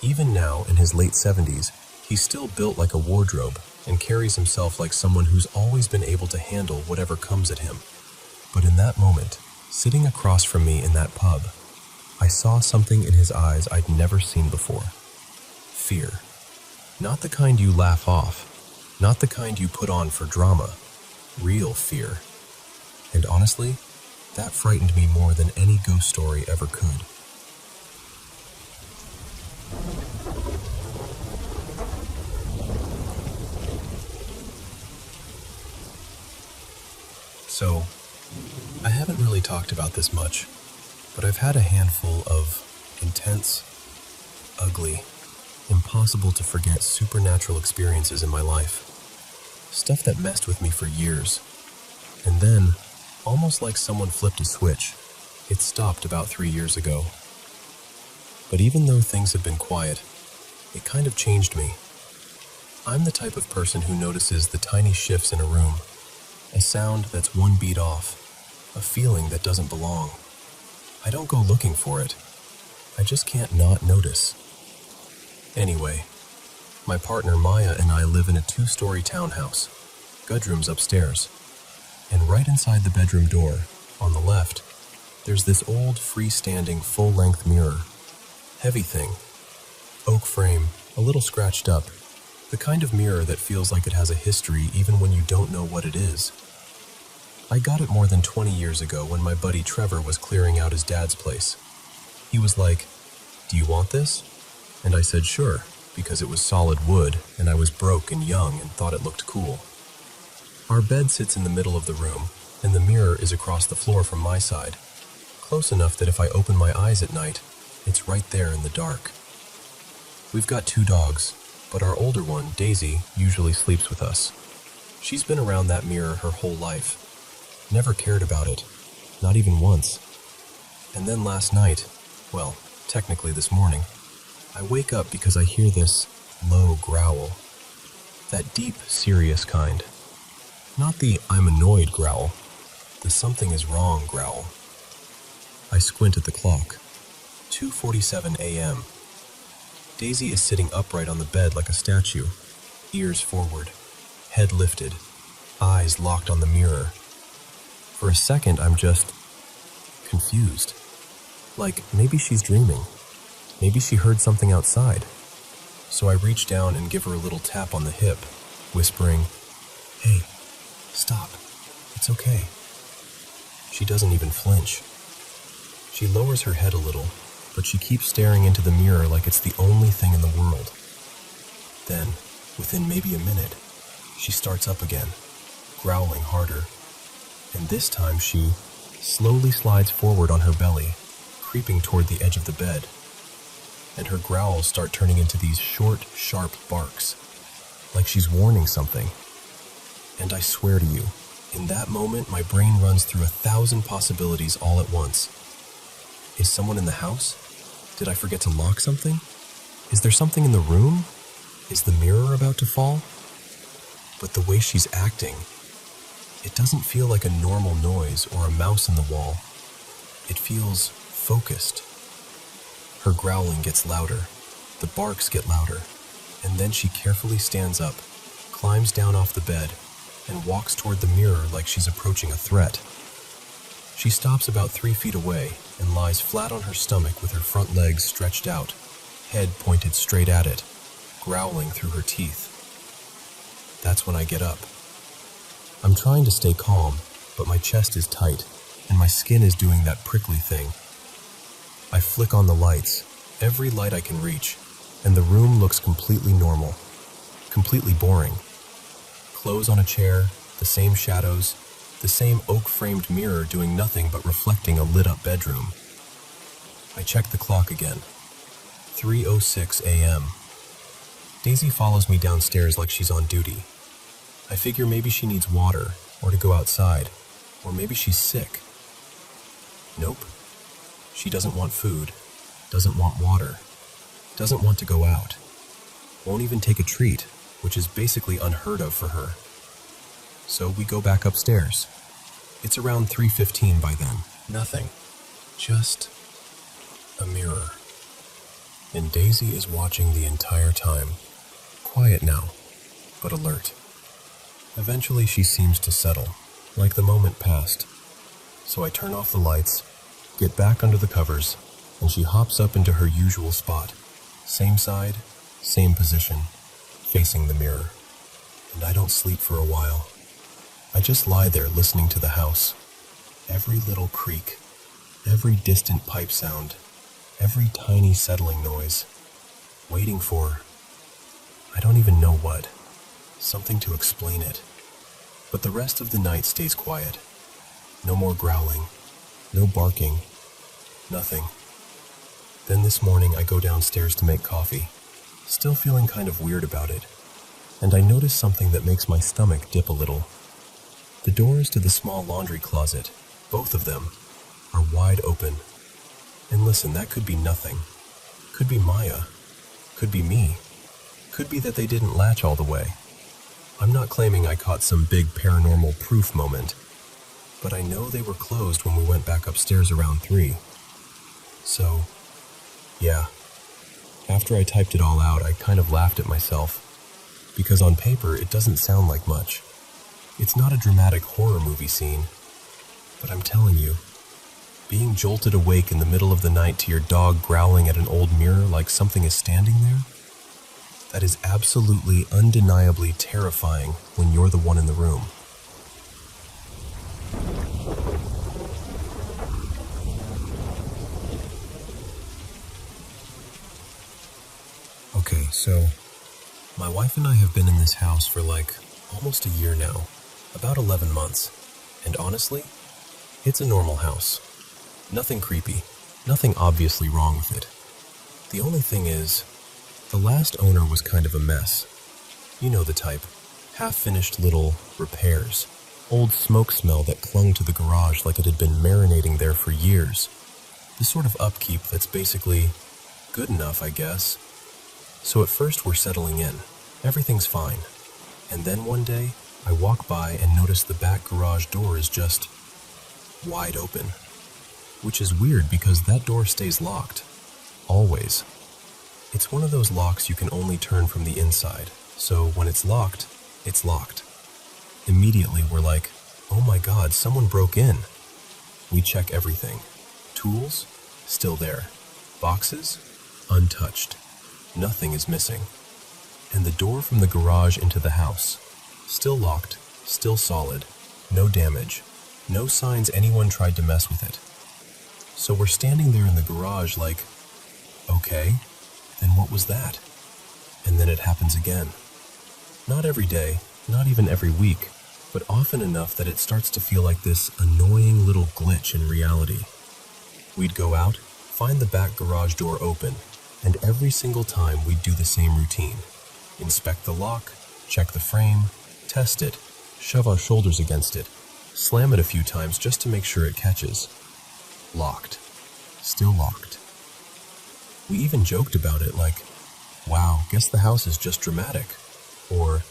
Even now, in his late 70s, he's still built like a wardrobe and carries himself like someone who's always been able to handle whatever comes at him. But in that moment, sitting across from me in that pub, I saw something in his eyes I'd never seen before. Fear. Not the kind you laugh off, not the kind you put on for drama. Real fear. And honestly, that frightened me more than any ghost story ever could. So, I haven't really talked about this much, but I've had a handful of intense, ugly, impossible to forget supernatural experiences in my life. Stuff that messed with me for years. And then, almost like someone flipped a switch, it stopped about 3 years ago. But even though things have been quiet, it kind of changed me. I'm the type of person who notices the tiny shifts in a room, a sound that's one beat off, a feeling that doesn't belong. I don't go looking for it. I just can't not notice. Anyway, my partner Maya and I live in a 2-story townhouse, bedrooms upstairs. And right inside the bedroom door, on the left, there's this old freestanding full-length mirror. Heavy thing. Oak frame, a little scratched up. The kind of mirror that feels like it has a history even when you don't know what it is. I got it more than 20 years ago when my buddy Trevor was clearing out his dad's place. He was like, "Do you want this?" And I said sure, because it was solid wood and I was broke and young and thought it looked cool. Our bed sits in the middle of the room, and the mirror is across the floor from my side, close enough that if I open my eyes at night, it's right there in the dark. We've got 2 dogs, but our older one, Daisy, usually sleeps with us. She's been around that mirror her whole life. Never cared about it, not even once. And then last night, well, technically this morning, I wake up because I hear this low growl. That deep, serious kind. Not the "I'm annoyed" growl, the "something is wrong" growl. I squint at the clock. 2:47 a.m. Daisy is sitting upright on the bed like a statue. ears forward, head lifted, eyes locked on the mirror. For a second, I'm just confused. Like, maybe she's dreaming. Maybe she heard something outside. So I reach down and give her a little tap on the hip, whispering, "Hey, stop. It's okay." She doesn't even flinch. She lowers her head a little, but she keeps staring into the mirror like it's the only thing in the world. Then, within maybe a minute, she starts up again, growling harder. And this time she slowly slides forward on her belly, creeping toward the edge of the bed. And her growls start turning into these short, sharp barks, like she's warning something. And I swear to you, in that moment, my brain runs through 1,000 possibilities all at once. Is someone in the house? Did I forget to lock something? Is there something in the room? Is the mirror about to fall? But the way she's acting, it doesn't feel like a normal noise or a mouse in the wall. It feels focused. Her growling gets louder, the barks get louder, and then she carefully stands up, climbs down off the bed, and walks toward the mirror like she's approaching a threat. She stops about 3 feet away and lies flat on her stomach with her front legs stretched out, head pointed straight at it, growling through her teeth. That's when I get up. I'm trying to stay calm, but my chest is tight, and my skin is doing that prickly thing. I flick on the lights, every light I can reach, and the room looks completely normal, completely boring. Clothes on a chair, the same shadows, the same oak-framed mirror doing nothing but reflecting a lit-up bedroom. I check the clock again. 3:06 a.m. Daisy follows me downstairs like she's on duty. I figure maybe she needs water, or to go outside, or maybe she's sick. Nope. She doesn't want food, doesn't want water, doesn't want to go out, won't even take a treat, which is basically unheard of for her. So we go back upstairs. It's around 3:15 by then. Nothing. Just a mirror. And Daisy is watching the entire time. Quiet now, but alert. Eventually she seems to settle, like the moment passed. So I turn off the lights, get back under the covers, and she hops up into her usual spot. Same side, same position, facing the mirror. And I don't sleep for a while. I just lie there listening to the house. Every little creak, every distant pipe sound, every tiny settling noise. Waiting for, I don't even know what, something to explain it. But the rest of the night stays quiet. No more growling, no barking, nothing. Then this morning I go downstairs to make coffee, still feeling kind of weird about it. And I notice something that makes my stomach dip a little. The doors to the small laundry closet, both of them, are wide open. And listen, that could be nothing. Could be Maya. Could be me. Could be that they didn't latch all the way. I'm not claiming I caught some big paranormal proof moment, but I know they were closed when we went back upstairs around 3. So, yeah. After I typed it all out, I kind of laughed at myself, because on paper it doesn't sound like much. It's not a dramatic horror movie scene, but I'm telling you, being jolted awake in the middle of the night to your dog growling at an old mirror like something is standing there, that is absolutely, undeniably terrifying when you're the one in the room. Okay, so my wife and I have been in this house for like almost a year now, about 11 months, and honestly, it's a normal house. Nothing creepy, nothing obviously wrong with it. The only thing is, the last owner was kind of a mess. You know the type, half-finished little repairs, old smoke smell that clung to the garage like it had been marinating there for years. The sort of upkeep that's basically good enough, I guess. So at first we're settling in, everything's fine. And then one day, I walk by and notice the back garage door is just wide open. Which is weird because that door stays locked. Always. It's one of those locks you can only turn from the inside, So when it's locked, it's locked. Immediately we're like, oh my God, someone broke in. We check everything. Tools? Still there. Boxes? Untouched. Nothing is missing. And the door from the garage into the house? Still locked, still solid, no damage, no signs anyone tried to mess with it. So we're standing there in the garage like, okay, then what was that? And then it happens again. Not every day, not even every week, but often enough that it starts to feel like this annoying little glitch in reality. We'd go out, find the back garage door open, and every single time we'd do the same routine. Inspect the lock, check the frame, test it, shove our shoulders against it, slam it a few times just to make sure it catches. Locked. Still locked. We even joked about it like, wow, guess the house is just dramatic. Or,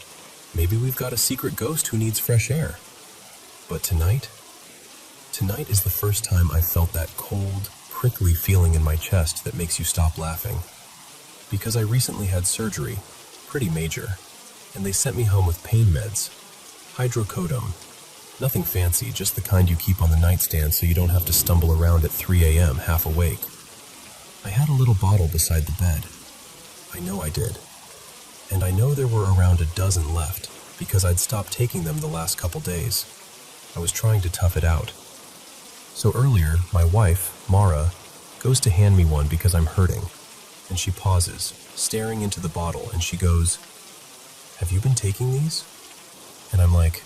maybe we've got a secret ghost who needs fresh air. But tonight is the first time I felt that cold, prickly feeling in my chest that makes you stop laughing. Because I recently had surgery, pretty major, and they sent me home with pain meds. Hydrocodone. Nothing fancy, just the kind you keep on the nightstand so you don't have to stumble around at 3 a.m. half awake. I had a little bottle beside the bed. I know I did. And I know there were around a dozen left, because I'd stopped taking them the last couple days. I was trying to tough it out. So earlier, my wife, Mara, goes to hand me one because I'm hurting, and she pauses, staring into the bottle, and she goes, "Have you been taking these?" And I'm like,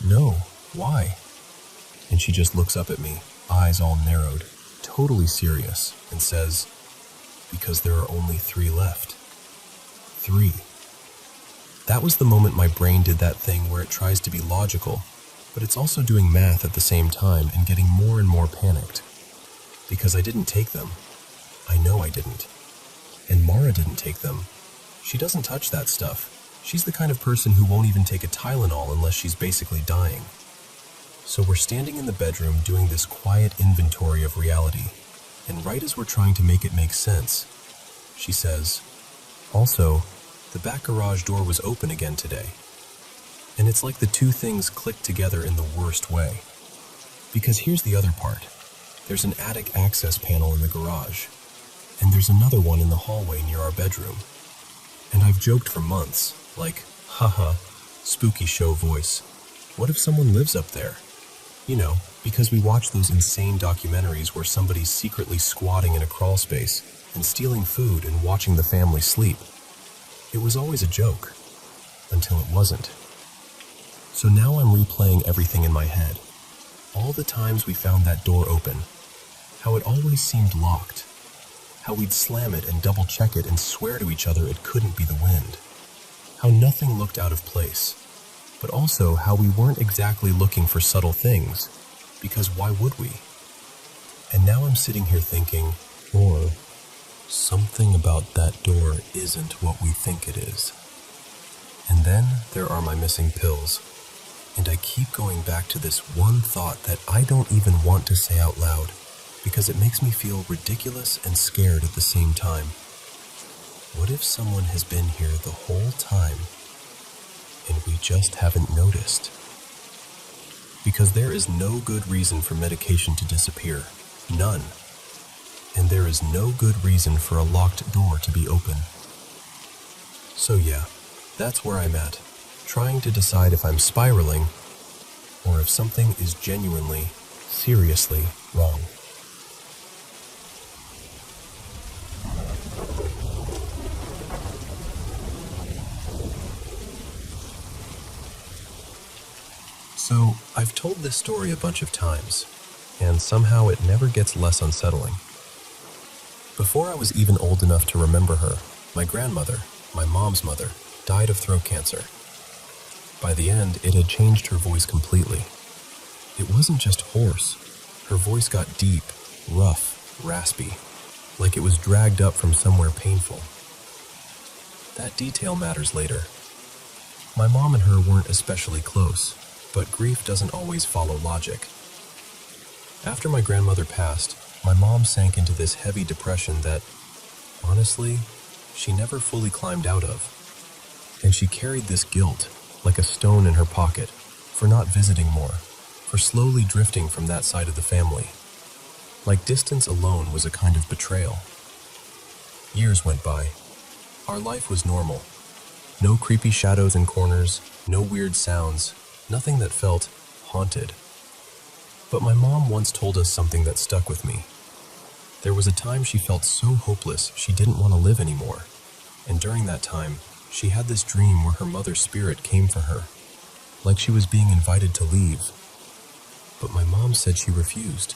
"No, why?" And she just looks up at me, eyes all narrowed, totally serious, and says, "Because there are only 3 left." 3. That was the moment my brain did that thing where it tries to be logical, but it's also doing math at the same time and getting more and more panicked. Because I didn't take them. I know I didn't. And Mara didn't take them. She doesn't touch that stuff. She's the kind of person who won't even take a Tylenol unless she's basically dying. So we're standing in the bedroom doing this quiet inventory of reality, and right as we're trying to make it make sense, she says, "Also, the back garage door was open again today." And it's like the two things click together in the worst way. Because here's the other part. There's an attic access panel in the garage, and there's another one in the hallway near our bedroom. And I've joked for months, like, haha, spooky show voice. What if someone lives up there? You know, because we watch those insane documentaries where somebody's secretly squatting in a crawl space and stealing food and watching the family sleep. It was always a joke, until it wasn't. So now I'm replaying everything in my head. All the times we found that door open, how it always seemed locked, how we'd slam it and double check it and swear to each other it couldn't be the wind, how nothing looked out of place, but also how we weren't exactly looking for subtle things, because why would we? And now I'm sitting here thinking, or something about that door isn't what we think it is. And then there are my missing pills, and I keep going back to this one thought that I don't even want to say out loud, because it makes me feel ridiculous and scared at the same time. What if someone has been here the whole time, and we just haven't noticed? Because there is no good reason for medication to disappear. None. And there is no good reason for a locked door to be open. So yeah, that's where I'm at, trying to decide if I'm spiraling or if something is genuinely, seriously wrong. So, I've told this story a bunch of times, and somehow it never gets less unsettling. Before I was even old enough to remember her, my grandmother, my mom's mother, died of throat cancer. By the end, it had changed her voice completely. It wasn't just hoarse. Her voice got deep, rough, raspy, like it was dragged up from somewhere painful. That detail matters later. My mom and her weren't especially close, but grief doesn't always follow logic. After my grandmother passed, my mom sank into this heavy depression that, honestly, she never fully climbed out of. And she carried this guilt, like a stone in her pocket, for not visiting more, for slowly drifting from that side of the family. Like distance alone was a kind of betrayal. Years went by. Our life was normal. No creepy shadows in corners, no weird sounds, nothing that felt haunted. But my mom once told us something that stuck with me. There was a time she felt so hopeless she didn't want to live anymore. And during that time, she had this dream where her mother's spirit came for her, like she was being invited to leave. But my mom said she refused.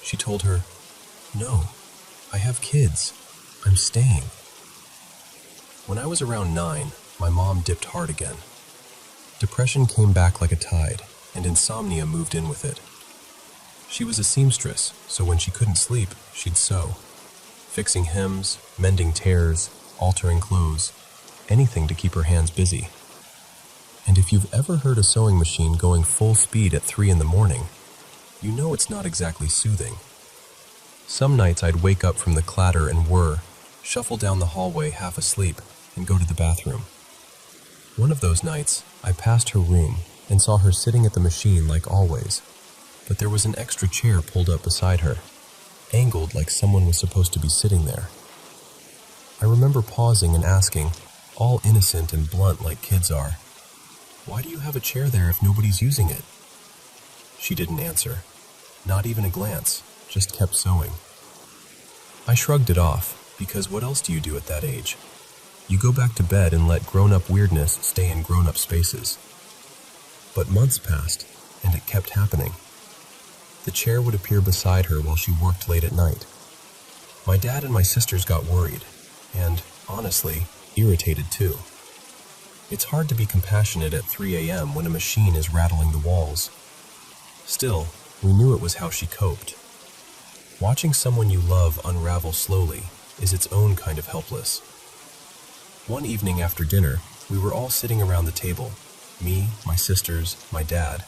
She told her, "No, I have kids. I'm staying." When I was around 9, my mom dipped hard again. Depression came back like a tide, and insomnia moved in with it. She was a seamstress, so when she couldn't sleep, she'd sew. Fixing hems, mending tears, altering clothes, anything to keep her hands busy. And if you've ever heard a sewing machine going full speed at 3 in the morning, you know it's not exactly soothing. Some nights I'd wake up from the clatter and whir, shuffle down the hallway half asleep, and go to the bathroom. One of those nights, I passed her room and saw her sitting at the machine like always, but there was an extra chair pulled up beside her, angled like someone was supposed to be sitting there. I remember pausing and asking, all innocent and blunt like kids are, "Why do you have a chair there if nobody's using it?" She didn't answer, not even a glance, just kept sewing. I shrugged it off, because what else do you do at that age? You go back to bed and let grown-up weirdness stay in grown-up spaces. But months passed, and it kept happening. The chair would appear beside her while she worked late at night. My dad and my sisters got worried, and, honestly, irritated too. It's hard to be compassionate at 3 a.m. when a machine is rattling the walls. Still, we knew it was how she coped. Watching someone you love unravel slowly is its own kind of helpless. One evening after dinner, we were all sitting around the table, me, my sisters, my dad,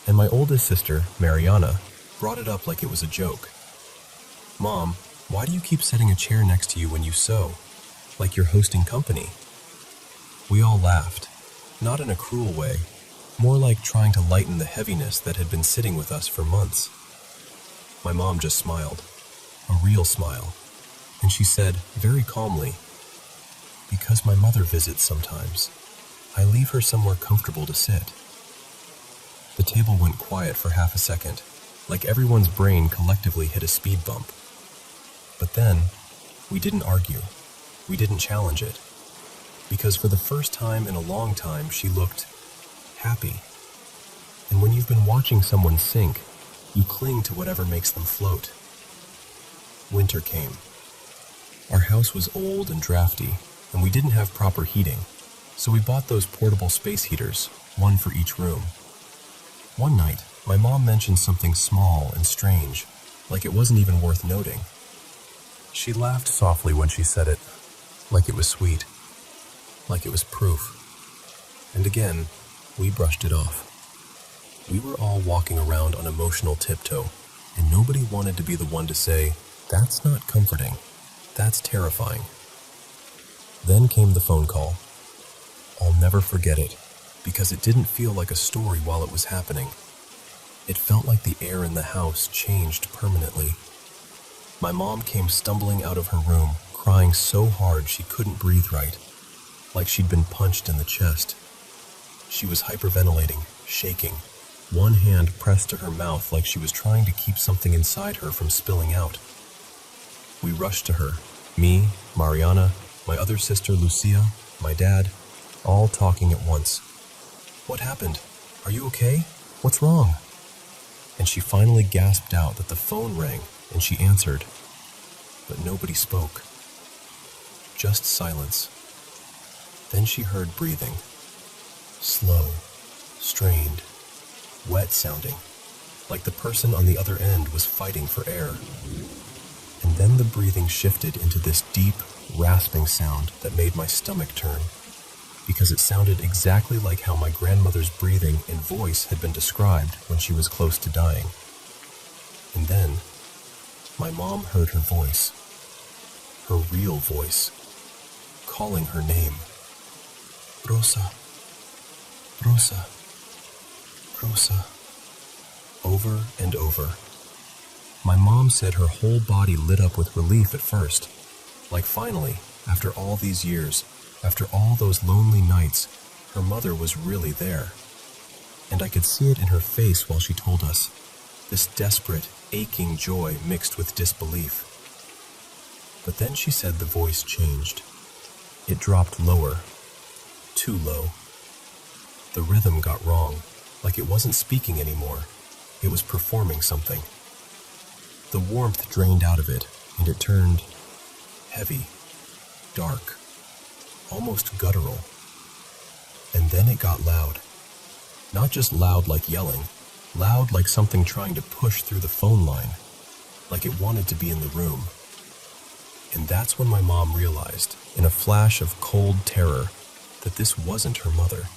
and my oldest sister, Mariana, brought it up like it was a joke. "Mom, why do you keep setting a chair next to you when you sew? Like you're hosting company?" We all laughed, not in a cruel way, more like trying to lighten the heaviness that had been sitting with us for months. My mom just smiled, a real smile, and she said, very calmly, "Because my mother visits sometimes. I leave her somewhere comfortable to sit." The table went quiet for half a second, like everyone's brain collectively hit a speed bump. But then, we didn't argue. We didn't challenge it. Because for the first time in a long time, she looked happy. And when you've been watching someone sink, you cling to whatever makes them float. Winter came. Our house was old and drafty, and we didn't have proper heating, so we bought those portable space heaters, one for each room. One night, my mom mentioned something small and strange, like it wasn't even worth noting. She laughed softly when she said it, like it was sweet, like it was proof. And again, we brushed it off. We were all walking around on emotional tiptoe, and nobody wanted to be the one to say, "That's not comforting. That's terrifying." Then came the phone call. I'll never forget it, because it didn't feel like a story while it was happening. It felt like the air in the house changed permanently. My mom came stumbling out of her room, crying so hard she couldn't breathe right, like she'd been punched in the chest. She was hyperventilating, shaking, one hand pressed to her mouth like she was trying to keep something inside her from spilling out. We rushed to her, me, Mariana, my other sister Lucia, my dad, all talking at once. "What happened? Are you okay? What's wrong?" And she finally gasped out that the phone rang, and she answered. But nobody spoke. Just silence. Then she heard breathing. Slow, strained, wet sounding, like the person on the other end was fighting for air. And then the breathing shifted into this deep, rasping sound that made my stomach turn, because it sounded exactly like how my grandmother's breathing and voice had been described when she was close to dying. And then, my mom heard her voice, her real voice, calling her name. Rosa, Rosa, Rosa, over and over. My mom said her whole body lit up with relief at first, like finally, after all these years, after all those lonely nights, her mother was really there. And I could see it in her face while she told us, this desperate, aching joy mixed with disbelief. But then she said the voice changed. It dropped lower, too low. The rhythm got wrong, like it wasn't speaking anymore. It was performing something. The warmth drained out of it, and it turned heavy, dark, almost guttural. And then it got loud. Not just loud like yelling, loud like something trying to push through the phone line, like it wanted to be in the room. And that's when my mom realized, in a flash of cold terror, that this wasn't her mother.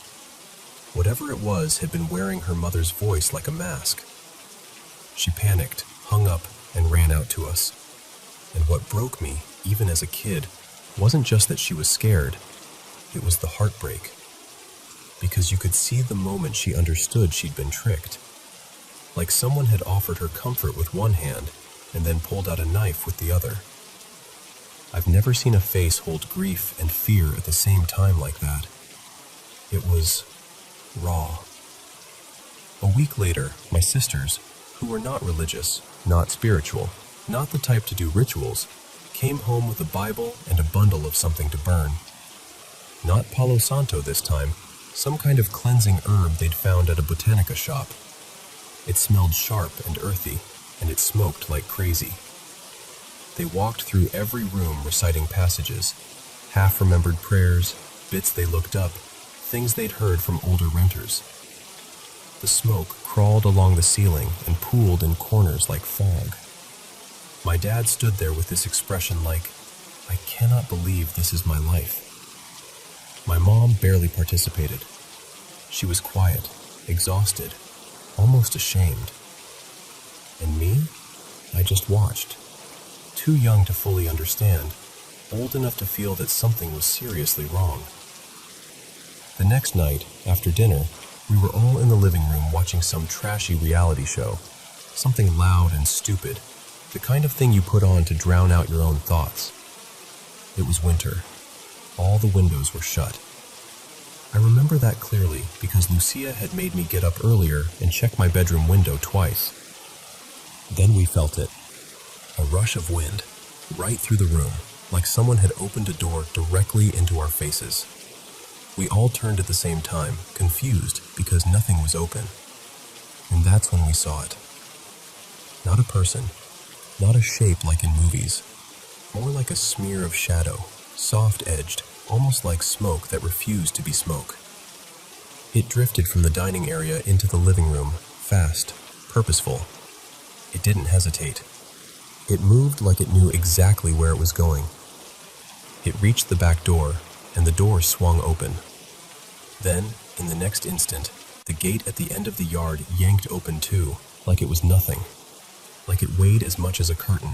Whatever it was had been wearing her mother's voice like a mask. She panicked, hung up, and ran out to us. And what broke me, even as a kid, wasn't just that she was scared. It was the heartbreak. Because you could see the moment she understood she'd been tricked. Like someone had offered her comfort with one hand and then pulled out a knife with the other. I've never seen a face hold grief and fear at the same time like that. It was raw. A week later, my sisters, who were not religious, not spiritual, not the type to do rituals, came home with a Bible and a bundle of something to burn. Not Palo Santo this time, some kind of cleansing herb they'd found at a botanica shop. It smelled sharp and earthy, and it smoked like crazy. They walked through every room reciting passages, half-remembered prayers, bits they looked up, things they'd heard from older renters. The smoke crawled along the ceiling and pooled in corners like fog. My dad stood there with this expression like, I cannot believe this is my life. My mom barely participated. She was quiet, exhausted, almost ashamed. And me? I just watched. Too young to fully understand, old enough to feel that something was seriously wrong. The next night, after dinner, we were all in the living room watching some trashy reality show. Something loud and stupid, the kind of thing you put on to drown out your own thoughts. It was winter. All the windows were shut. I remember that clearly because Lucia had made me get up earlier and check my bedroom window twice. Then we felt it. A rush of wind, right through the room, like someone had opened a door directly into our faces. We all turned at the same time, confused because nothing was open. And that's when we saw it. Not a person, not a shape like in movies, more like a smear of shadow, soft-edged, almost like smoke that refused to be smoke. It drifted from the dining area into the living room, fast, purposeful. It didn't hesitate. It moved like it knew exactly where it was going. It reached the back door, and the door swung open. Then, in the next instant, the gate at the end of the yard yanked open too, like it was nothing, like it weighed as much as a curtain.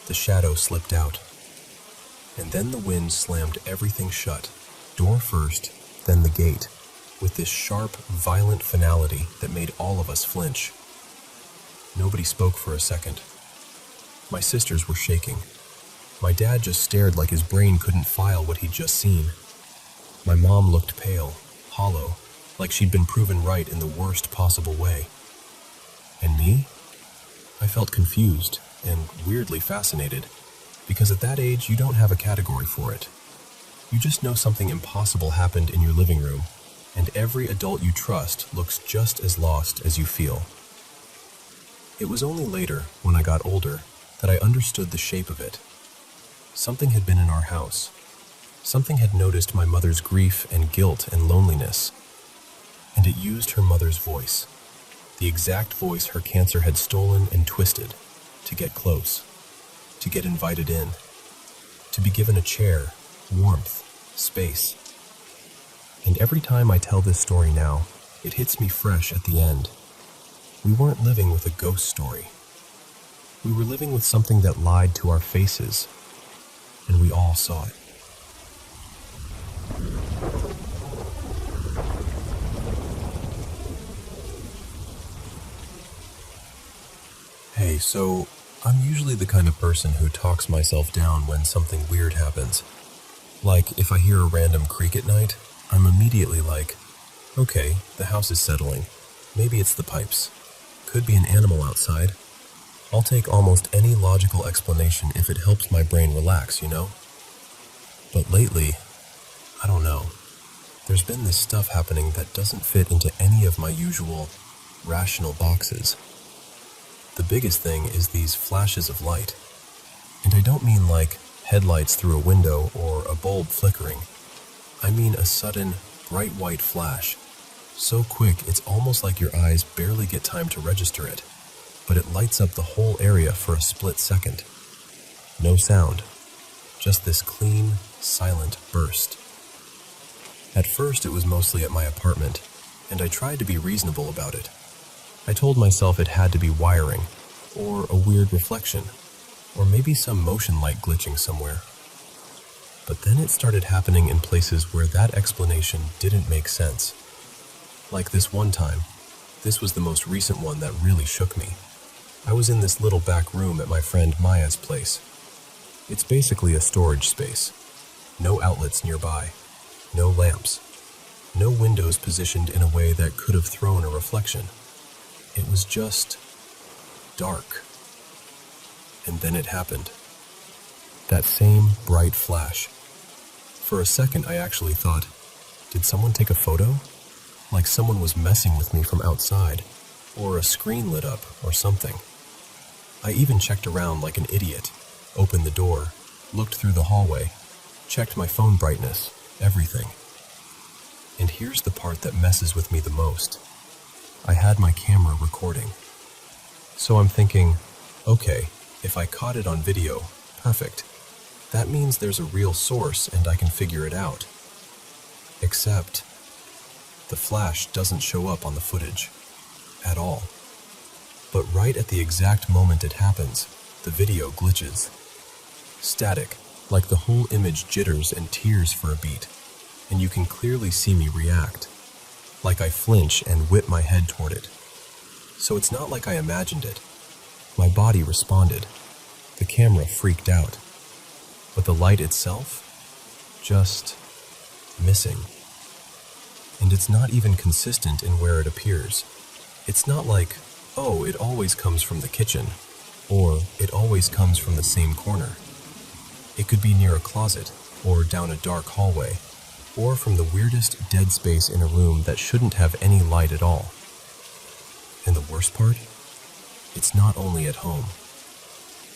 The shadow slipped out. And then the wind slammed everything shut, door first, then the gate, with this sharp, violent finality that made all of us flinch. Nobody spoke for a second. My sisters were shaking. My dad just stared like his brain couldn't file what he'd just seen. My mom looked pale, hollow, like she'd been proven right in the worst possible way. And me? I felt confused and weirdly fascinated. Because at that age, you don't have a category for it. You just know something impossible happened in your living room, and every adult you trust looks just as lost as you feel. It was only later, when I got older, that I understood the shape of it. Something had been in our house. Something had noticed my mother's grief and guilt and loneliness, and it used her mother's voice, the exact voice her cancer had stolen and twisted, to get close. To get invited in, to be given a chair, warmth, space. And every time I tell this story now, it hits me fresh at the end. We weren't living with a ghost story. We were living with something that lied to our faces, and we all saw it. Okay, so I'm usually the kind of person who talks myself down when something weird happens. Like, if I hear a random creak at night, I'm immediately like, okay, the house is settling. Maybe it's the pipes. Could be an animal outside. I'll take almost any logical explanation if it helps my brain relax, you know? But lately, I don't know. There's been this stuff happening that doesn't fit into any of my usual rational boxes. The biggest thing is these flashes of light. And I don't mean like headlights through a window or a bulb flickering. I mean a sudden, bright white flash. So quick, it's almost like your eyes barely get time to register it, but it lights up the whole area for a split second. No sound, just this clean, silent burst. At first, it was mostly at my apartment, and I tried to be reasonable about it. I told myself it had to be wiring, or a weird reflection, or maybe some motion light glitching somewhere. But then it started happening in places where that explanation didn't make sense. Like this one time. This was the most recent one that really shook me. I was in this little back room at my friend Maya's place. It's basically a storage space. No outlets nearby. No lamps. No windows positioned in a way that could have thrown a reflection. It was just dark. And then it happened. That same bright flash. For a second, I actually thought, did someone take a photo? Like someone was messing with me from outside, or a screen lit up, or something. I even checked around like an idiot, opened the door, looked through the hallway, checked my phone brightness, everything. And here's the part that messes with me the most. I had my camera recording. So I'm thinking, okay, if I caught it on video, perfect. That means there's a real source and I can figure it out. Except, the flash doesn't show up on the footage. At all. But right at the exact moment it happens, the video glitches. Static, like the whole image jitters and tears for a beat, and you can clearly see me react. Like I flinch and whip my head toward it. So it's not like I imagined it. My body responded. The camera freaked out. But the light itself? Just missing. And it's not even consistent in where it appears. It's not like, oh, it always comes from the kitchen, or it always comes from the same corner. It could be near a closet, or down a dark hallway, or from the weirdest dead space in a room that shouldn't have any light at all. And the worst part? It's not only at home.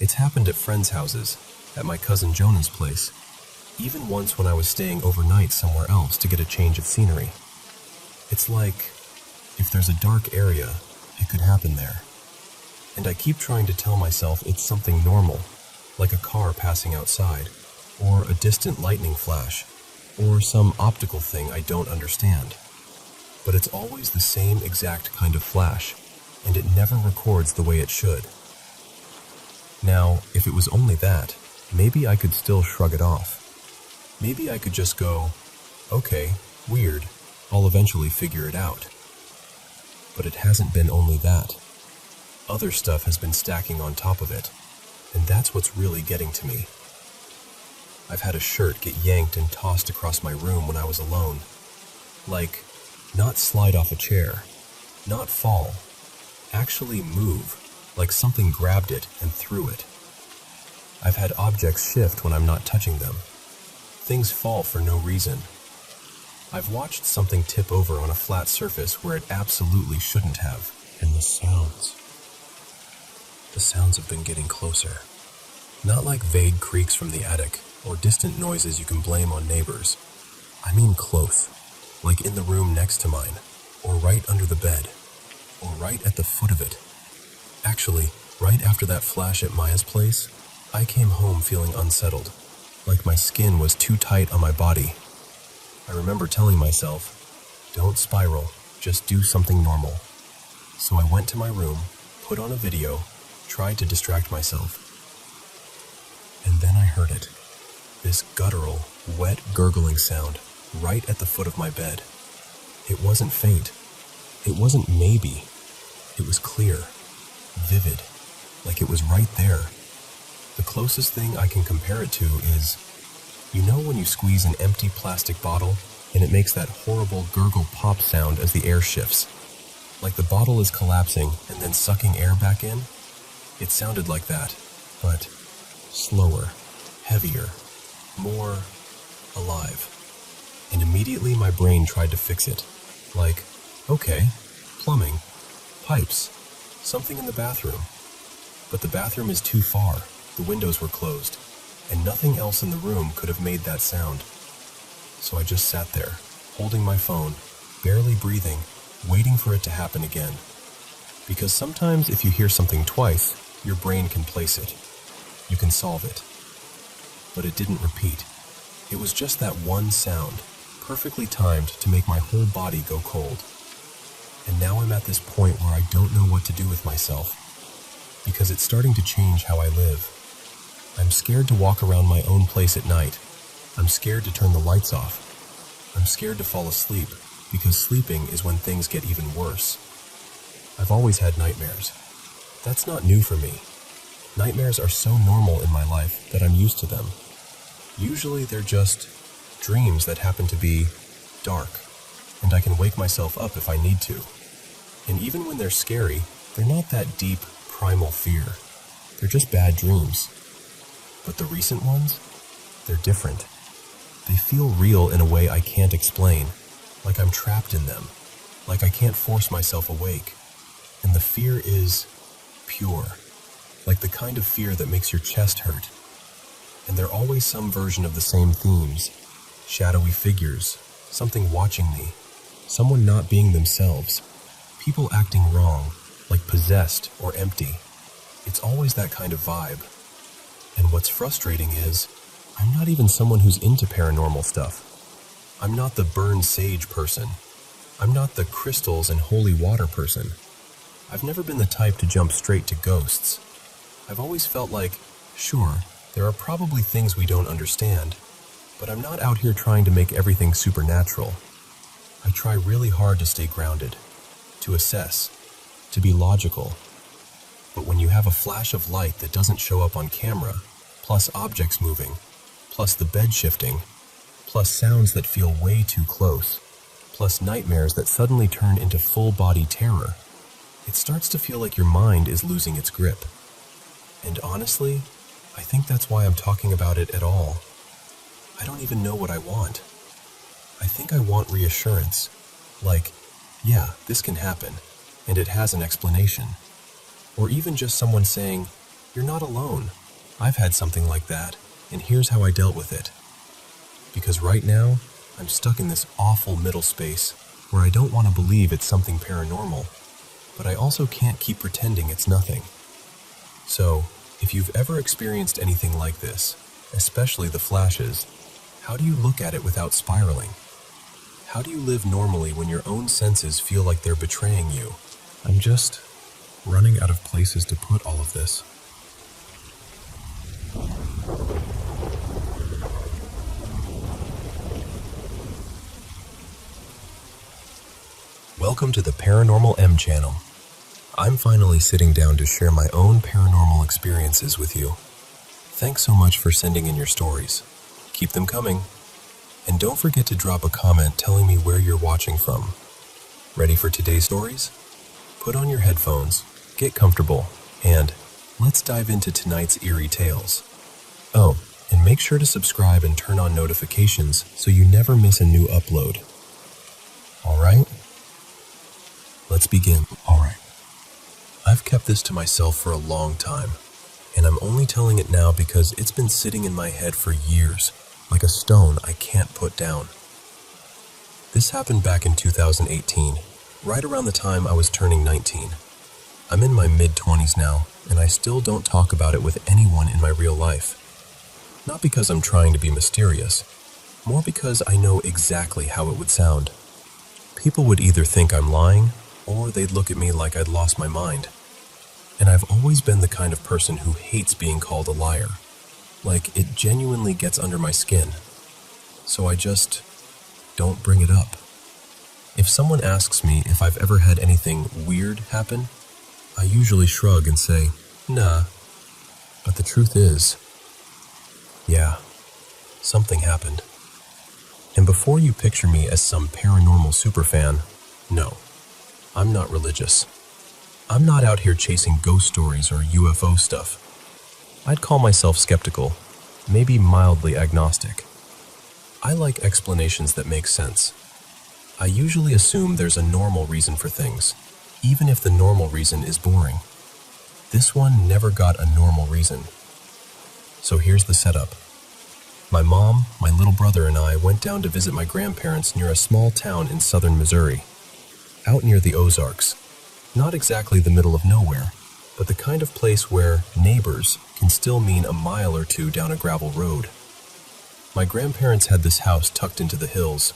It's happened at friends' houses, at my cousin Jonah's place, even once when I was staying overnight somewhere else to get a change of scenery. It's like, if there's a dark area, it could happen there. And I keep trying to tell myself it's something normal, like a car passing outside, or a distant lightning flash, or some optical thing I don't understand. But it's always the same exact kind of flash, and it never records the way it should. Now, if it was only that, maybe I could still shrug it off. Maybe I could just go, okay, weird, I'll eventually figure it out. But it hasn't been only that. Other stuff has been stacking on top of it, and that's what's really getting to me. I've had a shirt get yanked and tossed across my room when I was alone. Like, not slide off a chair, not fall, actually move, like something grabbed it and threw it. I've had objects shift when I'm not touching them. Things fall for no reason. I've watched something tip over on a flat surface where it absolutely shouldn't have. And the sounds have been getting closer. Not like vague creaks from the attic, or distant noises you can blame on neighbors. I mean close, like in the room next to mine, or right under the bed, or right at the foot of it. Actually, right after that flash at Maya's place, I came home feeling unsettled, like my skin was too tight on my body. I remember telling myself, don't spiral, just do something normal. So I went to my room, put on a video, tried to distract myself. And then I heard it. This guttural, wet, gurgling sound right at the foot of my bed. It wasn't faint. It wasn't maybe. It was clear, vivid, like it was right there. The closest thing I can compare it to is, you know when you squeeze an empty plastic bottle and it makes that horrible gurgle pop sound as the air shifts? Like the bottle is collapsing and then sucking air back in? It sounded like that, but slower, heavier, more alive. And immediately my brain tried to fix it. Like, okay, plumbing, pipes, something in the bathroom. But the bathroom is too far, the windows were closed, and nothing else in the room could have made that sound. So I just sat there, holding my phone, barely breathing, waiting for it to happen again. Because sometimes if you hear something twice, your brain can place it. You can solve it. But it didn't repeat. It was just that one sound, perfectly timed to make my whole body go cold. And now I'm at this point where I don't know what to do with myself, because it's starting to change how I live. I'm scared to walk around my own place at night. I'm scared to turn the lights off. I'm scared to fall asleep, because sleeping is when things get even worse. I've always had nightmares. That's not new for me. Nightmares are so normal in my life that I'm used to them. Usually they're just dreams that happen to be dark, and I can wake myself up if I need to. And even when they're scary, they're not that deep, primal fear. They're just bad dreams. But the recent ones, they're different. They feel real in a way I can't explain, like I'm trapped in them, like I can't force myself awake. And the fear is pure, like the kind of fear that makes your chest hurt. And they're always some version of the same themes. Shadowy figures, something watching me, someone not being themselves, people acting wrong, like possessed or empty. It's always that kind of vibe. And what's frustrating is, I'm not even someone who's into paranormal stuff. I'm not the burned sage person. I'm not the crystals and holy water person. I've never been the type to jump straight to ghosts. I've always felt like, sure, there are probably things we don't understand, but I'm not out here trying to make everything supernatural. I try really hard to stay grounded, to assess, to be logical. But when you have a flash of light that doesn't show up on camera, plus objects moving, plus the bed shifting, plus sounds that feel way too close, plus nightmares that suddenly turn into full-body terror, it starts to feel like your mind is losing its grip. And honestly, I think that's why I'm talking about it at all. I don't even know what I want. I think I want reassurance. Like, yeah, this can happen, and it has an explanation. Or even just someone saying, you're not alone. I've had something like that, and here's how I dealt with it. Because right now, I'm stuck in this awful middle space where I don't want to believe it's something paranormal, but I also can't keep pretending it's nothing. So, if you've ever experienced anything like this, especially the flashes, how do you look at it without spiraling? How do you live normally when your own senses feel like they're betraying you? I'm just running out of places to put all of this. Welcome to the Paranormal M channel. I'm finally sitting down to share my own paranormal experiences with you. Thanks so much for sending in your stories. Keep them coming. And don't forget to drop a comment telling me where you're watching from. Ready for today's stories? Put on your headphones, get comfortable, and let's dive into tonight's eerie tales. Oh, and make sure to subscribe and turn on notifications so you never miss a new upload. Alright? Let's begin. Alright. I've kept this to myself for a long time, and I'm only telling it now because it's been sitting in my head for years, like a stone I can't put down. This happened back in 2018, right around the time I was turning 19. I'm in my mid-20s now, and I still don't talk about it with anyone in my real life. Not because I'm trying to be mysterious, more because I know exactly how it would sound. People would either think I'm lying, or they'd look at me like I'd lost my mind. And I've always been the kind of person who hates being called a liar. Like, it genuinely gets under my skin. So I just don't bring it up. If someone asks me if I've ever had anything weird happen, I usually shrug and say, Nah, but the truth is, yeah, something happened. And before you picture me as some paranormal superfan, no, I'm not religious. I'm not out here chasing ghost stories or UFO stuff. I'd call myself skeptical, maybe mildly agnostic. I like explanations that make sense. I usually assume there's a normal reason for things, even if the normal reason is boring. This one never got a normal reason. So here's the setup. My mom, my little brother, and I went down to visit my grandparents near a small town in southern Missouri, out near the Ozarks. Not exactly the middle of nowhere, but the kind of place where neighbors can still mean a mile or two down a gravel road. My grandparents had this house tucked into the hills,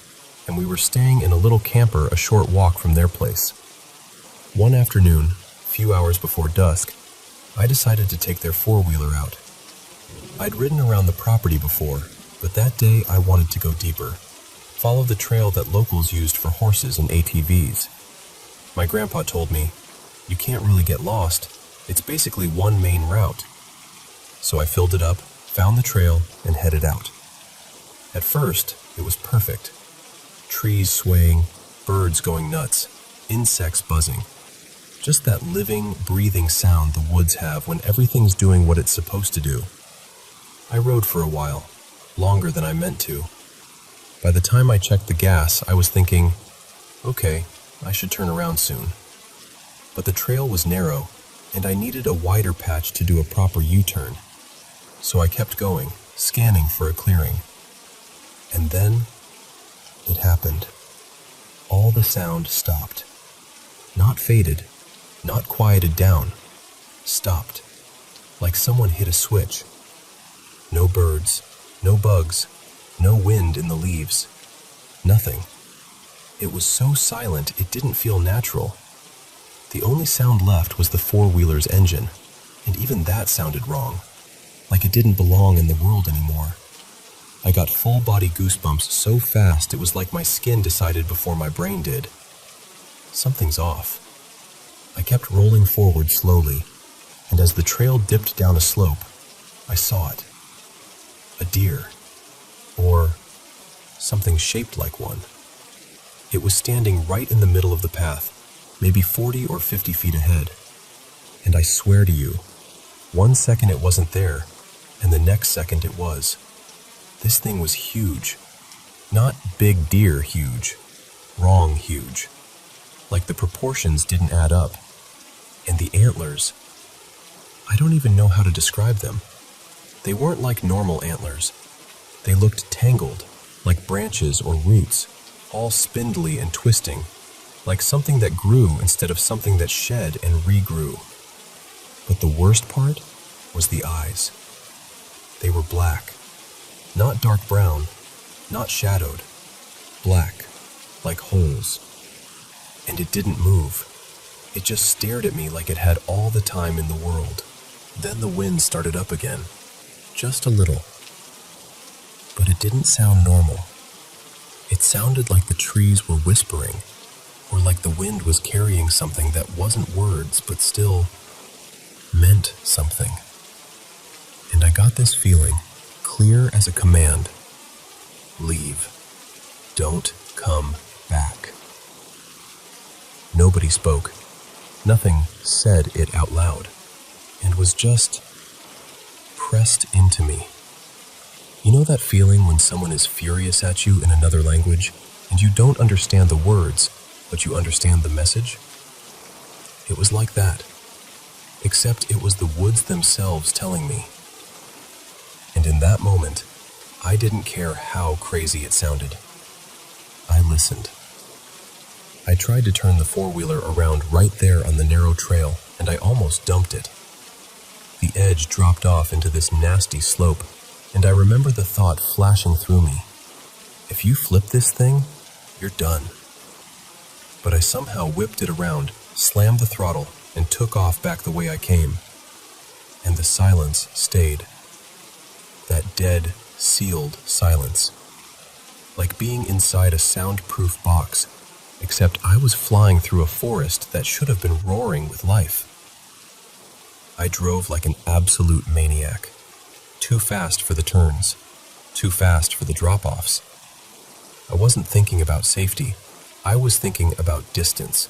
and we were staying in a little camper a short walk from their place. One afternoon, a few hours before dusk, I decided to take their four-wheeler out. I'd ridden around the property before, but that day I wanted to go deeper, follow the trail that locals used for horses and ATVs. My grandpa told me, "You can't really get lost. It's basically one main route." So I filled it up, found the trail, and headed out. At first, it was perfect. Trees swaying, birds going nuts, insects buzzing. Just that living, breathing sound the woods have when everything's doing what it's supposed to do. I rode for a while, longer than I meant to. By the time I checked the gas, I was thinking, okay, I should turn around soon. But the trail was narrow, and I needed a wider patch to do a proper U-turn. So I kept going, scanning for a clearing. And then, it happened. All the sound stopped. Not faded, not quieted down. Stopped. Like someone hit a switch. No birds, no bugs, no wind in the leaves. Nothing. It was so silent it didn't feel natural. The only sound left was the four-wheeler's engine, and even that sounded wrong, like it didn't belong in the world anymore. I got full-body goosebumps so fast it was like my skin decided before my brain did. Something's off. I kept rolling forward slowly, and as the trail dipped down a slope, I saw it. A deer, or something shaped like one. It was standing right in the middle of the path, maybe 40 or 50 feet ahead. And I swear to you, 1 second it wasn't there, and the next second it was. This thing was huge. Not big deer huge, wrong huge. Like the proportions didn't add up. And the antlers, I don't even know how to describe them. They weren't like normal antlers. They looked tangled, like branches or roots, all spindly and twisting, like something that grew instead of something that shed and regrew. But the worst part was the eyes. They were black, not dark brown, not shadowed, black, like holes. And it didn't move. It just stared at me like it had all the time in the world. Then the wind started up again, just a little. But it didn't sound normal. It sounded like the trees were whispering, or like the wind was carrying something that wasn't words but still meant something. And I got this feeling, clear as a command. Leave. Don't come back. Nobody spoke. Nothing said it out loud, and was just pressed into me. You know that feeling when someone is furious at you in another language, and you don't understand the words, but you understand the message? It was like that, except it was the woods themselves telling me. And in that moment, I didn't care how crazy it sounded. I listened. I tried to turn the four-wheeler around right there on the narrow trail, and I almost dumped it. The edge dropped off into this nasty slope, and I remember the thought flashing through me. If you flip this thing, you're done. But I somehow whipped it around, slammed the throttle, and took off back the way I came. And the silence stayed. That dead, sealed silence. Like being inside a soundproof box, except I was flying through a forest that should have been roaring with life. I drove like an absolute maniac. Too fast for the turns, too fast for the drop-offs. I wasn't thinking about safety. I was thinking about distance.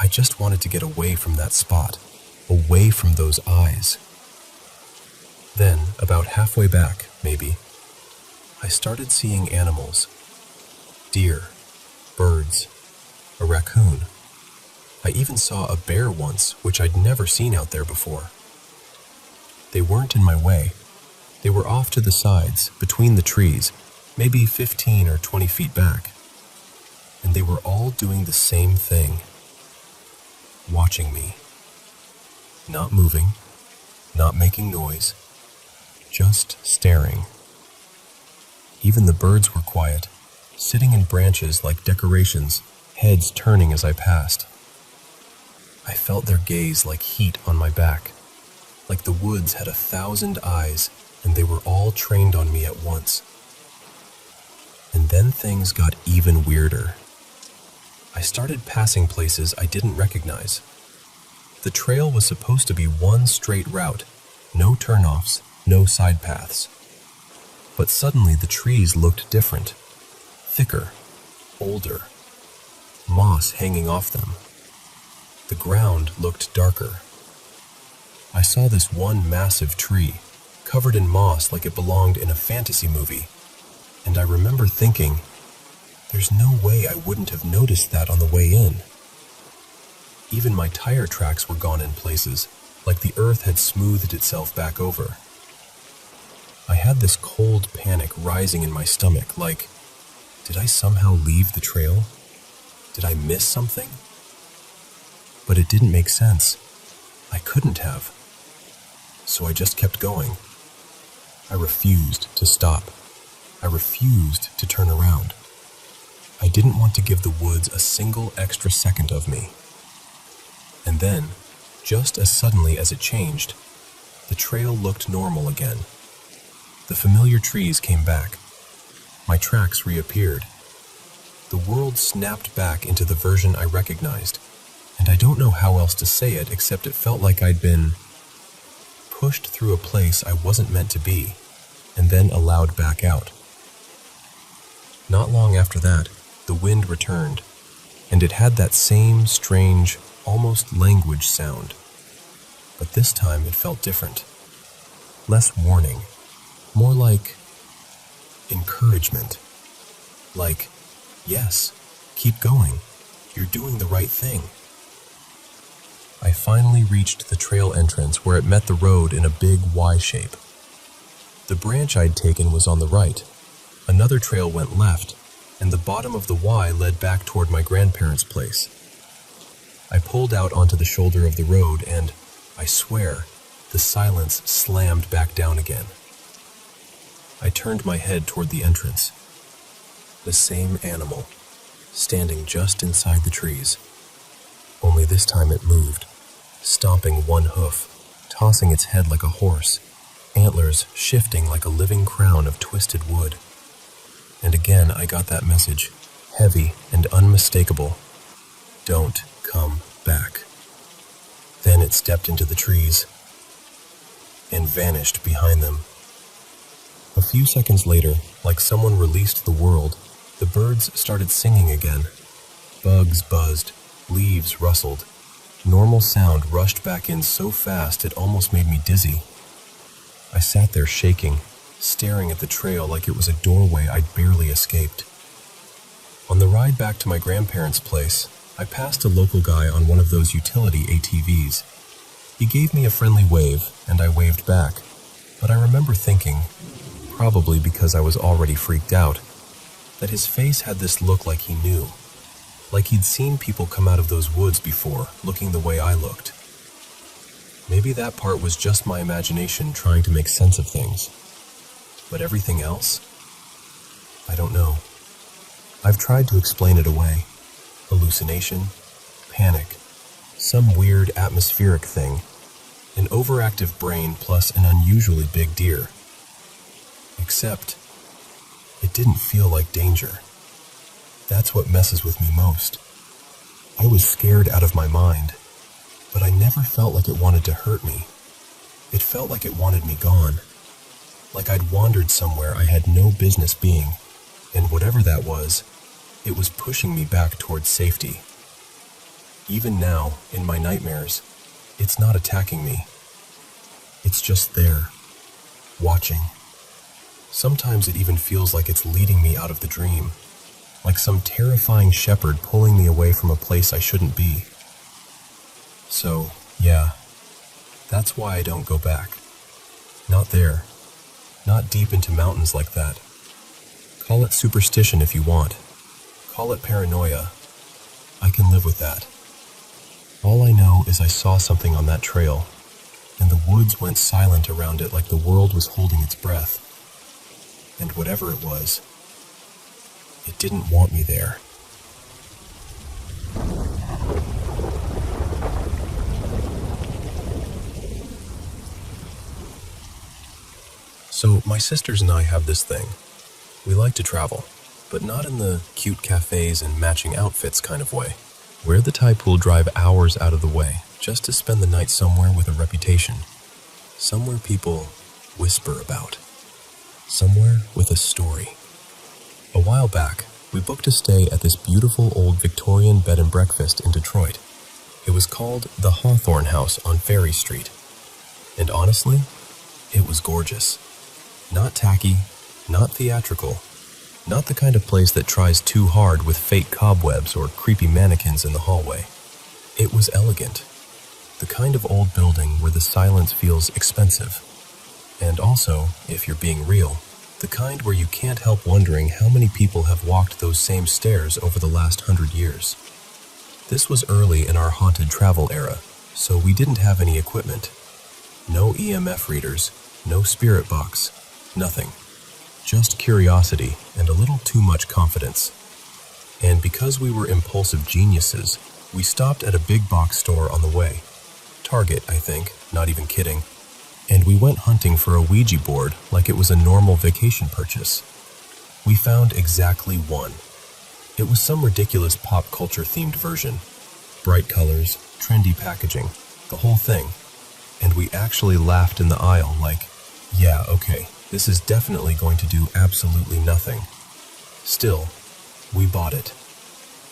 I just wanted to get away from that spot, away from those eyes. Then, about halfway back, maybe, I started seeing animals. Deer, birds, a raccoon. I even saw a bear once, which I'd never seen out there before. They weren't in my way. They were off to the sides, between the trees, maybe 15 or 20 feet back. And they were all doing the same thing. Watching me. Not moving, not making noise, just staring. Even the birds were quiet, sitting in branches like decorations, heads turning as I passed. I felt their gaze like heat on my back, like the woods had 1,000 eyes and they were all trained on me at once. And then things got even weirder. I started passing places I didn't recognize. The trail was supposed to be one straight route, no turnoffs, no side paths. But suddenly the trees looked different, thicker, older, moss hanging off them. The ground looked darker. I saw this one massive tree, covered in moss like it belonged in a fantasy movie, and I remember thinking, there's no way I wouldn't have noticed that on the way in. Even my tire tracks were gone in places, like the earth had smoothed itself back over. I had this cold panic rising in my stomach, like, did I somehow leave the trail? Did I miss something? But it didn't make sense. I couldn't have. So I just kept going. I refused to stop. I refused to turn around. I didn't want to give the woods a single extra second of me. And then, just as suddenly as it changed, the trail looked normal again. The familiar trees came back. My tracks reappeared. The world snapped back into the version I recognized, and I don't know how else to say it except it felt like I'd been pushed through a place I wasn't meant to be, and then allowed back out. Not long after that, the wind returned, and it had that same strange, almost language sound. But this time it felt different. Less warning, more like encouragement. Like, yes, keep going, you're doing the right thing. I finally reached the trail entrance where it met the road in a big Y shape. The branch I'd taken was on the right. Another trail went left, and the bottom of the Y led back toward my grandparents' place. I pulled out onto the shoulder of the road and, I swear, the silence slammed back down again. I turned my head toward the entrance. The same animal, standing just inside the trees. Only this time it moved, stomping one hoof, tossing its head like a horse, antlers shifting like a living crown of twisted wood. And again I got that message, heavy and unmistakable. Don't come back. Then it stepped into the trees and vanished behind them. A few seconds later, like someone released the world, the birds started singing again. Bugs buzzed, leaves rustled. Normal sound rushed back in so fast it almost made me dizzy. I sat there shaking, staring at the trail like it was a doorway I'd barely escaped. On the ride back to my grandparents' place, I passed a local guy on one of those utility ATVs. He gave me a friendly wave, and I waved back, but I remember thinking, probably because I was already freaked out, that his face had this look like he knew, like he'd seen people come out of those woods before, looking the way I looked. Maybe that part was just my imagination trying to make sense of things. But everything else? I don't know. I've tried to explain it away. Hallucination, panic, some weird atmospheric thing, an overactive brain plus an unusually big deer. Except, it didn't feel like danger. That's what messes with me most. I was scared out of my mind. but I never felt like it wanted to hurt me. It felt like it wanted me gone, like I'd wandered somewhere I had no business being, and whatever that was, it was pushing me back towards safety. Even now, in my nightmares, it's not attacking me. It's just there, watching. Sometimes it even feels like it's leading me out of the dream, like some terrifying shepherd pulling me away from a place I shouldn't be. So, yeah, that's why I don't go back. Not there. Not deep into mountains like that. Call it superstition if you want. Call it paranoia. I can live with that. All I know is I saw something on that trail, and the woods went silent around it like the world was holding its breath. And whatever it was, it didn't want me there. So, my sisters and I have this thing. We like to travel, but not in the cute cafes and matching outfits kind of way. We're the type who'll drive hours out of the way just to spend the night somewhere with a reputation. Somewhere people whisper about. Somewhere with a story. A while back, we booked a stay at this beautiful old Victorian bed and breakfast in Detroit. It was called the Hawthorne House on Ferry Street. And honestly, it was gorgeous. Not tacky, not theatrical, not the kind of place that tries too hard with fake cobwebs or creepy mannequins in the hallway. It was elegant. The kind of old building where the silence feels expensive. And also, if you're being real, the kind where you can't help wondering how many people have walked those same stairs over the last 100 years. This was early in our haunted travel era, so we didn't have any equipment. No EMF readers, no spirit box, nothing. Just curiosity and a little too much confidence. And because we were impulsive geniuses, we stopped at a big box store on the way. Target, I think, not even kidding. And we went hunting for a Ouija board like it was a normal vacation purchase. We found exactly one. It was some ridiculous pop culture themed version. Bright colors, trendy packaging, the whole thing. And we actually laughed in the aisle like, yeah, okay, this is definitely going to do absolutely nothing. Still, we bought it.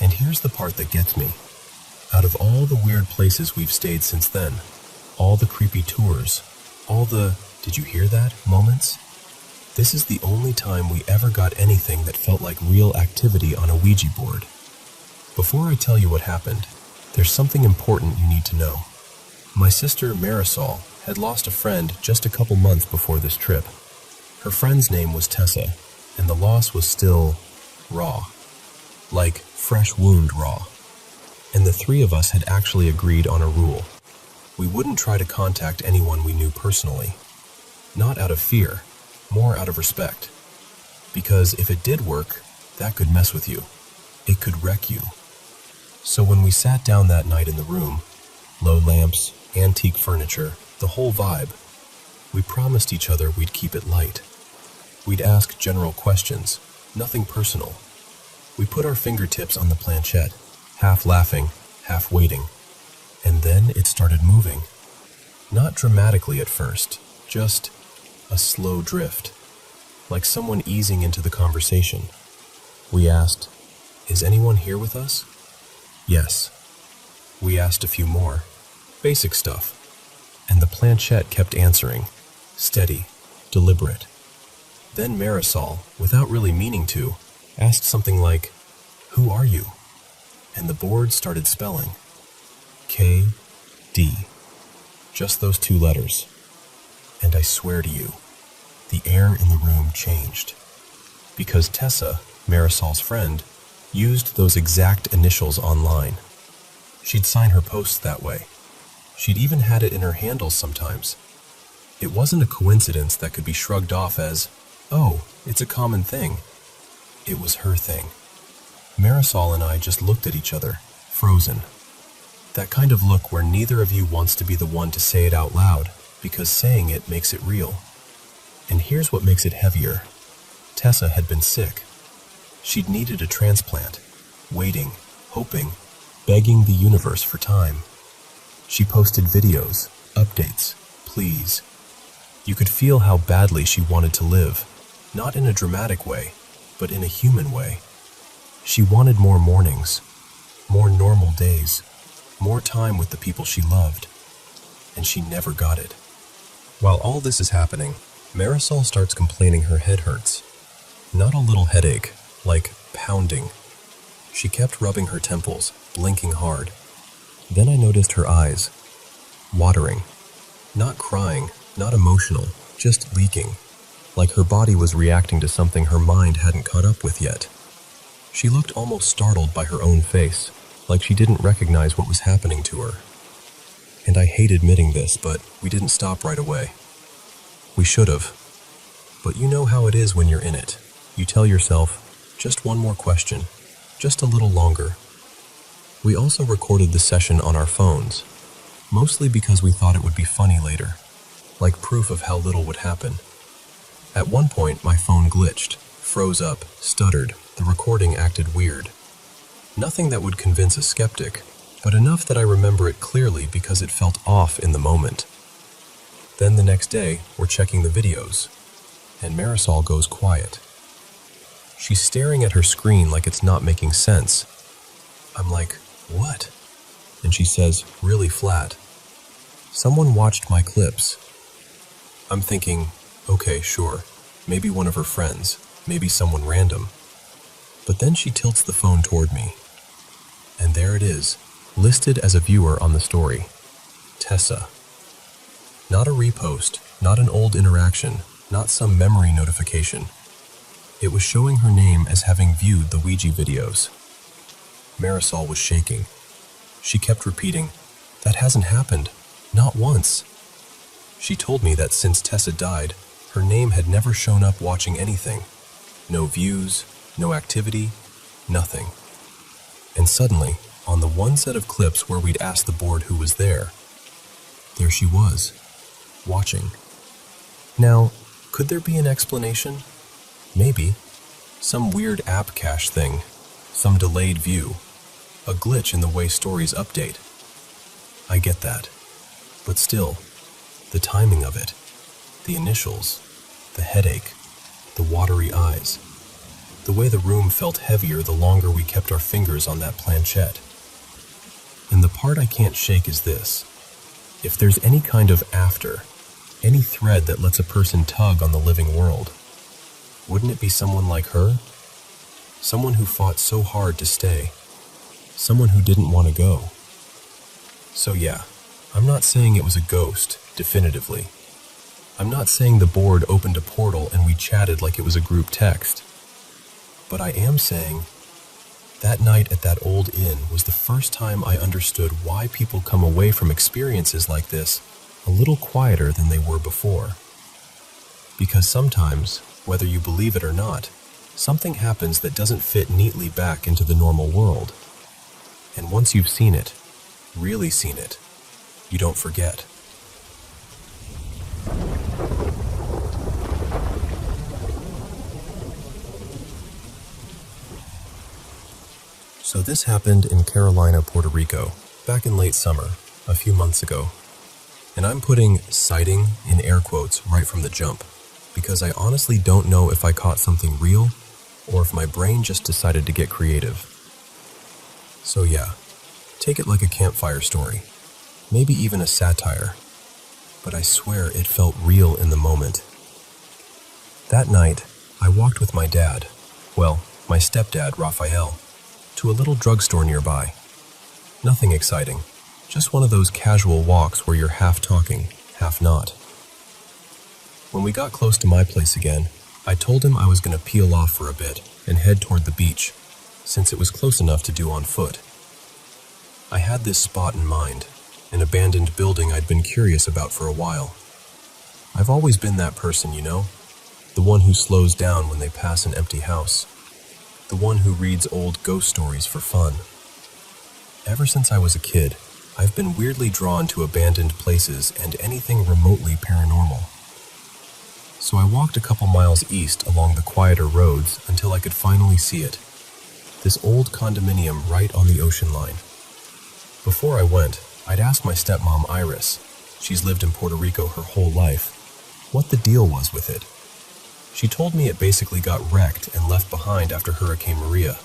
And here's the part that gets me. Out of all the weird places we've stayed since then, all the creepy tours, all the "did you hear that" moments, this is the only time we ever got anything that felt like real activity on a Ouija board. Before I tell you what happened, there's something important you need to know. My sister Marisol had lost a friend just a couple months before this trip. Her friend's name was Tessa, and the loss was still raw. Like fresh wound raw. And the three of us had actually agreed on a rule. We wouldn't try to contact anyone we knew personally. Not out of fear, more out of respect. Because if it did work, that could mess with you. It could wreck you. So when we sat down that night in the room, low lamps, antique furniture, the whole vibe, we promised each other we'd keep it light. We'd ask general questions, nothing personal. We put our fingertips on the planchette, half laughing, half waiting. And then it started moving. Not dramatically at first, just a slow drift, like someone easing into the conversation. We asked, "Is anyone here with us?" Yes. We asked a few more, basic stuff, and the planchette kept answering, steady, deliberate. Then Marisol, without really meaning to, asked something like, "Who are you?" And the board started spelling. K-D. Just those two letters. And I swear to you, the air in the room changed. Because Tessa, Marisol's friend, used those exact initials online. She'd sign her posts that way. She'd even had it in her handles sometimes. It wasn't a coincidence that could be shrugged off as, oh, it's a common thing. It was her thing. Marisol and I just looked at each other, frozen. That kind of look where neither of you wants to be the one to say it out loud, because saying it makes it real. And here's what makes it heavier. Tessa had been sick. She'd needed a transplant, waiting, hoping, begging the universe for time. She posted videos, updates, pleas. You could feel how badly she wanted to live, not in a dramatic way, but in a human way. She wanted more mornings, more normal days, more time with the people she loved, and she never got it. While all this is happening, Marisol starts complaining her head hurts. Not a little headache, like pounding. She kept rubbing her temples, blinking hard. Then I noticed her eyes, watering. Not crying, not emotional, just leaking, like her body was reacting to something her mind hadn't caught up with yet. She looked almost startled by her own face, like she didn't recognize what was happening to her. And I hate admitting this, but we didn't stop right away. We should have. But you know how it is when you're in it. You tell yourself, just one more question, just a little longer. We also recorded the session on our phones, mostly because we thought it would be funny later, like proof of how little would happen. At one point, my phone glitched, froze up, stuttered. The recording acted weird. Nothing that would convince a skeptic, but enough that I remember it clearly because it felt off in the moment. Then the next day, we're checking the videos, and Marisol goes quiet. She's staring at her screen like it's not making sense. I'm like, what? And she says, really flat, someone watched my clips. I'm thinking, okay, sure, maybe one of her friends, maybe someone random. But then she tilts the phone toward me. And there it is, listed as a viewer on the story. Tessa. Not a repost, not an old interaction, not some memory notification. It was showing her name as having viewed the Ouija videos. Marisol was shaking. She kept repeating, that hasn't happened, not once. She told me that since Tessa died, her name had never shown up watching anything. No views, no activity, nothing. And suddenly, on the one set of clips where we'd asked the board who was there she was, watching. Now, could there be an explanation? Maybe. Some weird app cache thing, some delayed view, a glitch in the way stories update. I get that. But still, the timing of it, the initials, the headache, the watery eyes, the way the room felt heavier the longer we kept our fingers on that planchette. And the part I can't shake is this. If there's any kind of after, any thread that lets a person tug on the living world, wouldn't it be someone like her? Someone who fought so hard to stay. Someone who didn't want to go. So yeah, I'm not saying it was a ghost, definitively. I'm not saying the board opened a portal and we chatted like it was a group text. But I am saying that night at that old inn was the first time I understood why people come away from experiences like this a little quieter than they were before. Because sometimes, whether you believe it or not, something happens that doesn't fit neatly back into the normal world. And once you've seen it, really seen it, you don't forget. So this happened in Carolina, Puerto Rico, back in late summer, a few months ago. And I'm putting sighting in air quotes right from the jump, because I honestly don't know if I caught something real or if my brain just decided to get creative. So yeah, take it like a campfire story, maybe even a satire, but I swear it felt real in the moment. That night, I walked with my dad, well, my stepdad, Raphael, to a little drugstore nearby. Nothing exciting, just one of those casual walks where you're half talking, half not. When we got close to my place again, I told him I was going to peel off for a bit and head toward the beach, since it was close enough to do on foot. I had this spot in mind, an abandoned building I'd been curious about for a while. I've always been that person, you know, the one who slows down when they pass an empty house. The one who reads old ghost stories for fun. Ever since I was a kid, I've been weirdly drawn to abandoned places and anything remotely paranormal. So I walked a couple miles east along the quieter roads until I could finally see it. This old condominium right on the ocean line. Before I went, I'd asked my stepmom Iris, she's lived in Puerto Rico her whole life, what the deal was with it. She told me it basically got wrecked and left behind after Hurricane Maria.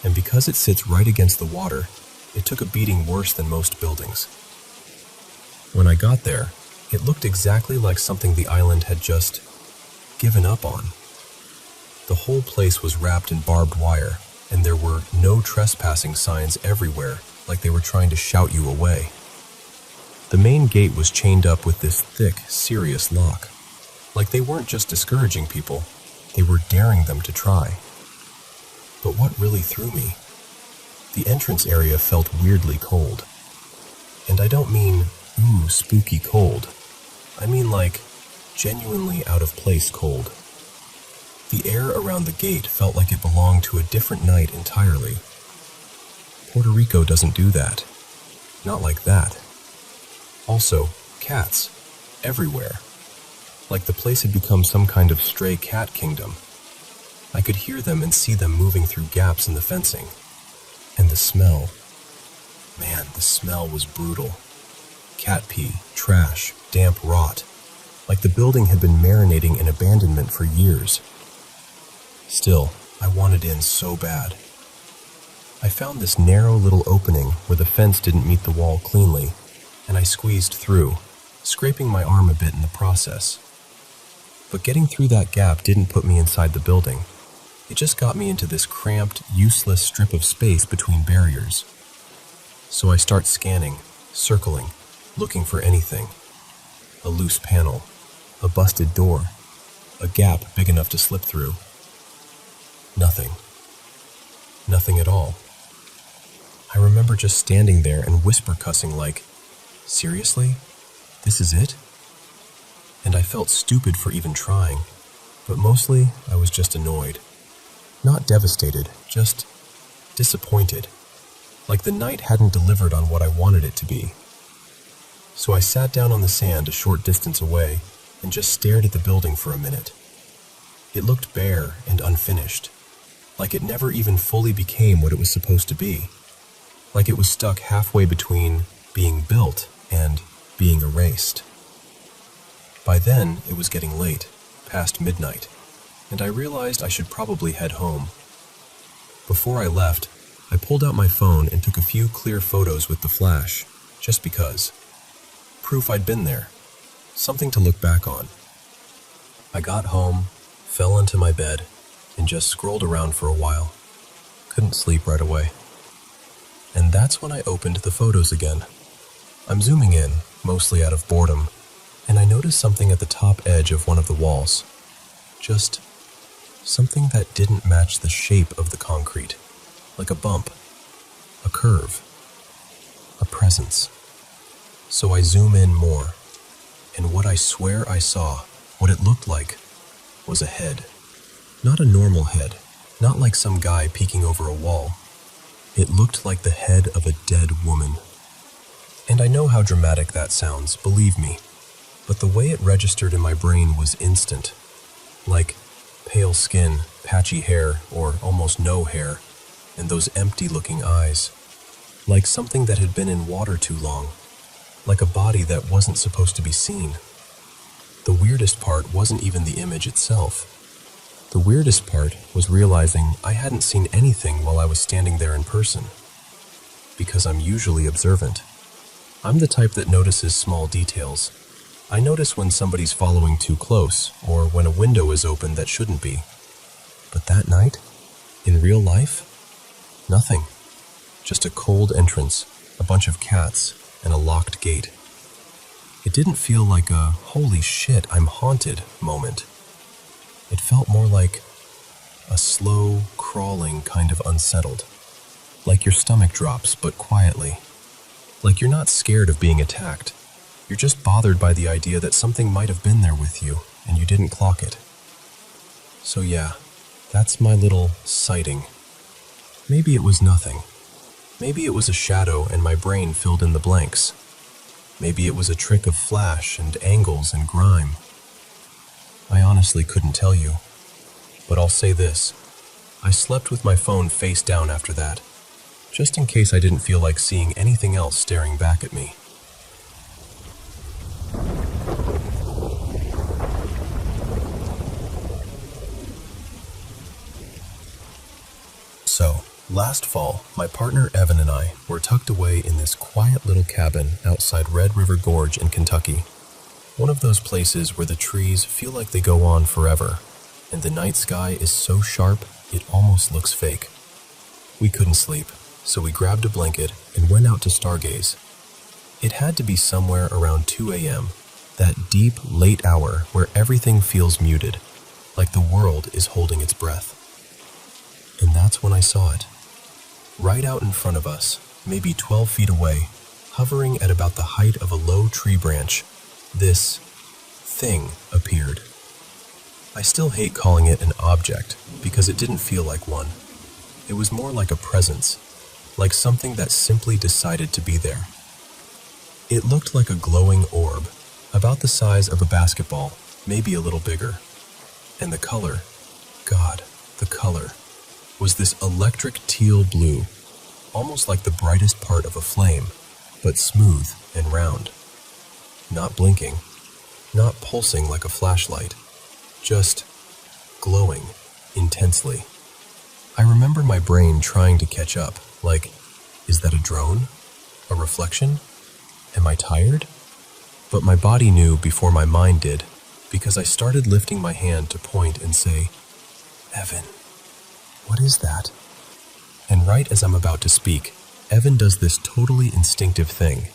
And because it sits right against the water, it took a beating worse than most buildings. When I got there, it looked exactly like something the island had just given up on. The whole place was wrapped in barbed wire, and there were no trespassing signs everywhere, like they were trying to shout you away. The main gate was chained up with this thick, serious lock. Like they weren't just discouraging people, they were daring them to try. But what really threw me? The entrance area felt weirdly cold. And I don't mean, ooh, spooky cold. I mean like, genuinely out of place cold. The air around the gate felt like it belonged to a different night entirely. Puerto Rico doesn't do that. Not like that. Also, cats. Everywhere. Like the place had become some kind of stray cat kingdom. I could hear them and see them moving through gaps in the fencing. And the smell. Man, the smell was brutal. Cat pee, trash, damp rot. Like the building had been marinating in abandonment for years. Still, I wanted in so bad. I found this narrow little opening where the fence didn't meet the wall cleanly, and I squeezed through, scraping my arm a bit in the process. But getting through that gap didn't put me inside the building. It just got me into this cramped, useless strip of space between barriers. So I start scanning, circling, looking for anything. A loose panel, a busted door, a gap big enough to slip through. Nothing. Nothing at all. I remember just standing there and whisper cussing like, seriously? This is it? And I felt stupid for even trying, but mostly I was just annoyed. Not devastated, just disappointed. Like the night hadn't delivered on what I wanted it to be. So I sat down on the sand a short distance away and just stared at the building for a minute. It looked bare and unfinished, like it never even fully became what it was supposed to be. Like it was stuck halfway between being built and being erased. By then, it was getting late, past midnight, and I realized I should probably head home. Before I left, I pulled out my phone and took a few clear photos with the flash, just because. Proof I'd been there. Something to look back on. I got home, fell into my bed, and just scrolled around for a while. Couldn't sleep right away. And that's when I opened the photos again. I'm zooming in, mostly out of boredom, and I noticed something at the top edge of one of the walls. Just something that didn't match the shape of the concrete. Like a bump, a curve, a presence. So I zoom in more, and what I swear I saw, what it looked like, was a head. Not a normal head, not like some guy peeking over a wall. It looked like the head of a dead woman. And I know how dramatic that sounds, believe me, but the way it registered in my brain was instant. Like pale skin, patchy hair, or almost no hair, and those empty-looking eyes. Like something that had been in water too long. Like a body that wasn't supposed to be seen. The weirdest part wasn't even the image itself. The weirdest part was realizing I hadn't seen anything while I was standing there in person. Because I'm usually observant. I'm the type that notices small details. I notice when somebody's following too close, or when a window is open that shouldn't be. But that night, in real life, nothing. Just a cold entrance, a bunch of cats, and a locked gate. It didn't feel like a holy shit, I'm haunted moment. It felt more like a slow, crawling kind of unsettled. Like your stomach drops, but quietly. Like you're not scared of being attacked. You're just bothered by the idea that something might have been there with you, and you didn't clock it. So yeah, that's my little sighting. Maybe it was nothing. Maybe it was a shadow and my brain filled in the blanks. Maybe it was a trick of flash and angles and grime. I honestly couldn't tell you. But I'll say this. I slept with my phone face down after that. just in case I didn't feel like seeing anything else staring back at me. So, last fall, my partner Evan and I were tucked away in this quiet little cabin outside Red River Gorge in Kentucky. One of those places where the trees feel like they go on forever, and the night sky is so sharp it almost looks fake. We couldn't sleep, so we grabbed a blanket and went out to stargaze. It had to be somewhere around 2 a.m., that deep, late hour where everything feels muted, like the world is holding its breath. And that's when I saw it. Right out in front of us, maybe 12 feet away, hovering at about the height of a low tree branch, this thing appeared. I still hate calling it an object because it didn't feel like one. It was more like a presence, like something that simply decided to be there. It looked like a glowing orb, about the size of a basketball, maybe a little bigger. And the color, God, the color, was this electric teal blue, almost like the brightest part of a flame, but smooth and round. Not blinking, not pulsing like a flashlight, just glowing intensely. I remember my brain trying to catch up, like, is that a drone? A reflection? Am I tired? But my body knew before my mind did, because I started lifting my hand to point and say, Evan, what is that? And right as I'm about to speak, Evan does this totally instinctive thing.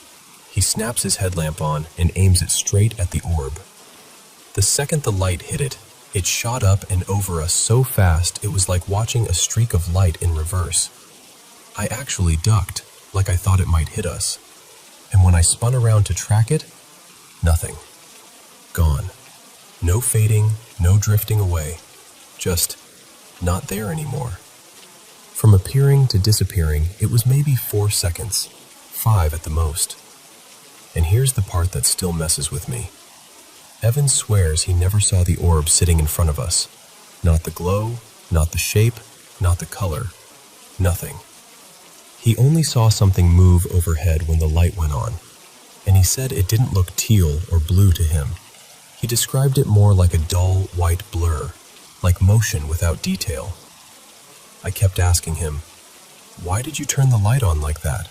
He snaps his headlamp on and aims it straight at the orb. The second the light hit it, it shot up and over us so fast it was like watching a streak of light in reverse. I actually ducked, like I thought it might hit us. And when I spun around to track it, nothing. Gone. No fading, no drifting away. Just not there anymore. From appearing to disappearing, it was maybe 4 seconds, 5 at the most. And here's the part that still messes with me. Evan swears he never saw the orb sitting in front of us. Not the glow, not the shape, not the color. Nothing. He only saw something move overhead when the light went on, and he said it didn't look teal or blue to him. He described it more like a dull, white blur, like motion without detail. I kept asking him, why did you turn the light on like that?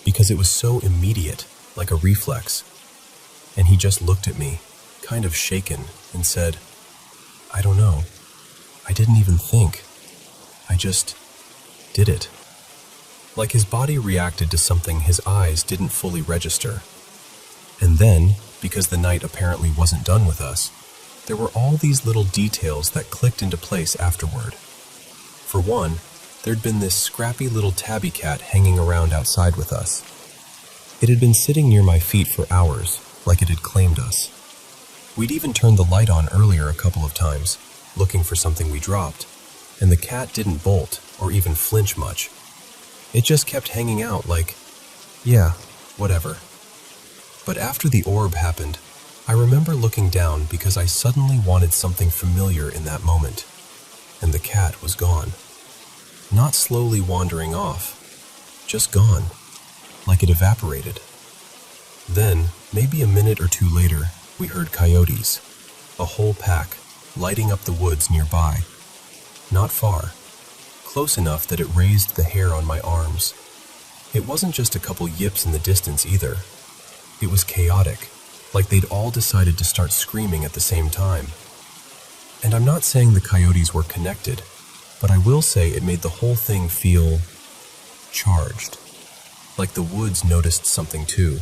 Because it was so immediate, like a reflex. And he just looked at me, kind of shaken, and said, I don't know. I didn't even think. I just did it. Like his body reacted to something his eyes didn't fully register. And then, because the night apparently wasn't done with us, there were all these little details that clicked into place afterward. For one, there'd been this scrappy little tabby cat hanging around outside with us. It had been sitting near my feet for hours, like it had claimed us. We'd even turned the light on earlier a couple of times, looking for something we dropped, and the cat didn't bolt or even flinch much. It just kept hanging out like, yeah, whatever. But after the orb happened, I remember looking down because I suddenly wanted something familiar in that moment, and the cat was gone. Not slowly wandering off, just gone, like it evaporated. Then, maybe a minute or two later, we heard coyotes, a whole pack, lighting up the woods nearby. Not far, close enough that it raised the hair on my arms. It wasn't just a couple yips in the distance either. It was chaotic, like they'd all decided to start screaming at the same time. And I'm not saying the coyotes were connected, but I will say it made the whole thing feel charged, like the woods noticed something too.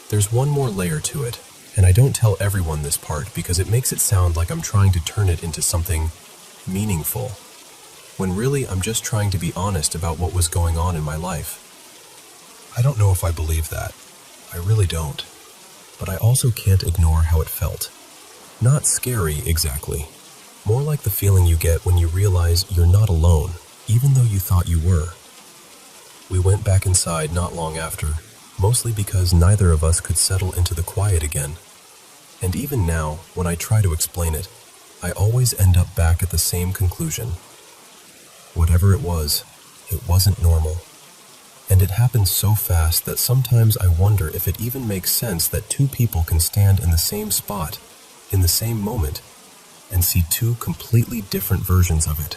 There's one more layer to it, and I don't tell everyone this part because it makes it sound like I'm trying to turn it into something meaningful, when really I'm just trying to be honest about what was going on in my life. I don't know if I believe that. I really don't. But I also can't ignore how it felt. Not scary exactly, more like the feeling you get when you realize you're not alone, even though you thought you were. We went back inside not long after, mostly because neither of us could settle into the quiet again. And even now, when I try to explain it, I always end up back at the same conclusion. Whatever it wasn't normal. And it happens so fast that sometimes I wonder if it even makes sense that two people can stand in the same spot, in the same moment, and see two completely different versions of it.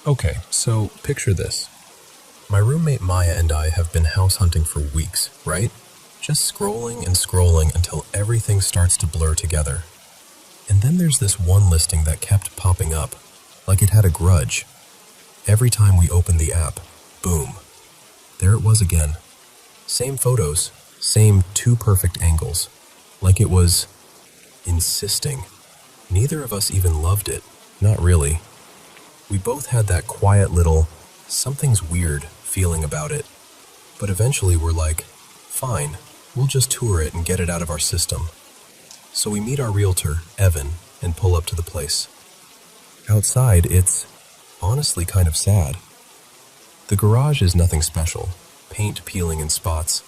Okay, so picture this. My roommate Maya and I have been house hunting for weeks, right? Just scrolling and scrolling until everything starts to blur together. And then there's this one listing that kept popping up, like it had a grudge. Every time we opened the app, boom, there it was again. Same photos, same two perfect angles, like it was insisting. Neither of us even loved it, not really. We both had that quiet little, something's weird feeling about it. But eventually we're like, fine, we'll just tour it and get it out of our system. So we meet our realtor, Evan, and pull up to the place. Outside, it's honestly kind of sad. The garage is nothing special, paint peeling in spots,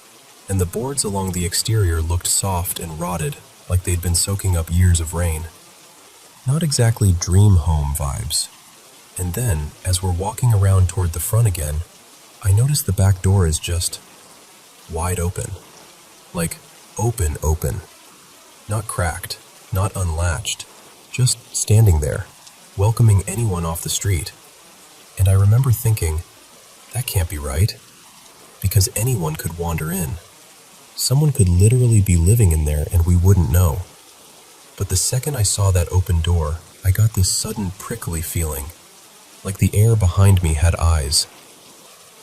and the boards along the exterior looked soft and rotted, like they'd been soaking up years of rain. Not exactly dream home vibes. And then, as we're walking around toward the front again, I notice the back door is just wide open. Like, open. Not cracked, not unlatched, just standing there, welcoming anyone off the street. And I remember thinking, that can't be right, because anyone could wander in. Someone could literally be living in there and we wouldn't know. But the second I saw that open door, I got this sudden prickly feeling, like the air behind me had eyes.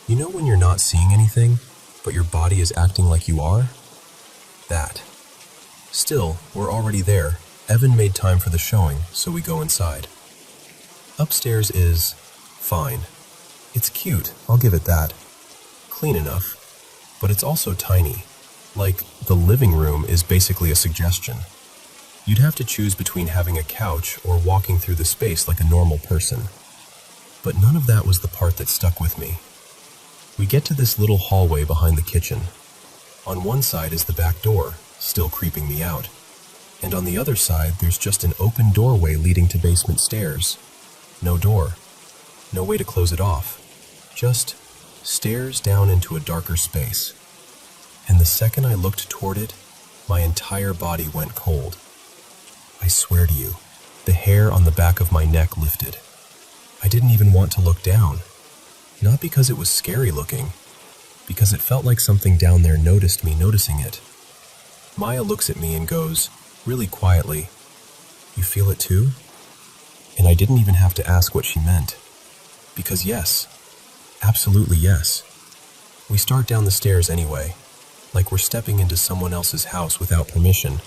You know when you're not seeing anything, but your body is acting like you are? That. Still, we're already there. Evan made time for the showing, so we go inside. Upstairs is fine. It's cute, I'll give it that. Clean enough. But it's also tiny. Like, the living room is basically a suggestion. You'd have to choose between having a couch or walking through the space like a normal person. But none of that was the part that stuck with me. We get to this little hallway behind the kitchen. On one side is the back door, still creeping me out. And on the other side, there's just an open doorway leading to basement stairs. No door. No way to close it off. Just stairs down into a darker space. And the second I looked toward it, my entire body went cold. I swear to you, the hair on the back of my neck lifted. I didn't even want to look down. Not because it was scary looking, because it felt like something down there noticed me noticing it. Maya looks at me and goes, really quietly, "You feel it too?" And I didn't even have to ask what she meant. Because yes, absolutely yes. We start down the stairs anyway, like we're stepping into someone else's house without permission.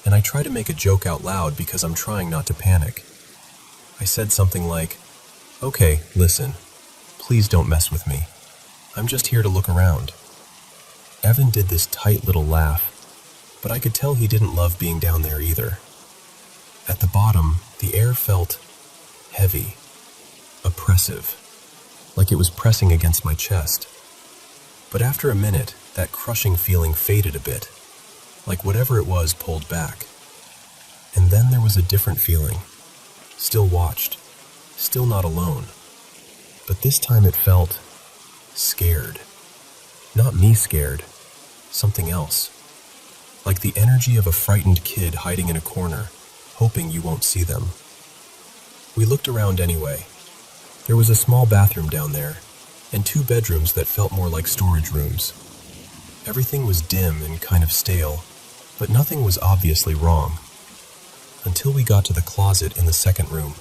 And I try to make a joke out loud because I'm trying not to panic. I said something like, "Okay, listen, please don't mess with me. I'm just here to look around." Evan did this tight little laugh, but I could tell he didn't love being down there either. At the bottom, the air felt heavy, oppressive, like it was pressing against my chest. But after a minute, that crushing feeling faded a bit, like whatever it was pulled back. And then there was a different feeling, still watched, still not alone. But this time it felt scared. Not me scared, something else. Like the energy of a frightened kid hiding in a corner, hoping you won't see them. We looked around anyway. There was a small bathroom down there, and 2 bedrooms that felt more like storage rooms. Everything was dim and kind of stale, but nothing was obviously wrong. Until we got to the closet in the second room.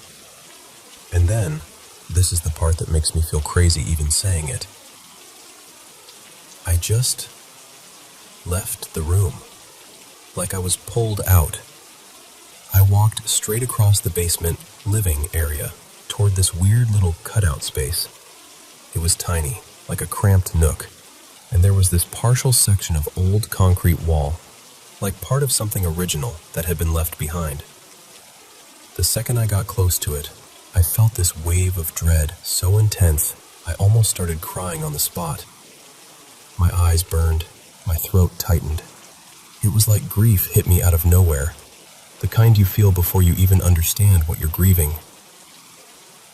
And then, this is the part that makes me feel crazy even saying it. I just left the room, like I was pulled out. I walked straight across the basement living area toward this weird little cutout space. It was tiny, like a cramped nook, and there was this partial section of old concrete wall, like part of something original that had been left behind. The second I got close to it, I felt this wave of dread so intense I almost started crying on the spot. My eyes burned, my throat tightened. It was like grief hit me out of nowhere, the kind you feel before you even understand what you're grieving.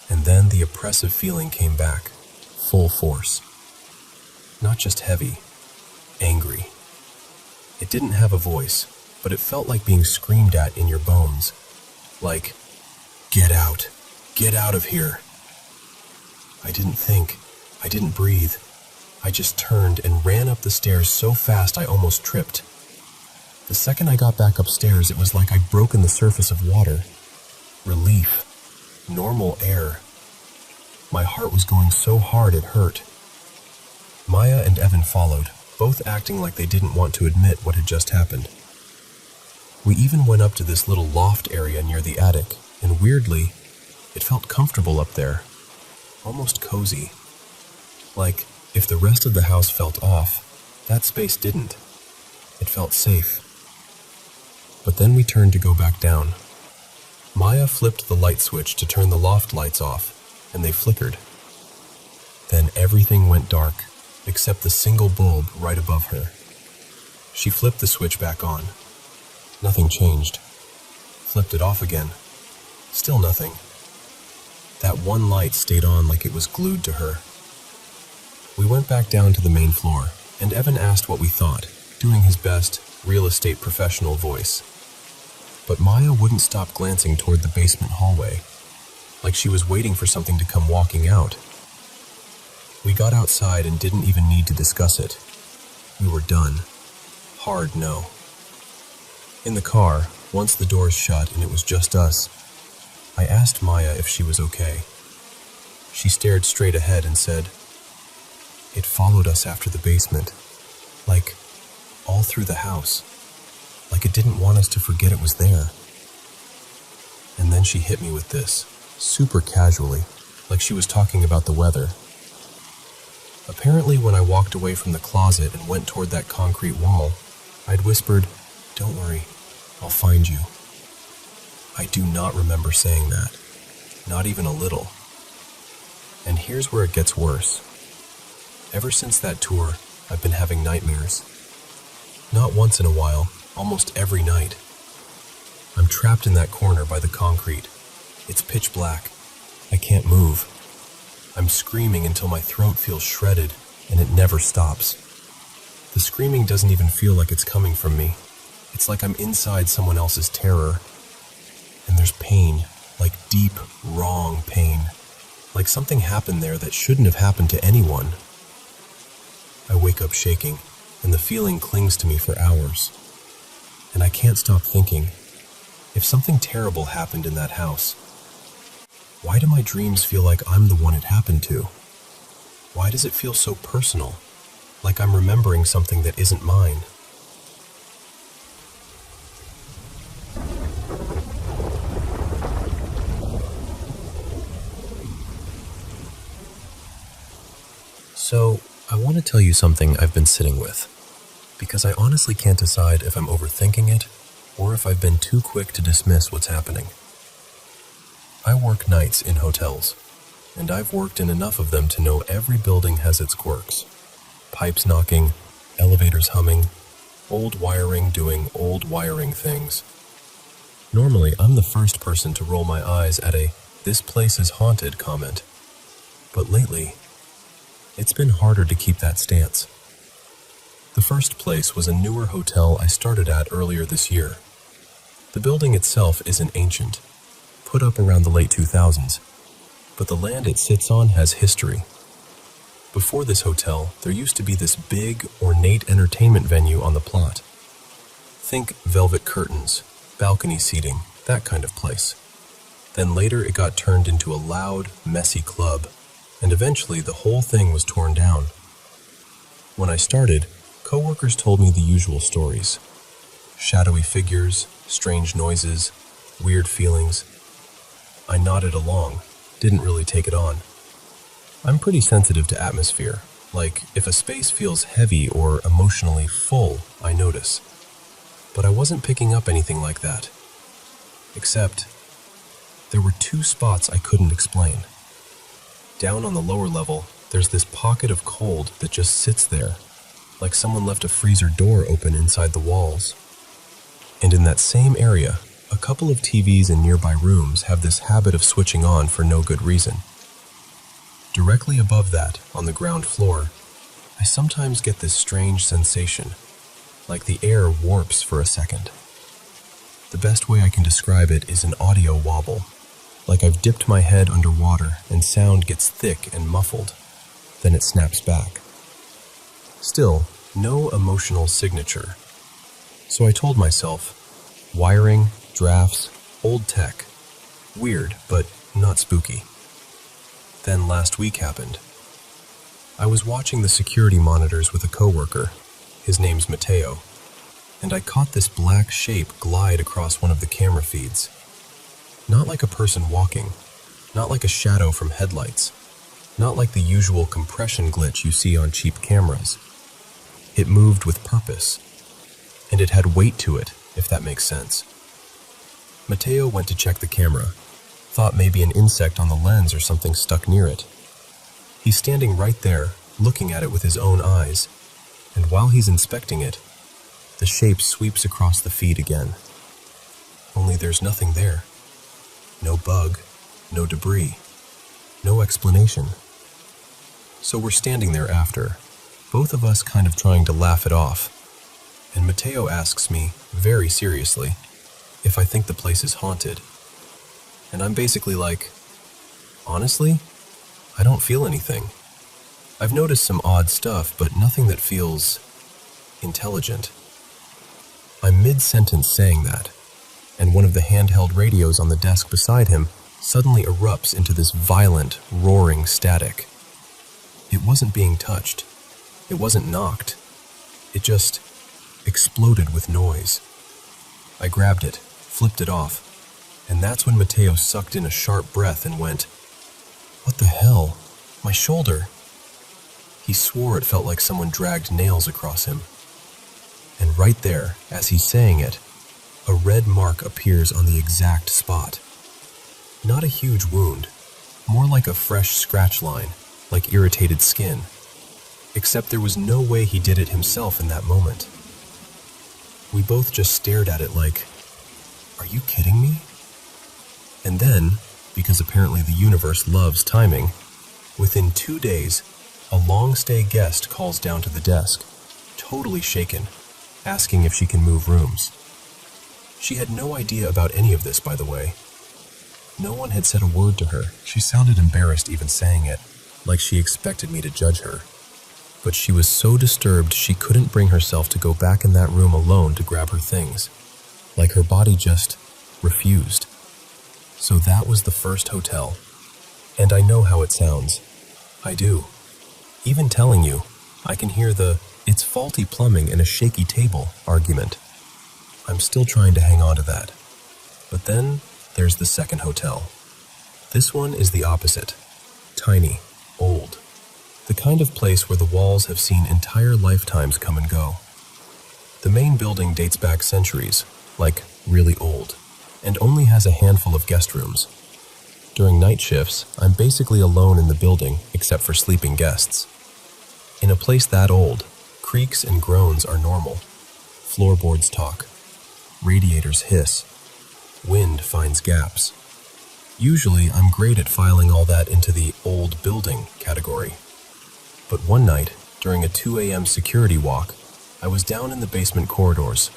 And then the oppressive feeling came back, full force. Not just heavy, angry. It didn't have a voice, but it felt like being screamed at in your bones. Like, get out of here. I didn't think, I didn't breathe. I just turned and ran up the stairs so fast I almost tripped. The second I got back upstairs, it was like I'd broken the surface of water. Relief. Normal air. My heart was going so hard it hurt. Maya and Evan followed, both acting like they didn't want to admit what had just happened. We even went up to this little loft area near the attic, and weirdly, it felt comfortable up there. Almost cozy. Like, if the rest of the house felt off, that space didn't. It felt safe. But then we turned to go back down. Maya flipped the light switch to turn the loft lights off, and they flickered. Then everything went dark, except the single bulb right above her. She flipped the switch back on. Nothing changed. Flipped it off again. Still nothing. That one light stayed on like it was glued to her. We went back down to the main floor, and Evan asked what we thought, doing his best real estate professional voice. But Maya wouldn't stop glancing toward the basement hallway, like she was waiting for something to come walking out. We got outside and didn't even need to discuss it. We were done. Hard no. In the car, once the doors shut and it was just us, I asked Maya if she was okay. She stared straight ahead and said, "It followed us after the basement, like all through the house, like it didn't want us to forget it was there." And then she hit me with this, super casually, like she was talking about the weather. Apparently, when I walked away from the closet and went toward that concrete wall, I'd whispered, "Don't worry, I'll find you." I do not remember saying that, not even a little. And here's where it gets worse. Ever since that tour, I've been having nightmares. Not once in a while, almost every night. I'm trapped in that corner by the concrete. It's pitch black. I can't move. I'm screaming until my throat feels shredded, and it never stops. The screaming doesn't even feel like it's coming from me. It's like I'm inside someone else's terror. And there's pain, like deep, wrong pain. Like something happened there that shouldn't have happened to anyone. I wake up shaking, and the feeling clings to me for hours. And I can't stop thinking, if something terrible happened in that house, why do my dreams feel like I'm the one it happened to? Why does it feel so personal, like I'm remembering something that isn't mine? So, I want to tell you something I've been sitting with, because I honestly can't decide if I'm overthinking it or if I've been too quick to dismiss what's happening. I work nights in hotels, and I've worked in enough of them to know every building has its quirks. Pipes knocking, elevators humming, old wiring doing old wiring things. Normally, I'm the first person to roll my eyes at a "this place is haunted" comment, but lately, it's been harder to keep that stance. The first place was a newer hotel I started at earlier this year. The building itself isn't ancient, put up around the late 2000s, but the land it sits on has history. Before this hotel, there used to be this big, ornate entertainment venue on the plot. Think velvet curtains, balcony seating, that kind of place. Then later it got turned into a loud, messy club, and eventually the whole thing was torn down. When I started, coworkers told me the usual stories. Shadowy figures, strange noises, weird feelings. I nodded along, didn't really take it on. I'm pretty sensitive to atmosphere, like if a space feels heavy or emotionally full, I notice. But I wasn't picking up anything like that. Except, there were two spots I couldn't explain. Down on the lower level, there's this pocket of cold that just sits there, like someone left a freezer door open inside the walls. And in that same area, a couple of TVs in nearby rooms have this habit of switching on for no good reason. Directly above that, on the ground floor, I sometimes get this strange sensation, like the air warps for a second. The best way I can describe it is an audio wobble, like I've dipped my head underwater and sound gets thick and muffled, then it snaps back. Still, no emotional signature. So I told myself, wiring, drafts, old tech. Weird, but not spooky. Then last week happened. I was watching the security monitors with a coworker. His name's Mateo. And I caught this black shape glide across one of the camera feeds. Not like a person walking, not like a shadow from headlights, not like the usual compression glitch you see on cheap cameras. It moved with purpose, and it had weight to it, if that makes sense. Mateo went to check the camera, thought maybe an insect on the lens or something stuck near it. He's standing right there, looking at it with his own eyes, and while he's inspecting it, the shape sweeps across the feed again. Only there's nothing there. No bug, no debris, no explanation. So we're standing there after, both of us kind of trying to laugh it off, and Mateo asks me, very seriously, if I think the place is haunted. And I'm basically like, honestly, I don't feel anything. I've noticed some odd stuff, but nothing that feels intelligent. I'm mid-sentence saying that, and one of the handheld radios on the desk beside him suddenly erupts into this violent, roaring static. It wasn't being touched. It wasn't knocked. It just exploded with noise. I grabbed it, flipped it off, and that's when Mateo sucked in a sharp breath and went, "What the hell? My shoulder!" He swore it felt like someone dragged nails across him. And right there, as he's saying it, a red mark appears on the exact spot. Not a huge wound, more like a fresh scratch line, like irritated skin. Except there was no way he did it himself in that moment. We both just stared at it like, are you kidding me? And then, because apparently the universe loves timing, within 2 days, a long-stay guest calls down to the desk, totally shaken, asking if she can move rooms. She had no idea about any of this, by the way. No one had said a word to her. She sounded embarrassed even saying it, like she expected me to judge her. But she was so disturbed she couldn't bring herself to go back in that room alone to grab her things. Like her body just refused. So that was the first hotel. And I know how it sounds. I do. Even telling you, I can hear the "it's faulty plumbing and a shaky table" argument. I'm still trying to hang on to that. But then there's the second hotel. This one is the opposite. Tiny, old. The kind of place where the walls have seen entire lifetimes come and go. The main building dates back centuries, like really old, and only has a handful of guest rooms. During night shifts, I'm basically alone in the building except for sleeping guests. In a place that old, creaks and groans are normal. Floorboards talk. Radiators hiss. Wind finds gaps. Usually, I'm great at filing all that into the old building category. But one night, during a 2 a.m. security walk, I was down in the basement corridors.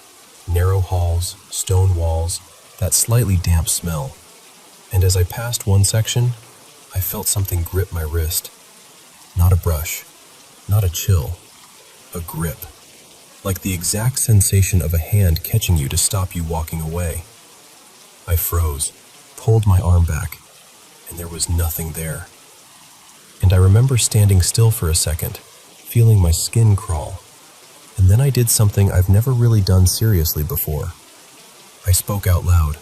Narrow halls, stone walls, that slightly damp smell. And as I passed one section, I felt something grip my wrist. Not a brush, not a chill, a grip. Like the exact sensation of a hand catching you to stop you walking away. I froze, pulled my arm back, and there was nothing there. And I remember standing still for a second, feeling my skin crawl. And then I did something I've never really done seriously before. I spoke out loud,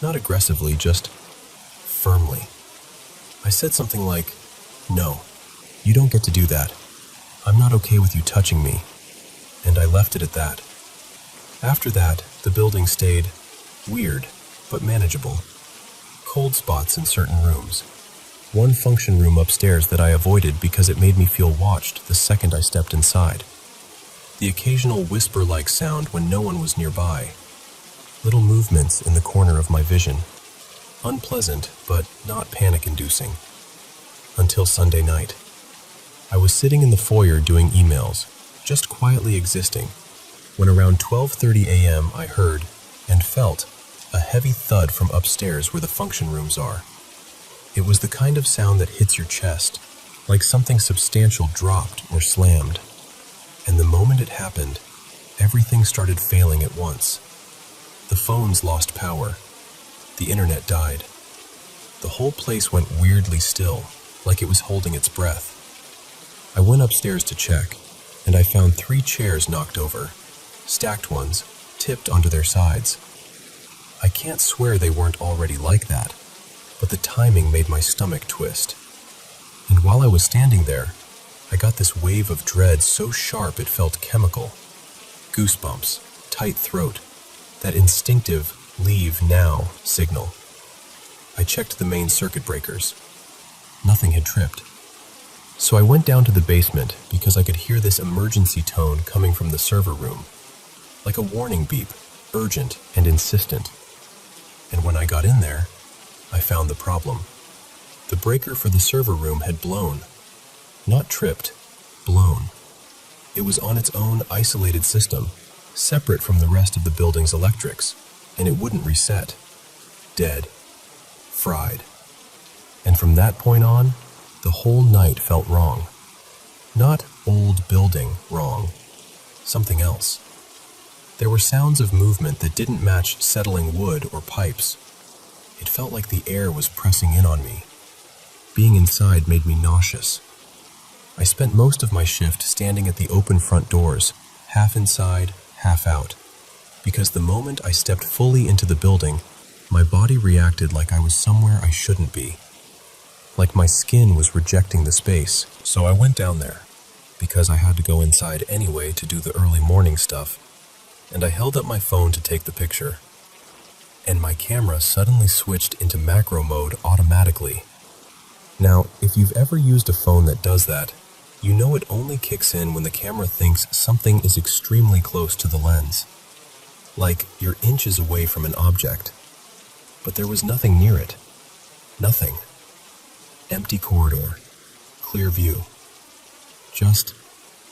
not aggressively, just firmly. I said something like, "No, you don't get to do that. I'm not okay with you touching me." And I left it at that. After that, the building stayed weird, but manageable. Cold spots in certain rooms. One function room upstairs that I avoided because it made me feel watched the second I stepped inside. the occasional whisper-like sound when no one was nearby, little movements in the corner of my vision. Unpleasant, but not panic-inducing. Until Sunday night. I was sitting in the foyer doing emails, just quietly existing, when around 12:30 a.m. I heard, and felt, a heavy thud from upstairs where the function rooms are. It was the kind of sound that hits your chest, like something substantial dropped or slammed. And the moment it happened, everything started failing at once. The phones lost power. The internet died. The whole place went weirdly still, like it was holding its breath. I went upstairs to check, and I found 3 chairs knocked over, stacked ones, tipped onto their sides. I can't swear they weren't already like that, but the timing made my stomach twist. And while I was standing there, I got this wave of dread so sharp it felt chemical. Goosebumps, tight throat, that instinctive "leave now" signal. I checked the main circuit breakers. Nothing had tripped. So I went down to the basement because I could hear this emergency tone coming from the server room, like a warning beep, urgent and insistent. And when I got in there, I found the problem. The breaker for the server room had blown. Not tripped, blown. It was on its own isolated system, separate from the rest of the building's electrics, and it wouldn't reset. Dead. Fried. And from that point on, the whole night felt wrong. Not old building wrong. Something else. There were sounds of movement that didn't match settling wood or pipes. It felt like the air was pressing in on me. Being inside made me nauseous. I spent most of my shift standing at the open front doors, half inside, half out, because the moment I stepped fully into the building, my body reacted like I was somewhere I shouldn't be. Like my skin was rejecting the space. So I went down there, because I had to go inside anyway to do the early morning stuff, and I held up my phone to take the picture. And my camera suddenly switched into macro mode automatically. Now, if you've ever used a phone that does that, you know it only kicks in when the camera thinks something is extremely close to the lens. Like you're inches away from an object. But there was nothing near it. Nothing. Empty corridor. Clear view. Just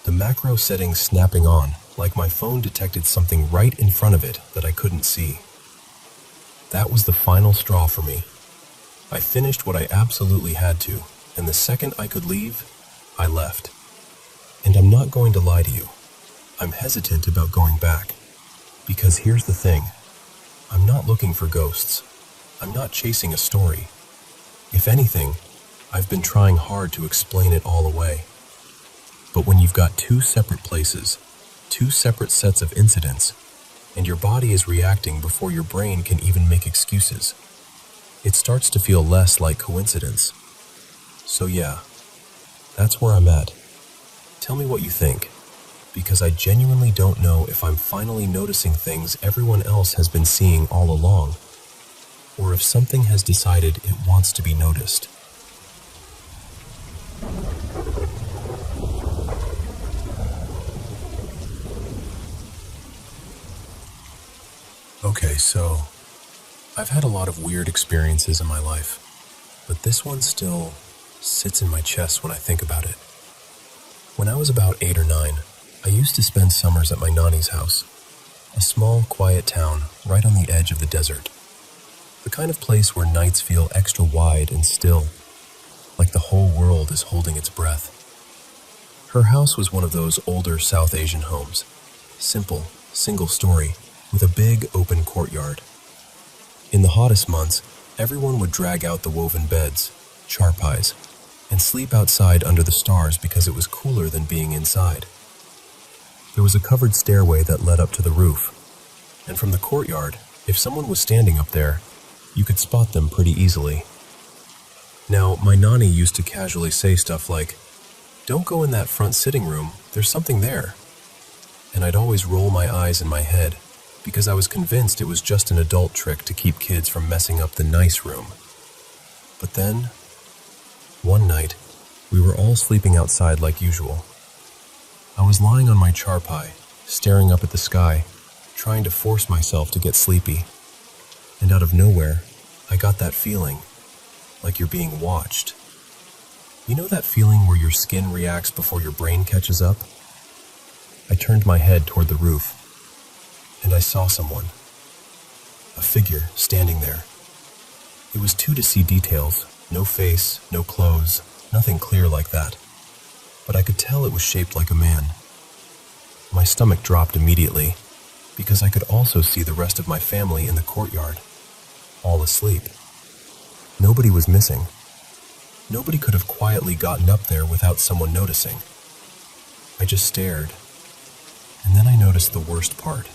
the macro settings snapping on, like my phone detected something right in front of it that I couldn't see. That was the final straw for me. I finished what I absolutely had to, and the second I could leave, I left. And I'm not going to lie to you. I'm hesitant about going back. Because here's the thing. I'm not looking for ghosts. I'm not chasing a story. If anything, I've been trying hard to explain it all away. But when you've got 2 separate places, 2 separate sets of incidents, and your body is reacting before your brain can even make excuses, it starts to feel less like coincidence. So yeah, that's where I'm at. Tell me what you think, because I genuinely don't know if I'm finally noticing things everyone else has been seeing all along, or if something has decided it wants to be noticed. Okay, so I've had a lot of weird experiences in my life, but this one still sits in my chest when I think about it. When I was about 8 or 9, I used to spend summers at my nanny's house, a small, quiet town right on the edge of the desert. The kind of place where nights feel extra wide and still, like the whole world is holding its breath. Her house was one of those older South Asian homes, simple, single story, with a big open courtyard. In the hottest months, everyone would drag out the woven beds, charpais, and sleep outside under the stars because it was cooler than being inside. There was a covered stairway that led up to the roof, and from the courtyard, if someone was standing up there, you could spot them pretty easily. Now, my nanny used to casually say stuff like, "Don't go in that front sitting room, there's something there." And I'd always roll my eyes in my head, because I was convinced it was just an adult trick to keep kids from messing up the nice room. But then, one night, we were all sleeping outside like usual. I was lying on my charpai, staring up at the sky, trying to force myself to get sleepy. And out of nowhere, I got that feeling, like you're being watched. You know that feeling where your skin reacts before your brain catches up? I turned my head toward the roof, and I saw someone. A figure standing there. It was too to see details, no face, no clothes, nothing clear like that. But I could tell it was shaped like a man. My stomach dropped immediately, because I could also see the rest of my family in the courtyard, all asleep. Nobody was missing. Nobody could have quietly gotten up there without someone noticing. I just stared, and then I noticed the worst part.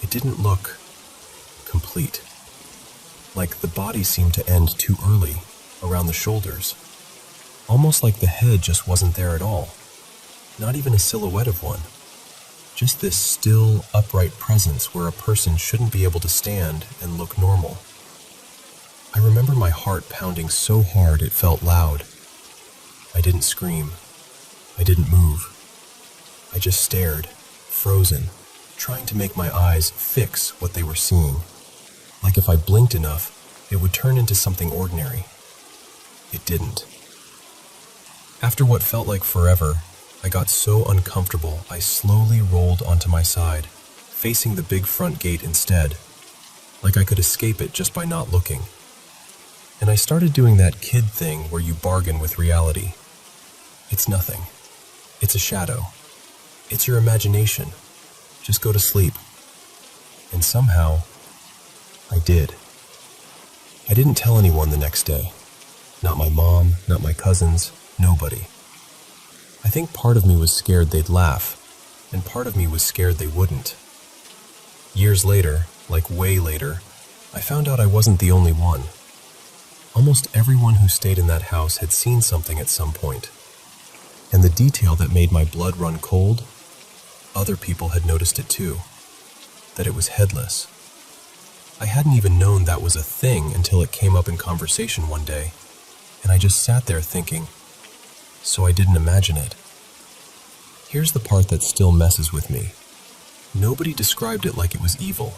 It didn't look complete. Like the body seemed to end too early, around the shoulders. Almost like the head just wasn't there at all. Not even a silhouette of one. Just this still, upright presence where a person shouldn't be able to stand and look normal. I remember my heart pounding so hard it felt loud. I didn't scream. I didn't move. I just stared, frozen, trying to make my eyes fix what they were seeing. Like if I blinked enough, it would turn into something ordinary. It didn't. After what felt like forever, I got so uncomfortable I slowly rolled onto my side, facing the big front gate instead, like I could escape it just by not looking. And I started doing that kid thing where you bargain with reality. It's nothing. It's a shadow. It's your imagination. Just go to sleep. And somehow, I did. I didn't tell anyone the next day. Not my mom, not my cousins, nobody. I think part of me was scared they'd laugh, and part of me was scared they wouldn't. Years later, like way later, I found out I wasn't the only one. Almost everyone who stayed in that house had seen something at some point. And the detail that made my blood run cold, other people had noticed it too. That it was headless. I hadn't even known that was a thing until it came up in conversation one day, and I just sat there thinking, so I didn't imagine it. Here's the part that still messes with me. Nobody described it like it was evil.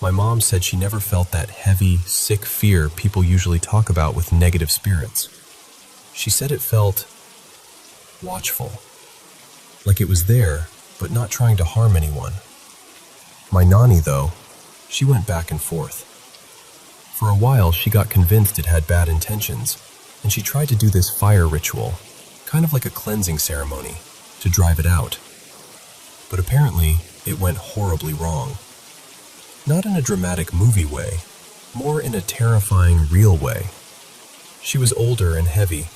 My mom said she never felt that heavy, sick fear people usually talk about with negative spirits. She said it felt watchful, like it was there, but not trying to harm anyone. My nanny, though, she went back and forth. For a while, she got convinced it had bad intentions, and she tried to do this fire ritual, kind of like a cleansing ceremony, to drive it out. But apparently, it went horribly wrong. Not in a dramatic movie way, more in a terrifying, real way. She was older and heavy,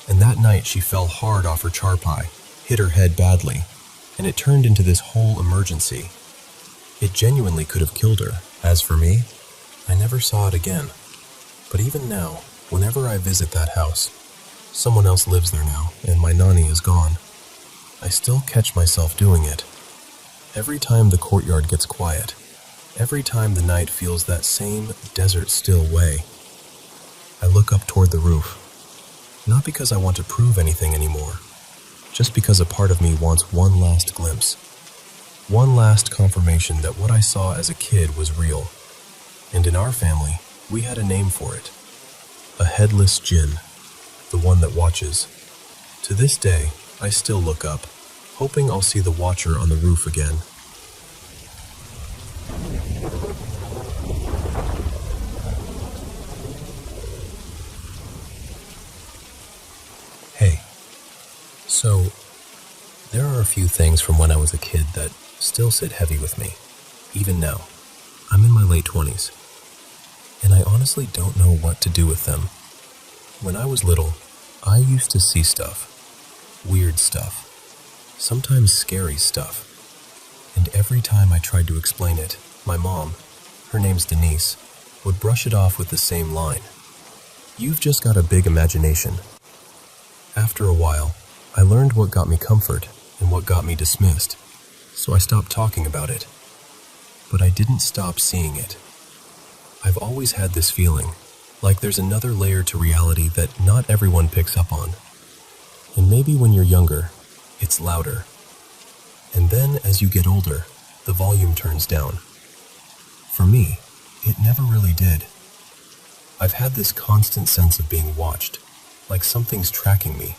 and that night she fell hard off her charpai, hit her head badly, and it turned into this whole emergency. It genuinely could have killed her. As for me, I never saw it again. But even now, whenever I visit that house, someone else lives there now, and my nanny is gone. I still catch myself doing it. Every time the courtyard gets quiet, every time the night feels that same desert-still way, I look up toward the roof. Not because I want to prove anything anymore, just because a part of me wants one last glimpse. One last confirmation that what I saw as a kid was real. And in our family, we had a name for it. A headless jinn, the one that watches. To this day, I still look up, hoping I'll see the watcher on the roof again. Hey, so there are a few things from when I was a kid that still sit heavy with me, even now. I'm in my late 20s, and I honestly don't know what to do with them. When I was little, I used to see stuff, weird stuff, sometimes scary stuff, and every time I tried to explain it, my mom, her name's Denise, would brush it off with the same line. You've just got a big imagination. After a while, I learned what got me comfort and what got me dismissed, so I stopped talking about it. But I didn't stop seeing it. I've always had this feeling, like there's another layer to reality that not everyone picks up on. And maybe when you're younger, it's louder. And then, as you get older, the volume turns down. For me, it never really did. I've had this constant sense of being watched, like something's tracking me.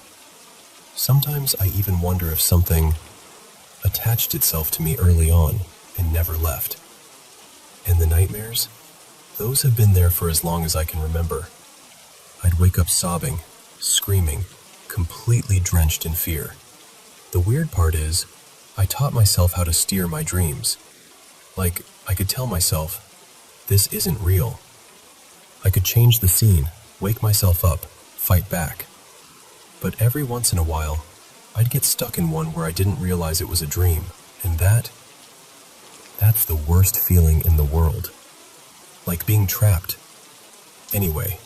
Sometimes I even wonder if something attached itself to me early on and never left. And the nightmares? Those have been there for as long as I can remember. I'd wake up sobbing, screaming, completely drenched in fear. The weird part is, I taught myself how to steer my dreams. Like, I could tell myself, this isn't real. I could change the scene, wake myself up, fight back. But every once in a while, I'd get stuck in one where I didn't realize it was a dream, and that's the worst feeling in the world. Like being trapped. Anyway,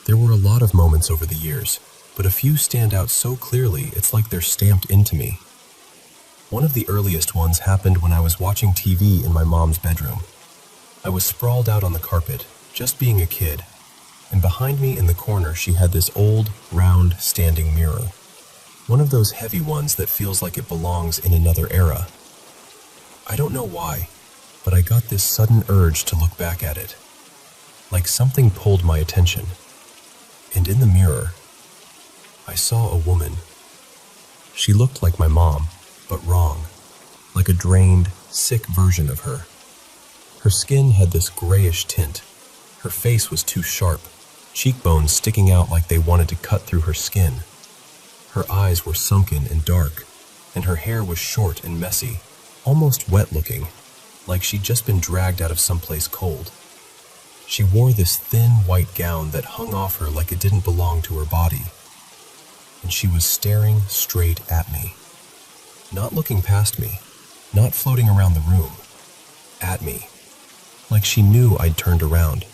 there were a lot of moments over the years, but a few stand out so clearly it's like they're stamped into me. One of the earliest ones happened when I was watching TV in my mom's bedroom. I was sprawled out on the carpet, just being a kid, and behind me in the corner she had this old, round, standing mirror. One of those heavy ones that feels like it belongs in another era. I don't know why, but I got this sudden urge to look back at it. Like something pulled my attention. And in the mirror, I saw a woman. She looked like my mom, but wrong. Like a drained, sick version of her. Her skin had this grayish tint. Her face was too sharp, cheekbones sticking out like they wanted to cut through her skin. Her eyes were sunken and dark, and her hair was short and messy, almost wet-looking, like she'd just been dragged out of someplace cold. She wore this thin white gown that hung off her like it didn't belong to her body. And she was staring straight at me. Not looking past me, not floating around the room. At me. Like she knew I'd turned around,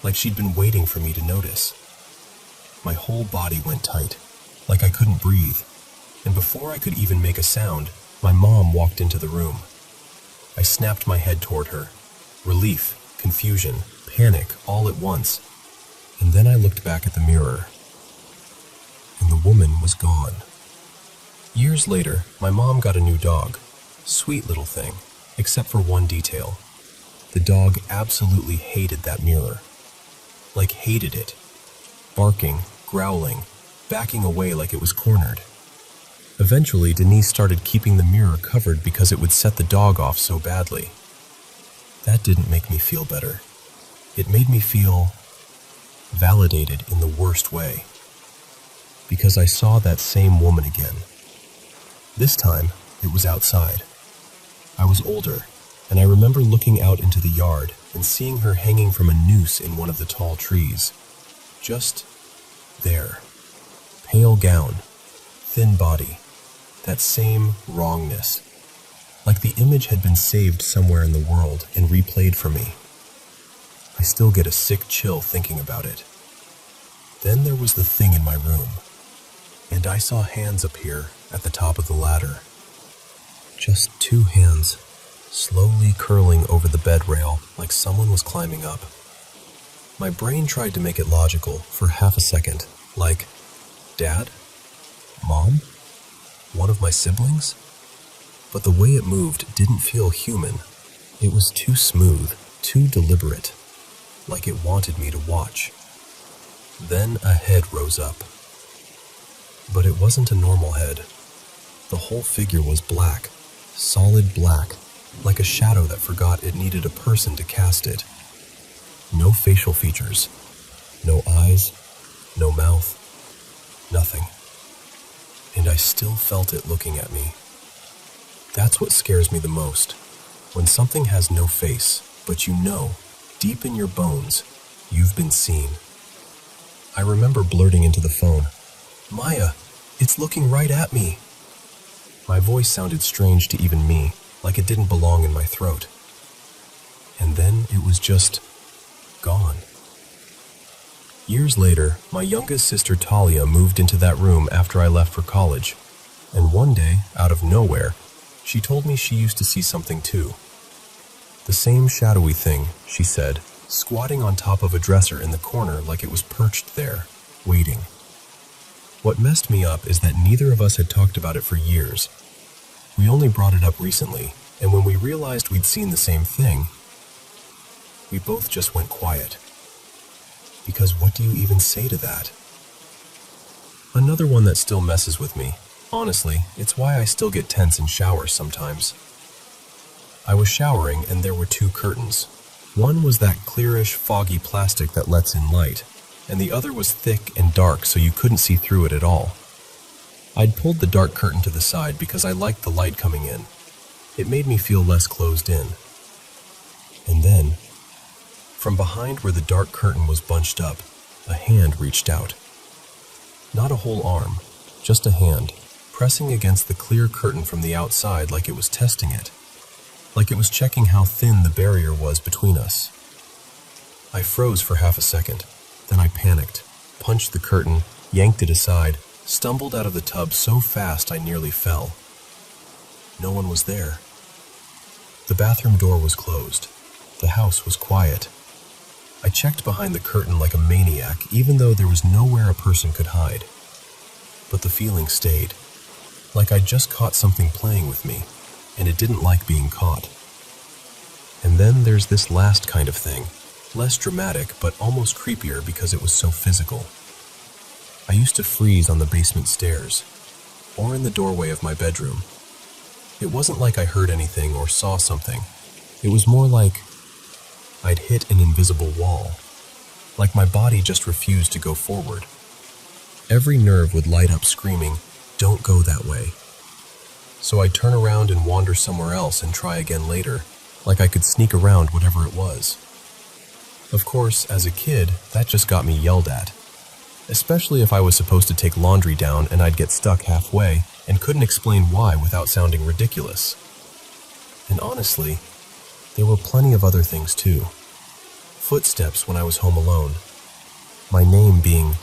like she'd been waiting for me to notice. My whole body went tight, like I couldn't breathe, and before I could even make a sound, my mom walked into the room. I snapped my head toward her. Relief, confusion, panic, all at once. And then I looked back at the mirror, and the woman was gone. Years later, my mom got a new dog. Sweet little thing, except for one detail. The dog absolutely hated that mirror. Like hated it. Barking, growling, backing away like it was cornered. Eventually, Denise started keeping the mirror covered because it would set the dog off so badly. That didn't make me feel better. It made me feel validated in the worst way. Because I saw that same woman again. This time, it was outside. I was older, and I remember looking out into the yard and seeing her hanging from a noose in one of the tall trees. Just there. Pale gown, thin body, that same wrongness. Like the image had been saved somewhere in the world and replayed for me. I still get a sick chill thinking about it. Then there was the thing in my room, and I saw hands appear at the top of the ladder. Just two hands, slowly curling over the bed rail like someone was climbing up. My brain tried to make it logical for half a second, like, Dad? Mom? One of my siblings? But the way it moved didn't feel human. It was too smooth, too deliberate, like it wanted me to watch. Then a head rose up. But it wasn't a normal head. The whole figure was black, solid black, like a shadow that forgot it needed a person to cast it. No facial features, no eyes, no mouth, nothing. And I still felt it looking at me. That's what scares me the most. When something has no face, but you know, deep in your bones, you've been seen. I remember blurting into the phone, "Maya, it's looking right at me." My voice sounded strange to even me, like it didn't belong in my throat. And then it was just gone. Years later, my youngest sister Talia moved into that room after I left for college, and one day, out of nowhere, she told me she used to see something too. The same shadowy thing, she said, squatting on top of a dresser in the corner like it was perched there, waiting. What messed me up is that neither of us had talked about it for years. We only brought it up recently, and when we realized we'd seen the same thing, we both just went quiet. Because what do you even say to that? Another one that still messes with me. Honestly, it's why I still get tense in showers sometimes. I was showering and there were two curtains. One was that clearish, foggy plastic that lets in light, and the other was thick and dark so you couldn't see through it at all. I'd pulled the dark curtain to the side because I liked the light coming in. It made me feel less closed in. And then, from behind where the dark curtain was bunched up, a hand reached out. Not a whole arm, just a hand, pressing against the clear curtain from the outside like it was testing it. Like it was checking how thin the barrier was between us. I froze for half a second. Then I panicked, punched the curtain, yanked it aside, stumbled out of the tub so fast I nearly fell. No one was there. The bathroom door was closed. The house was quiet. I checked behind the curtain like a maniac, even though there was nowhere a person could hide. But the feeling stayed, like I'd just caught something playing with me, and it didn't like being caught. And then there's this last kind of thing, less dramatic but almost creepier because it was so physical. I used to freeze on the basement stairs, or in the doorway of my bedroom. It wasn't like I heard anything or saw something. It was more like I'd hit an invisible wall, like my body just refused to go forward. Every nerve would light up screaming, "Don't go that way." So I'd turn around and wander somewhere else and try again later, like I could sneak around whatever it was. Of course, as a kid, that just got me yelled at, especially if I was supposed to take laundry down and I'd get stuck halfway and couldn't explain why without sounding ridiculous. And honestly, there were plenty of other things too. Footsteps when I was home alone. My name being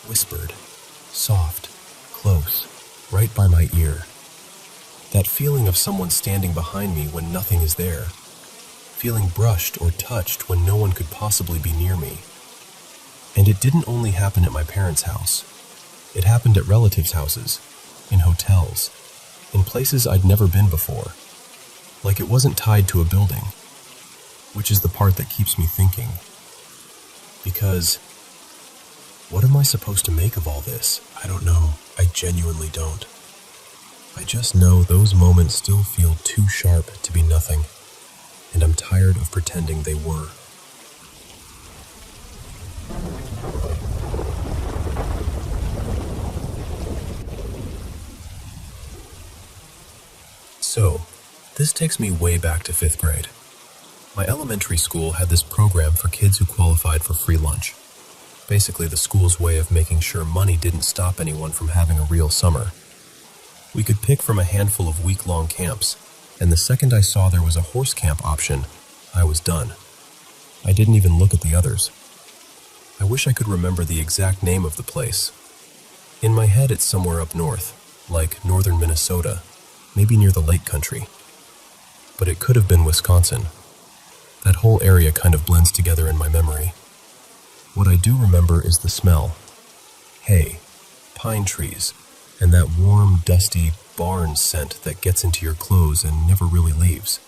whispered, soft, close, right by my ear. That feeling of someone standing behind me when nothing is there. Feeling brushed or touched when no one could possibly be near me. And it didn't only happen at my parents' house. It happened at relatives' houses, in hotels, in places I'd never been before. Like it wasn't tied to a building, which is the part that keeps me thinking. Because, what am I supposed to make of all this? I don't know. I genuinely don't. I just know those moments still feel too sharp to be nothing, and I'm tired of pretending they were. So, this takes me way back to 5th grade. My elementary school had this program for kids who qualified for free lunch. Basically the school's way of making sure money didn't stop anyone from having a real summer. We could pick from a handful of week-long camps, and the second I saw there was a horse camp option, I was done. I didn't even look at the others. I wish I could remember the exact name of the place. In my head it's somewhere up north, like northern Minnesota, maybe near the lake country. But it could have been Wisconsin. That whole area kind of blends together in my memory. What I do remember is the smell. Hay, pine trees, and that warm, dusty barn scent that gets into your clothes and never really leaves.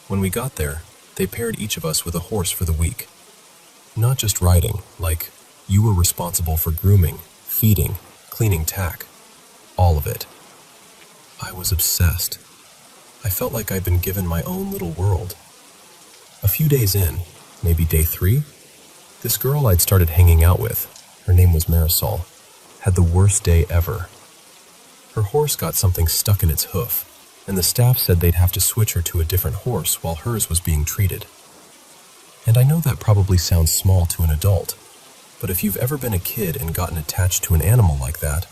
When we got there, they paired each of us with a horse for the week. Not just riding, like you were responsible for grooming, feeding, cleaning tack, all of it. I was obsessed. I felt like I'd been given my own little world. A few days in, maybe day 3, this girl I'd started hanging out with, her name was Marisol, had the worst day ever. Her horse got something stuck in its hoof, and the staff said they'd have to switch her to a different horse while hers was being treated. And I know that probably sounds small to an adult, but if you've ever been a kid and gotten attached to an animal like that,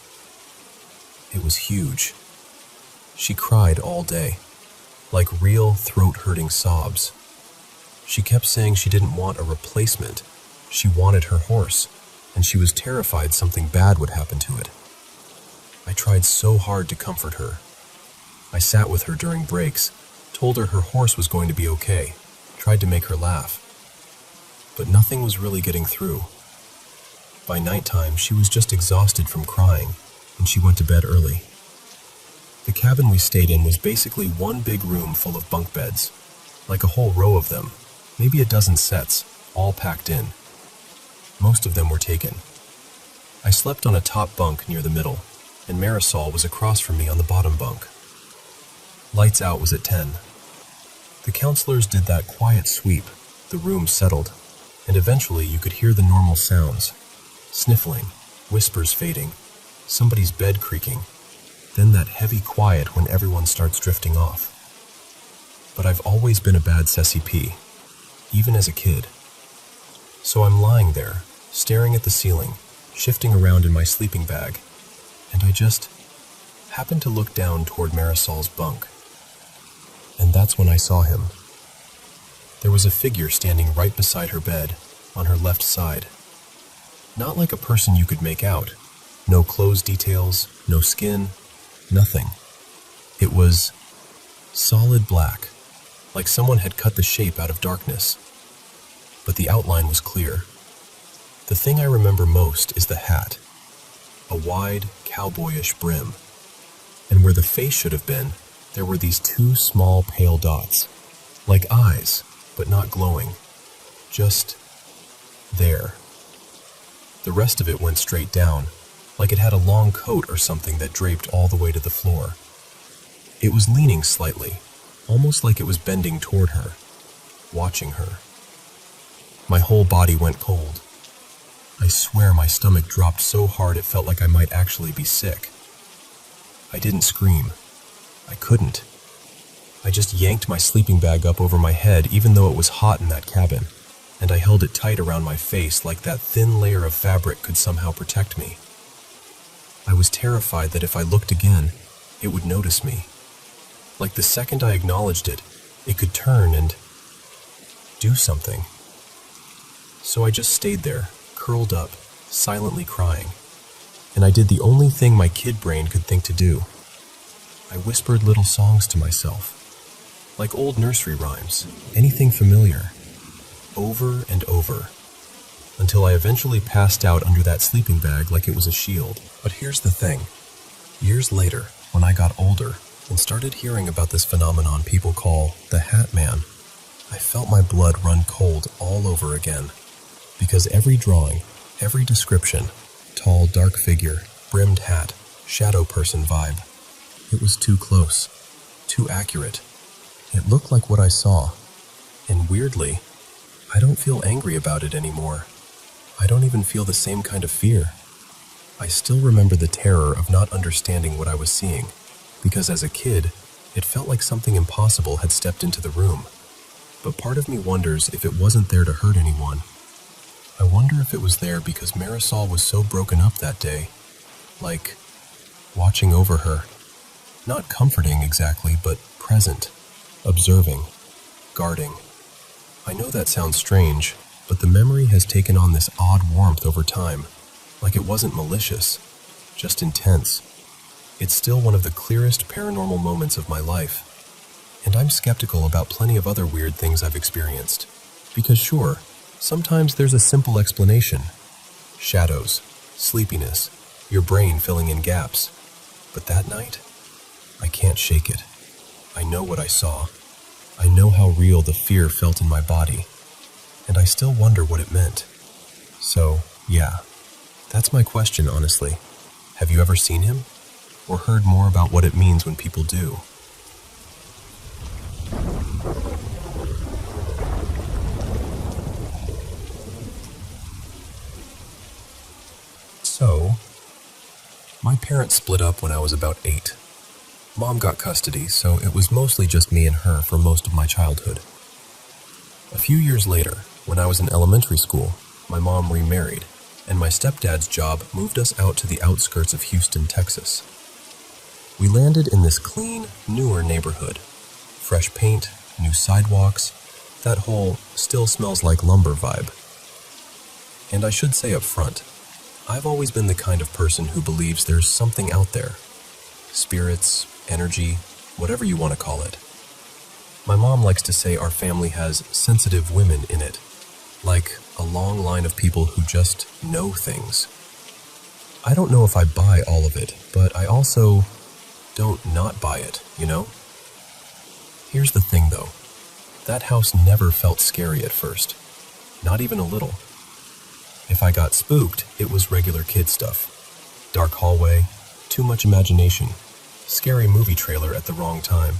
it was huge. She cried all day, like real throat-hurting sobs. She kept saying she didn't want a replacement. She wanted her horse, and she was terrified something bad would happen to it. I tried so hard to comfort her. I sat with her during breaks, told her her horse was going to be okay, tried to make her laugh. But nothing was really getting through. By nighttime, she was just exhausted from crying, and she went to bed early. The cabin we stayed in was basically one big room full of bunk beds, like a whole row of them, maybe a dozen sets, all packed in. Most of them were taken. I slept on a top bunk near the middle, and Marisol was across from me on the bottom bunk. Lights out was at 10. The counselors did that quiet sweep, the room settled, and eventually you could hear the normal sounds. Sniffling, whispers fading, somebody's bed creaking, then that heavy quiet when everyone starts drifting off. But I've always been a bad Ceci P, even as a kid. So I'm lying there, staring at the ceiling, shifting around in my sleeping bag, and I just happened to look down toward Marisol's bunk. And that's when I saw him. There was a figure standing right beside her bed, on her left side. Not like a person you could make out. No clothes details, no skin, nothing. It was solid black, like someone had cut the shape out of darkness. But the outline was clear. The thing I remember most is the hat. A wide, cowboyish brim. And where the face should have been, there were these two small pale dots, like eyes, but not glowing. Just there. The rest of it went straight down, like it had a long coat or something that draped all the way to the floor. It was leaning slightly, almost like it was bending toward her, watching her. My whole body went cold. I swear my stomach dropped so hard it felt like I might actually be sick. I didn't scream. I couldn't. I just yanked my sleeping bag up over my head even though it was hot in that cabin, and I held it tight around my face like that thin layer of fabric could somehow protect me. I was terrified that if I looked again, it would notice me. Like the second I acknowledged it, it could turn and do something. So I just stayed there, curled up, silently crying. And I did the only thing my kid brain could think to do. I whispered little songs to myself, like old nursery rhymes, anything familiar, over and over, until I eventually passed out under that sleeping bag like it was a shield. But here's the thing. Years later, when I got older and started hearing about this phenomenon people call the Hat Man, I felt my blood run cold all over again. Because every drawing, every description, tall, dark figure, brimmed hat, shadow person vibe, it was too close, too accurate. It looked like what I saw. And weirdly, I don't feel angry about it anymore. I don't even feel the same kind of fear. I still remember the terror of not understanding what I was seeing, because as a kid, it felt like something impossible had stepped into the room. But part of me wonders if it wasn't there to hurt anyone. I wonder if it was there because Marisol was so broken up that day, like watching over her. Not comforting exactly, but present, observing, guarding. I know that sounds strange, but the memory has taken on this odd warmth over time, like it wasn't malicious, just intense. It's still one of the clearest paranormal moments of my life, and I'm skeptical about plenty of other weird things I've experienced. Because sure, sometimes there's a simple explanation. Shadows, sleepiness, your brain filling in gaps. But that night, I can't shake it. I know what I saw. I know how real the fear felt in my body, and I still wonder what it meant. So, yeah, that's my question, honestly. Have you ever seen him? Or heard more about what it means when people do? So, my parents split up when I was about 8. Mom got custody, so it was mostly just me and her for most of my childhood. A few years later, when I was in elementary school, my mom remarried, and my stepdad's job moved us out to the outskirts of Houston, Texas. We landed in this clean, newer neighborhood. Fresh paint, new sidewalks, that whole still smells like lumber vibe. And I should say up front, I've always been the kind of person who believes there's something out there. Spirits, energy, whatever you want to call it. My mom likes to say our family has sensitive women in it, like a long line of people who just know things. I don't know if I buy all of it, but I also don't not buy it, you know? Here's the thing though, that house never felt scary at first, not even a little. If I got spooked, it was regular kid stuff. Dark hallway, too much imagination, scary movie trailer at the wrong time.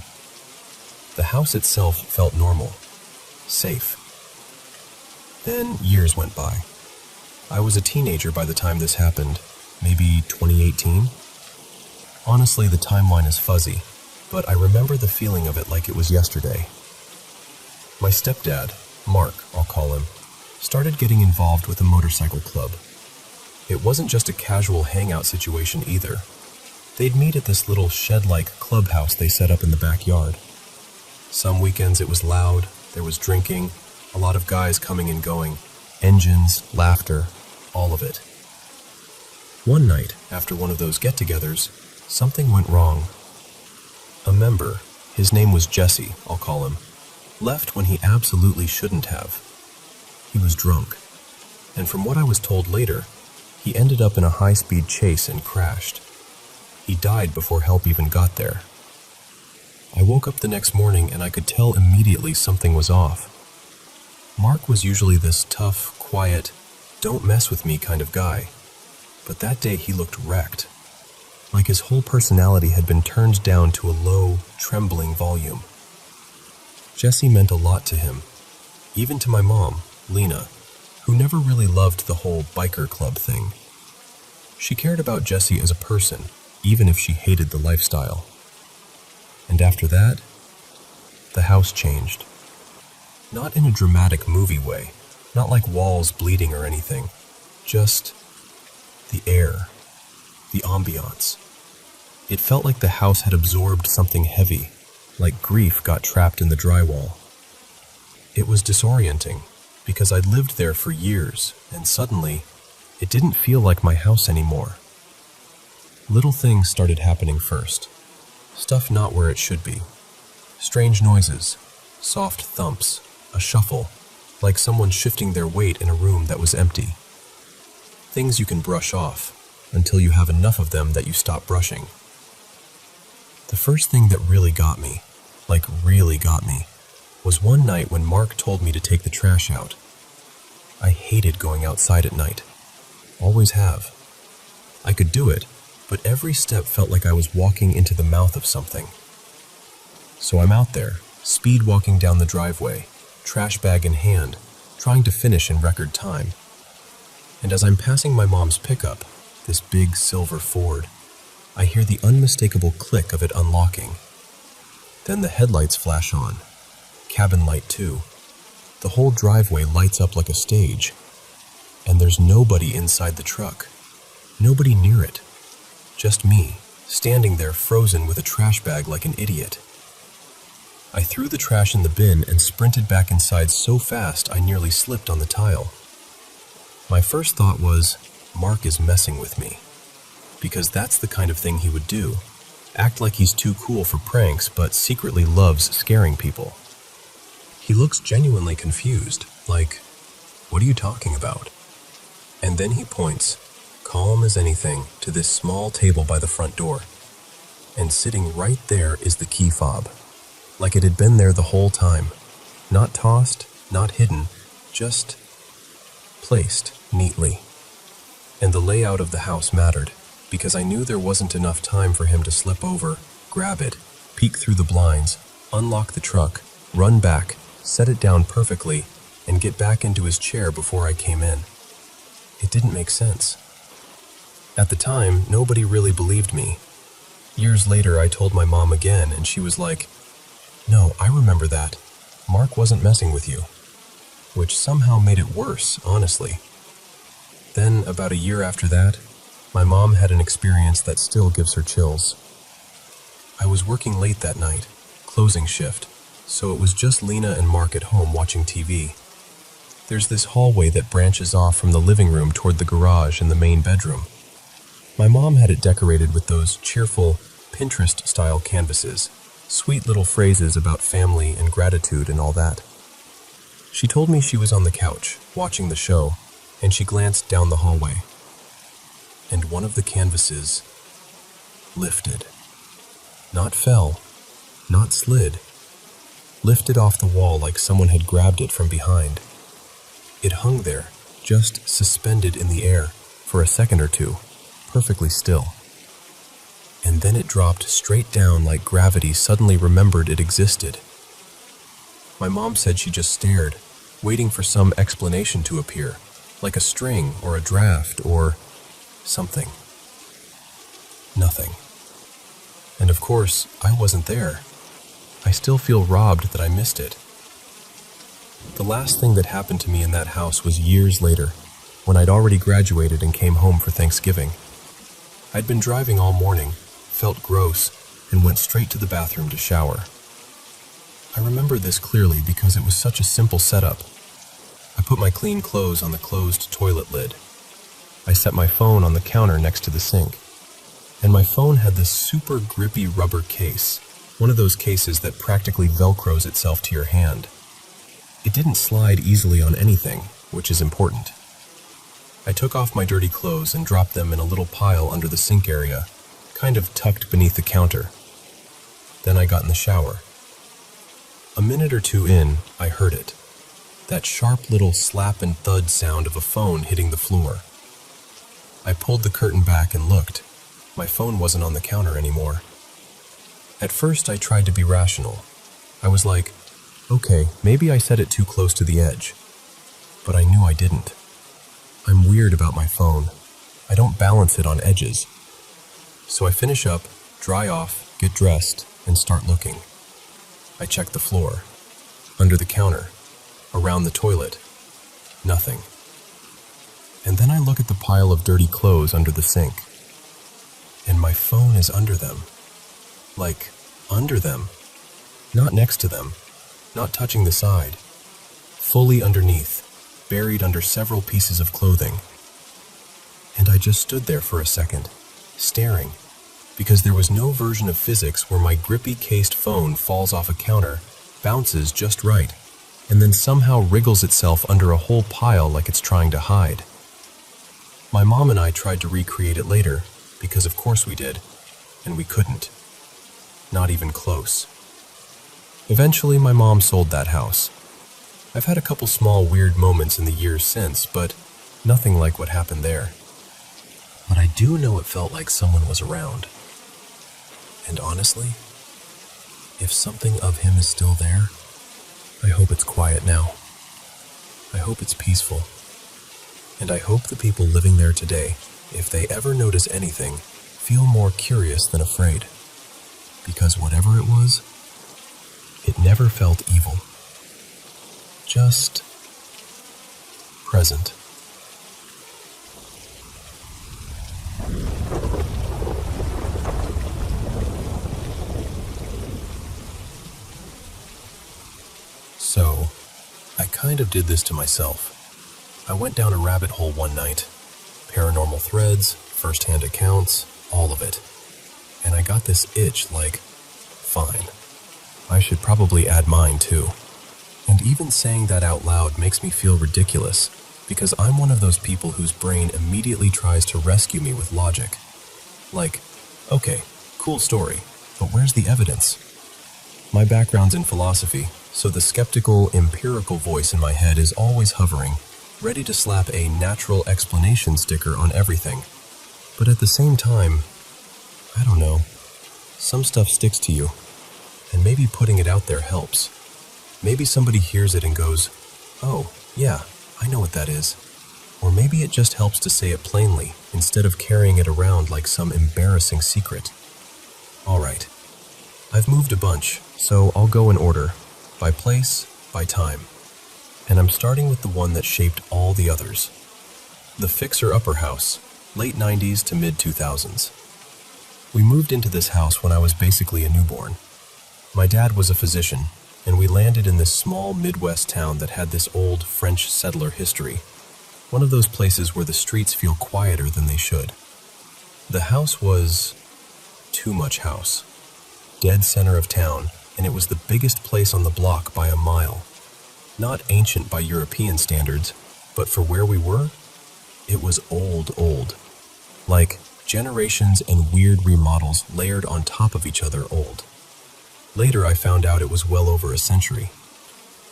The house itself felt normal, safe. Then years went by. I was a teenager by the time this happened, maybe 2018. Honestly, the timeline is fuzzy, but I remember the feeling of it like it was yesterday. My stepdad, Mark, I'll call him, started getting involved with a motorcycle club. It wasn't just a casual hangout situation either. They'd meet at this little shed-like clubhouse they set up in the backyard. Some weekends it was loud, there was drinking, a lot of guys coming and going, engines, laughter, all of it. One night, after one of those get-togethers, something went wrong. A member, his name was Jesse, I'll call him, left when he absolutely shouldn't have. He was drunk, and from what I was told later, he ended up in a high-speed chase and crashed. He died before help even got there. I woke up the next morning and I could tell immediately something was off. Mark was usually this tough, quiet, don't mess with me kind of guy, but that day he looked wrecked, like his whole personality had been turned down to a low, trembling volume. Jesse meant a lot to him, even to my mom, Lena, who never really loved the whole biker club thing. She cared about Jesse as a person, even if she hated the lifestyle. And after that, the house changed. Not in a dramatic movie way, not like walls bleeding or anything, just the air, the ambiance. It felt like the house had absorbed something heavy, like grief got trapped in the drywall. It was disorienting, because I'd lived there for years, and suddenly, it didn't feel like my house anymore. Little things started happening first. Stuff not where it should be. Strange noises, soft thumps, a shuffle, like someone shifting their weight in a room that was empty. Things you can brush off, until you have enough of them that you stop brushing. The first thing that really got me, was one night when Mark told me to take the trash out. I hated going outside at night. Always have. I could do it, but every step felt like I was walking into the mouth of something. So I'm out there, speed walking down the driveway, trash bag in hand, trying to finish in record time. And as I'm passing my mom's pickup, this big silver Ford, I hear the unmistakable click of it unlocking. Then the headlights flash on. Cabin light too. The whole driveway lights up like a stage. And there's nobody inside the truck. Nobody near it. Just me, standing there frozen with a trash bag like an idiot. I threw the trash in the bin and sprinted back inside so fast I nearly slipped on the tile. My first thought was, Mark is messing with me. Because that's the kind of thing he would do. Act like he's too cool for pranks, but secretly loves scaring people. He looks genuinely confused, like, what are you talking about? And then he points, calm as anything, to this small table by the front door. And sitting right there is the key fob, like it had been there the whole time. Not tossed, not hidden, just placed neatly. And the layout of the house mattered, because I knew there wasn't enough time for him to slip over, grab it, peek through the blinds, unlock the truck, run back, set it down perfectly, and get back into his chair before I came in. It didn't make sense. At the time, nobody really believed me. Years later, I told my mom again, and she was like, "No, I remember that. Mark wasn't messing with you." Which somehow made it worse, honestly. Then, about a year after that, my mom had an experience that still gives her chills. I was working late that night, closing shift, so it was just Lena and Mark at home watching TV. There's this hallway that branches off from the living room toward the garage and the main bedroom. My mom had it decorated with those cheerful, Pinterest-style canvases, sweet little phrases about family and gratitude and all that. She told me she was on the couch, watching the show, and she glanced down the hallway. And one of the canvases lifted. Not fell, not slid. Lifted off the wall like someone had grabbed it from behind. It hung there, just suspended in the air, for a second or two, perfectly still. And then it dropped straight down like gravity suddenly remembered it existed. My mom said she just stared, waiting for some explanation to appear, like a string or a draft or something. Nothing. And of course, I wasn't there. I still feel robbed that I missed it. The last thing that happened to me in that house was years later, when I'd already graduated and came home for Thanksgiving. I'd been driving all morning, felt gross, and went straight to the bathroom to shower. I remember this clearly because it was such a simple setup. I put my clean clothes on the closed toilet lid. I set my phone on the counter next to the sink. And my phone had this super grippy rubber case, one of those cases that practically velcros itself to your hand. It didn't slide easily on anything, which is important. I took off my dirty clothes and dropped them in a little pile under the sink area, kind of tucked beneath the counter. Then I got in the shower. A minute or two in, I heard it. That sharp little slap and thud sound of a phone hitting the floor. I pulled the curtain back and looked. My phone wasn't on the counter anymore. At first, I tried to be rational. I was like, okay, maybe I set it too close to the edge. But I knew I didn't. I'm weird about my phone. I don't balance it on edges. So I finish up, dry off, get dressed, and start looking. I check the floor, under the counter, around the toilet. Nothing. And then I look at the pile of dirty clothes under the sink. And my phone is under them. Like, under them. Not next to them. Not touching the side. Fully underneath, buried under several pieces of clothing. And I just stood there for a second, staring, because there was no version of physics where my grippy cased phone falls off a counter, bounces just right, and then somehow wriggles itself under a whole pile like it's trying to hide. My mom and I tried to recreate it later, because of course we did, and we couldn't. Not even close. Eventually, my mom sold that house. I've had a couple small weird moments in the years since, but nothing like what happened there. But I do know it felt like someone was around. And honestly, if something of him is still there, I hope it's quiet now. I hope it's peaceful. And I hope the people living there today, if they ever notice anything, feel more curious than afraid. Because whatever it was, it never felt evil. Just present. So, I kind of did this to myself. I went down a rabbit hole one night. Paranormal threads, first-hand accounts, all of it. And I got this itch like, fine, I should probably add mine too. And even saying that out loud makes me feel ridiculous, because I'm one of those people whose brain immediately tries to rescue me with logic. Like, okay, cool story, but where's the evidence? My background's in philosophy, so the skeptical, empirical voice in my head is always hovering, ready to slap a natural explanation sticker on everything. But at the same time, I don't know, some stuff sticks to you, and maybe putting it out there helps. Maybe somebody hears it and goes, oh, yeah, I know what that is. Or maybe it just helps to say it plainly, instead of carrying it around like some embarrassing secret. Alright, I've moved a bunch, so I'll go in order, by place, by time. And I'm starting with the one that shaped all the others. The Fixer-Upper House, late 90s to mid-2000s. We moved into this house when I was basically a newborn. My dad was a physician, and we landed in this small Midwest town that had this old French settler history. One of those places where the streets feel quieter than they should. The house was too much house. Dead center of town, and it was the biggest place on the block by a mile. Not ancient by European standards, but for where we were, it was old. Like generations and weird remodels layered on top of each other old. Later I found out it was well over a century.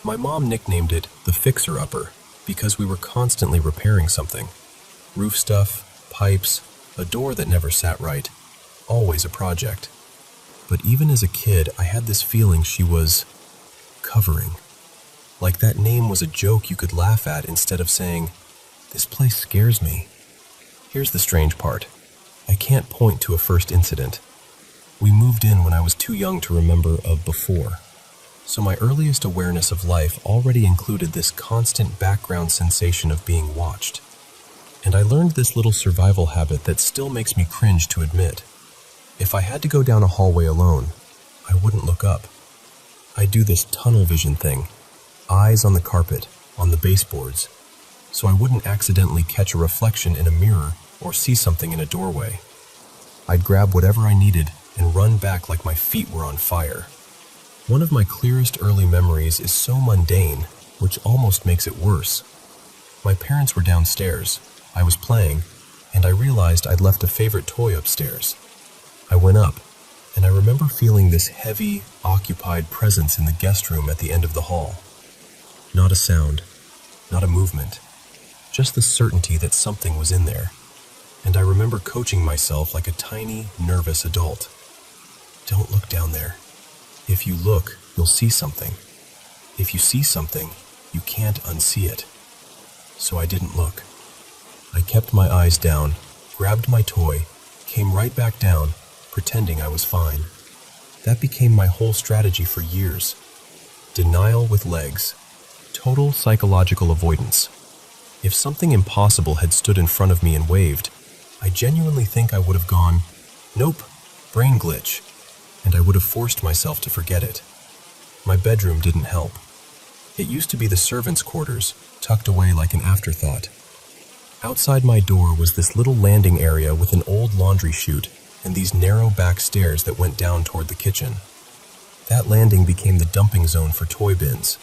My mom nicknamed it the fixer-upper because we were constantly repairing something. Roof stuff, pipes, a door that never sat right. Always a project. But even as a kid, I had this feeling she was covering. Like that name was a joke you could laugh at instead of saying, "This place scares me." Here's the strange part. I can't point to a first incident. We moved in when I was too young to remember a before. So my earliest awareness of life already included this constant background sensation of being watched. And I learned this little survival habit that still makes me cringe to admit. If I had to go down a hallway alone, I wouldn't look up. I'd do this tunnel vision thing, eyes on the carpet, on the baseboards, so I wouldn't accidentally catch a reflection in a mirror or see something in a doorway. I'd grab whatever I needed and run back like my feet were on fire. One of my clearest early memories is so mundane, which almost makes it worse. My parents were downstairs, I was playing, and I realized I'd left a favorite toy upstairs. I went up, and I remember feeling this heavy, occupied presence in the guest room at the end of the hall. Not a sound, not a movement, just the certainty that something was in there. And I remember coaching myself like a tiny, nervous adult. Don't look down there. If you look, you'll see something. If you see something, you can't unsee it. So I didn't look. I kept my eyes down, grabbed my toy, came right back down, pretending I was fine. That became my whole strategy for years. Denial with legs. Total psychological avoidance. If something impossible had stood in front of me and waved, I genuinely think I would have gone, "Nope, brain glitch," and I would have forced myself to forget it. My bedroom didn't help. It used to be the servants' quarters, tucked away like an afterthought. Outside my door was this little landing area with an old laundry chute and these narrow back stairs that went down toward the kitchen. That landing became the dumping zone for toy bins,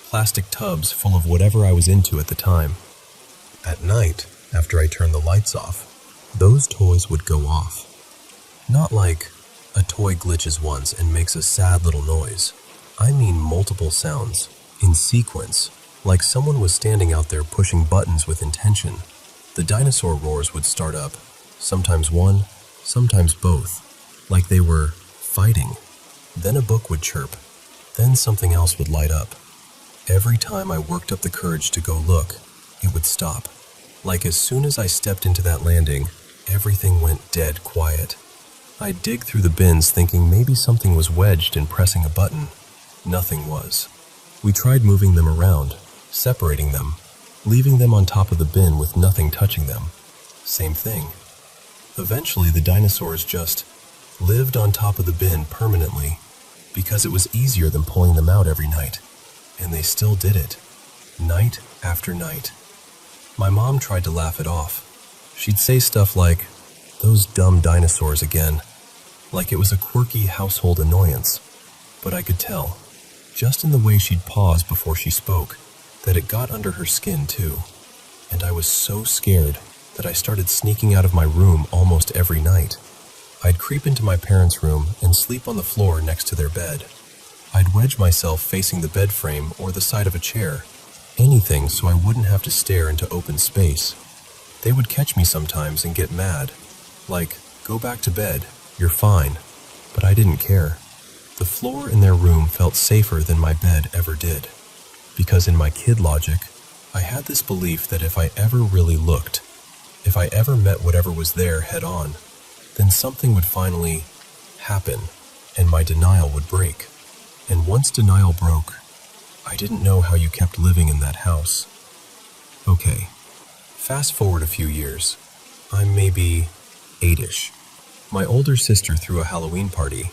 plastic tubs full of whatever I was into at the time. At night, after I turned the lights off, those toys would go off. Not like a toy glitches once and makes a sad little noise. I mean multiple sounds, in sequence, like someone was standing out there pushing buttons with intention. The dinosaur roars would start up, sometimes one, sometimes both, like they were fighting. Then a book would chirp, then something else would light up. Every time I worked up the courage to go look, it would stop. Like as soon as I stepped into that landing, everything went dead quiet. I'd dig through the bins thinking maybe something was wedged in pressing a button. Nothing was. We tried moving them around, separating them, leaving them on top of the bin with nothing touching them. Same thing. Eventually the dinosaurs just lived on top of the bin permanently because it was easier than pulling them out every night. And they still did it, night after night. My mom tried to laugh it off. She'd say stuff like, "Those dumb dinosaurs again," like it was a quirky household annoyance. But I could tell, just in the way she'd pause before she spoke, that it got under her skin too. And I was so scared that I started sneaking out of my room almost every night. I'd creep into my parents' room and sleep on the floor next to their bed. I'd wedge myself facing the bed frame or the side of a chair, anything so I wouldn't have to stare into open space. They would catch me sometimes and get mad, like, "Go back to bed, you're fine," but I didn't care. The floor in their room felt safer than my bed ever did, because in my kid logic, I had this belief that if I ever really looked, if I ever met whatever was there head on, then something would finally happen and my denial would break. And once denial broke, I didn't know how you kept living in that house. Okay, fast forward a few years. I'm maybe 8-ish. My older sister threw a Halloween party.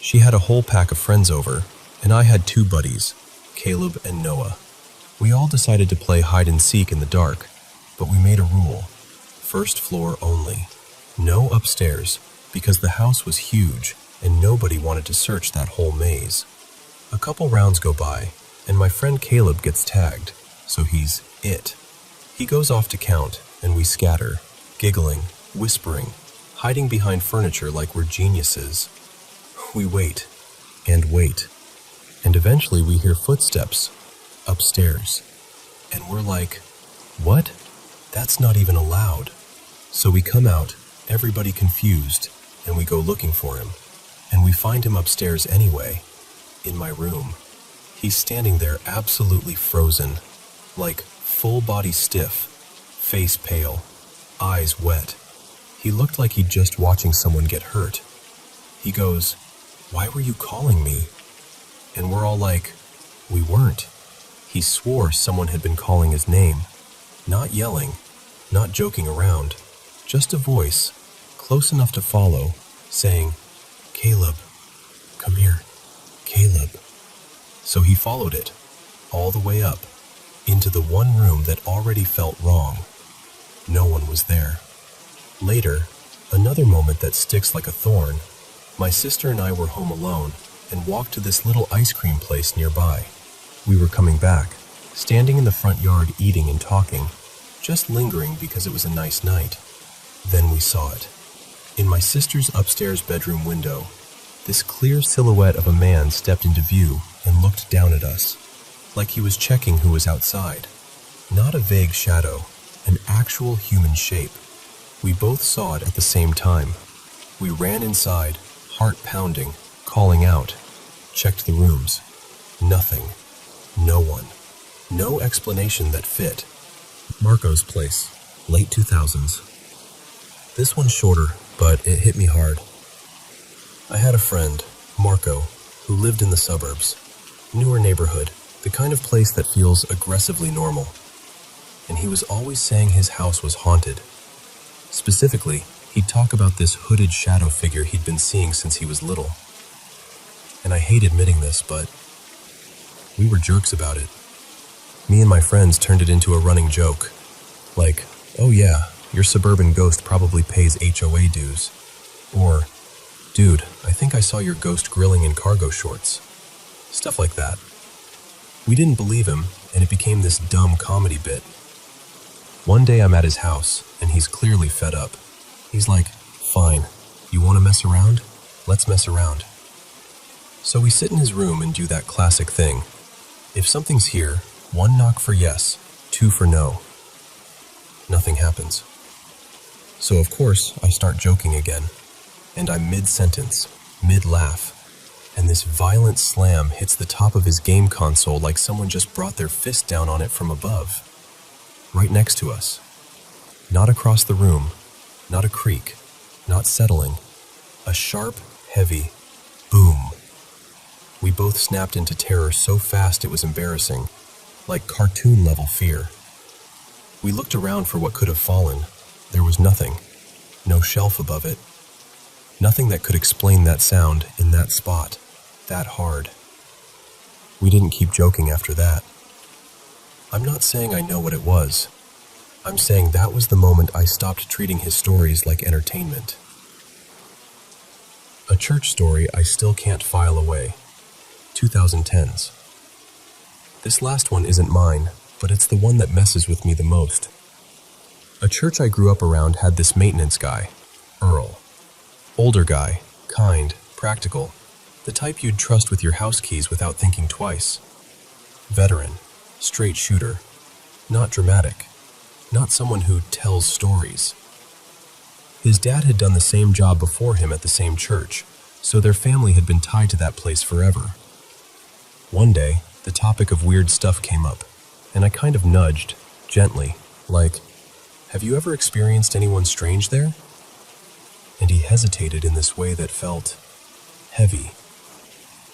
She had a whole pack of friends over, and I had 2 buddies, Caleb and Noah. We all decided to play hide and seek in the dark, but we made a rule. First floor only. No upstairs, because the house was huge and nobody wanted to search that whole maze. A couple rounds go by, and my friend Caleb gets tagged, so he's it. He goes off to count, and we scatter, giggling, whispering, hiding behind furniture like we're geniuses. We wait, and eventually we hear footsteps upstairs, and we're like, what? That's not even allowed. So we come out, everybody confused, and we go looking for him, and we find him upstairs anyway, in my room. He's standing there absolutely frozen, like full body stiff, face pale, eyes wet. He looked like he'd just watching someone get hurt. He goes, "Why were you calling me?" And we're all like, "We weren't." He swore someone had been calling his name, not yelling, not joking around, just a voice, close enough to follow, saying, "Caleb, come here, Caleb." So he followed it, all the way up, into the one room that already felt wrong. No one was there. Later, another moment that sticks like a thorn, my sister and I were home alone and walked to this little ice cream place nearby. We were coming back, standing in the front yard eating and talking, just lingering because it was a nice night. Then we saw it. In my sister's upstairs bedroom window, this clear silhouette of a man stepped into view and looked down at us, like he was checking who was outside. Not a vague shadow, an actual human shape. We both saw it at the same time. We ran inside, heart pounding, calling out, checked the rooms. Nothing. No one. No explanation that fit. Marco's place, late 2000s. This one's shorter, but it hit me hard. I had a friend, Marco, who lived in the suburbs. Newer neighborhood, the kind of place that feels aggressively normal. And he was always saying his house was haunted. Specifically, he'd talk about this hooded shadow figure he'd been seeing since he was little. And I hate admitting this, but we were jerks about it. Me and my friends turned it into a running joke. Like, "Oh yeah, your suburban ghost probably pays HOA dues." Or, "Dude, I think I saw your ghost grilling in cargo shorts." Stuff like that. We didn't believe him, and it became this dumb comedy bit. One day I'm at his house, and he's clearly fed up. He's like, "Fine, you want to mess around? Let's mess around." So we sit in his room and do that classic thing. If something's here, 1 knock for yes, 2 for no. Nothing happens. So of course, I start joking again, and I'm mid-sentence, mid-laugh, and this violent slam hits the top of his game console like someone just brought their fist down on it from above. Right next to us. Not across the room, not a creak, not settling. A sharp, heavy boom. We both snapped into terror so fast it was embarrassing, like cartoon-level fear. We looked around for what could have fallen. There was nothing. No shelf above it. Nothing that could explain that sound in that spot, that hard. We didn't keep joking after that. I'm not saying I know what it was. I'm saying that was the moment I stopped treating his stories like entertainment. A church story I still can't file away. 2010s. This last one isn't mine, but it's the one that messes with me the most. A church I grew up around had this maintenance guy, Earl. Older guy, kind, practical, the type you'd trust with your house keys without thinking twice. Veteran, straight shooter, not dramatic, not someone who tells stories. His dad had done the same job before him at the same church, so their family had been tied to that place forever. One day, the topic of weird stuff came up, and I kind of nudged, gently, like, "Have you ever experienced anyone strange there?" And he hesitated in this way that felt heavy,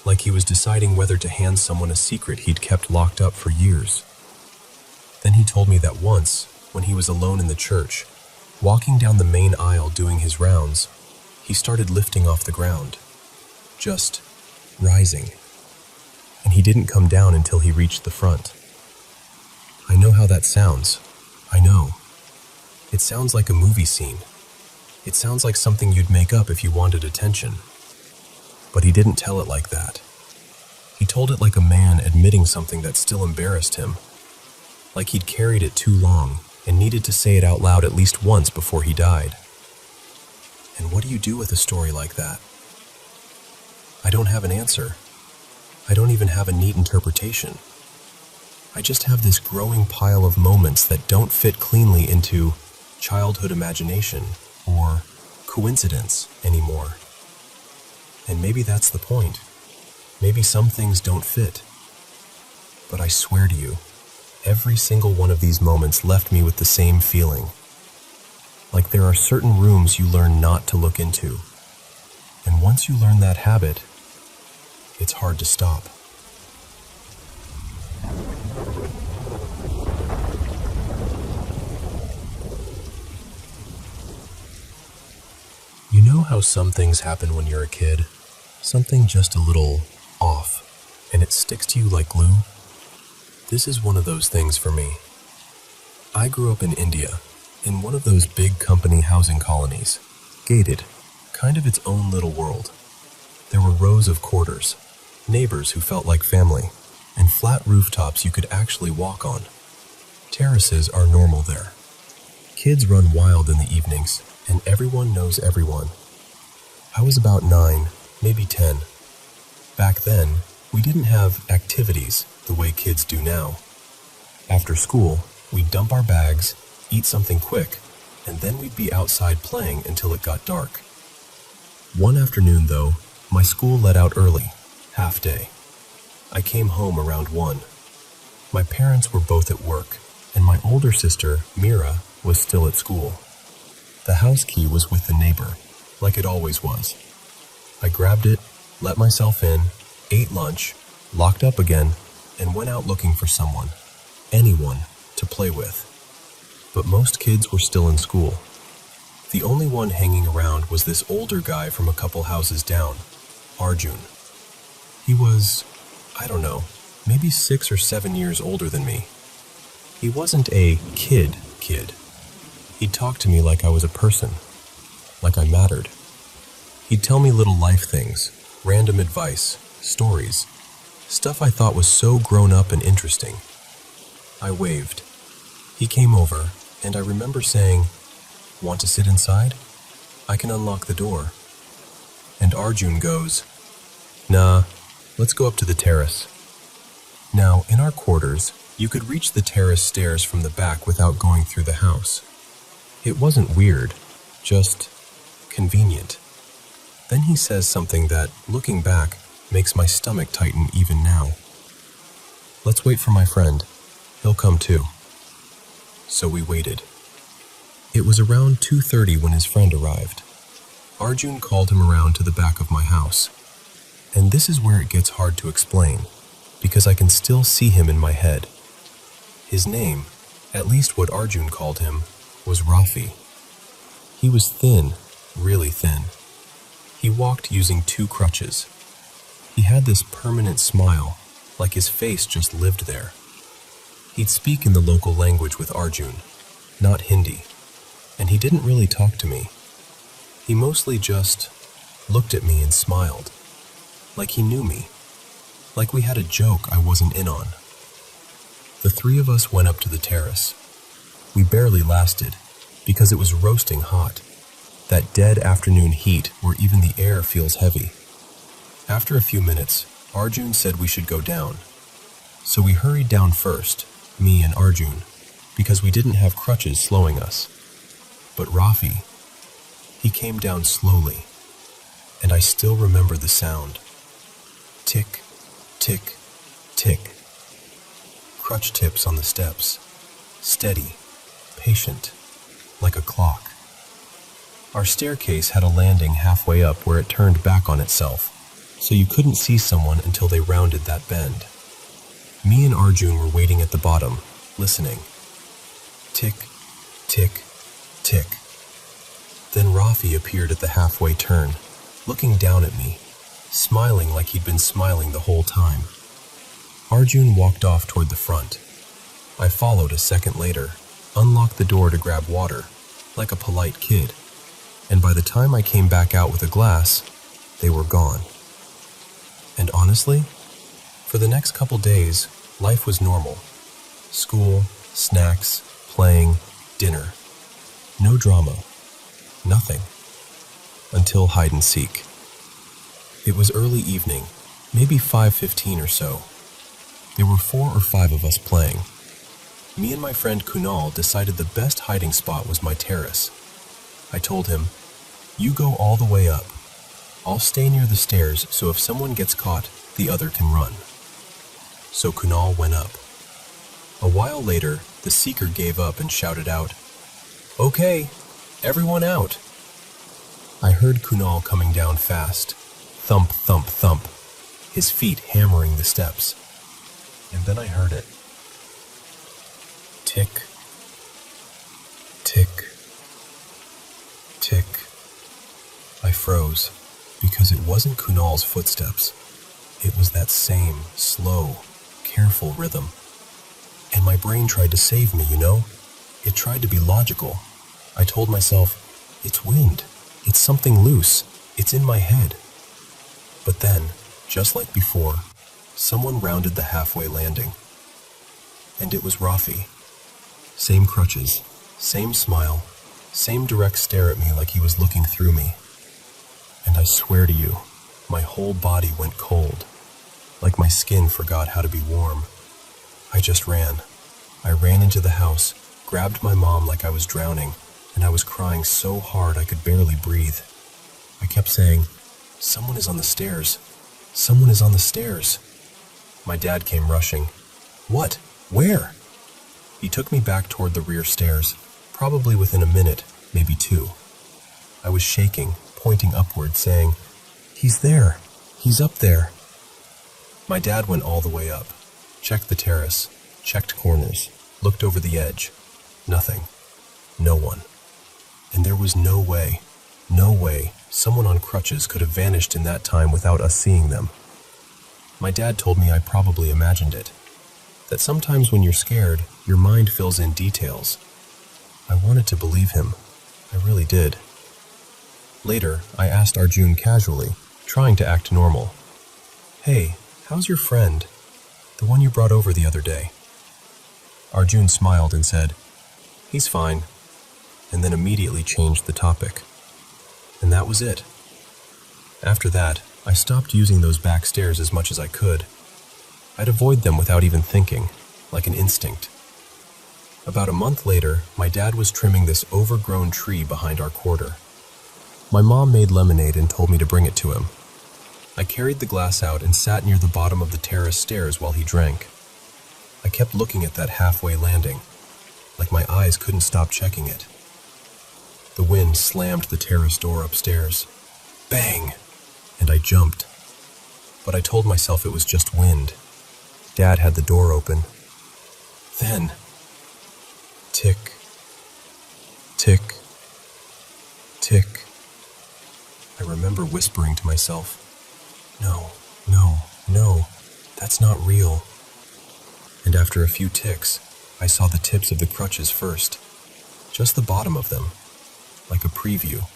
like he was deciding whether to hand someone a secret he'd kept locked up for years. Then he told me that once, when he was alone in the church, walking down the main aisle doing his rounds, he started lifting off the ground, just rising. And he didn't come down until he reached the front. I know how that sounds. I know. It sounds like a movie scene. It sounds like something you'd make up if you wanted attention. But he didn't tell it like that. He told it like a man admitting something that still embarrassed him, like he'd carried it too long and needed to say it out loud at least once before he died. And what do you do with a story like that? I don't have an answer. I don't even have a neat interpretation. I just have this growing pile of moments that don't fit cleanly into childhood imagination or coincidence anymore. And maybe that's the point. Maybe some things don't fit. But I swear to you, every single one of these moments left me with the same feeling. Like there are certain rooms you learn not to look into. And once you learn that habit, it's hard to stop. You know how some things happen when you're a kid? Something just a little off, and it sticks to you like glue? This is one of those things for me. I grew up in India, in one of those big company housing colonies, gated, kind of its own little world. There were rows of quarters, neighbors who felt like family, and flat rooftops you could actually walk on. Terraces are normal there. Kids run wild in the evenings, and everyone knows everyone. I was about 9, maybe 10. Back then, we didn't have activities the way kids do now. After school, we'd dump our bags, eat something quick, and then we'd be outside playing until it got dark. One afternoon, though, my school let out early, half day. I came home around 1. My parents were both at work, and my older sister, Mira, was still at school. The house key was with the neighbor, like it always was. I grabbed it, let myself in, ate lunch, locked up again, and went out looking for someone, anyone, to play with. But most kids were still in school. The only one hanging around was this older guy from a couple houses down, Arjun. He was, I don't know, maybe 6 or 7 years older than me. He wasn't a kid. He'd talk to me like I was a person, like I mattered. He'd tell me little life things, random advice, stories, stuff I thought was so grown up and interesting. I waved. He came over, and I remember saying, "Want to sit inside? I can unlock the door." And Arjun goes, "Nah, let's go up to the terrace." Now, in our quarters, you could reach the terrace stairs from the back without going through the house. It wasn't weird, just convenient. Then he says something that, looking back, makes my stomach tighten even now. "Let's wait for my friend. He'll come too." So we waited. It was around 2:30 when his friend arrived. Arjun called him around to the back of my house. And this is where it gets hard to explain, because I can still see him in my head. His name, at least what Arjun called him, was Rafi. He was thin, really thin. He walked using 2 crutches. He had this permanent smile, like his face just lived there. He'd speak in the local language with Arjun, not Hindi, and he didn't really talk to me. He mostly just looked at me and smiled, like he knew me, like we had a joke I wasn't in on. The 3 of us went up to the terrace. We barely lasted, because it was roasting hot, that dead afternoon heat where even the air feels heavy. After a few minutes, Arjun said we should go down. So we hurried down first, me and Arjun, because we didn't have crutches slowing us. But Rafi, he came down slowly, and I still remember the sound. Tick, tick, tick. Crutch tips on the steps, steady, patient, like a clock. Our staircase had a landing halfway up where it turned back on itself, so you couldn't see someone until they rounded that bend. Me and Arjun were waiting at the bottom, listening. Tick, tick, tick. Then Rafi appeared at the halfway turn, looking down at me, smiling like he'd been smiling the whole time. Arjun walked off toward the front. I followed a second later, unlocked the door to grab water, like a polite kid, and by the time I came back out with a glass, they were gone. And honestly, For the next couple days, life was normal. School, snacks, playing, dinner. No drama. Nothing. Until hide and seek. It was early evening, maybe 5:15 or so. There were 4 or 5 of us playing. Me and my friend Kunal decided the best hiding spot was my terrace. I told him, "You go all the way up. I'll stay near the stairs so if someone gets caught, the other can run." So Kunal went up. A while later, the seeker gave up and shouted out, "Okay, everyone out." I heard Kunal coming down fast. Thump, thump, thump. His feet hammering the steps. And then I heard it. Tick. Tick. Tick. I froze, because it wasn't Kunal's footsteps. It was that same, slow, careful rhythm. And my brain tried to save me, you know? It tried to be logical. I told myself, it's wind. It's something loose. It's in my head. But then, just like before, someone rounded the halfway landing. And it was Rafi. Same crutches, same smile, same direct stare at me like he was looking through me. And I swear to you, my whole body went cold, like my skin forgot how to be warm. I just ran. I ran into the house, grabbed my mom like I was drowning, and I was crying so hard I could barely breathe. I kept saying, "Someone is on the stairs. Someone is on the stairs." My dad came rushing. "What? Where?" He took me back toward the rear stairs, probably within a minute, maybe 2. I was shaking, pointing upward, saying, "He's there. He's up there." My dad went all the way up, checked the terrace, checked corners, looked over the edge. Nothing. No one. And there was no way someone on crutches could have vanished in that time without us seeing them. My dad told me I probably imagined it. That sometimes when you're scared, your mind fills in details. I wanted to believe him. I really did. Later, I asked Arjun casually, trying to act normal. "Hey, how's your friend? The one you brought over the other day?" Arjun smiled and said, "He's fine," and then immediately changed the topic. And that was it. After that, I stopped using those back stairs as much as I could. I'd avoid them without even thinking, like an instinct. About a month later, my dad was trimming this overgrown tree behind our quarter. My mom made lemonade and told me to bring it to him. I carried the glass out and sat near the bottom of the terrace stairs while he drank. I kept looking at that halfway landing, like my eyes couldn't stop checking it. The wind slammed the terrace door upstairs. Bang! And I jumped. But I told myself it was just wind. Dad had the door open. Then, tick, tick, tick. I remember whispering to myself, "No, no, no, that's not real." And after a few ticks, I saw the tips of the crutches first, just the bottom of them, like a preview.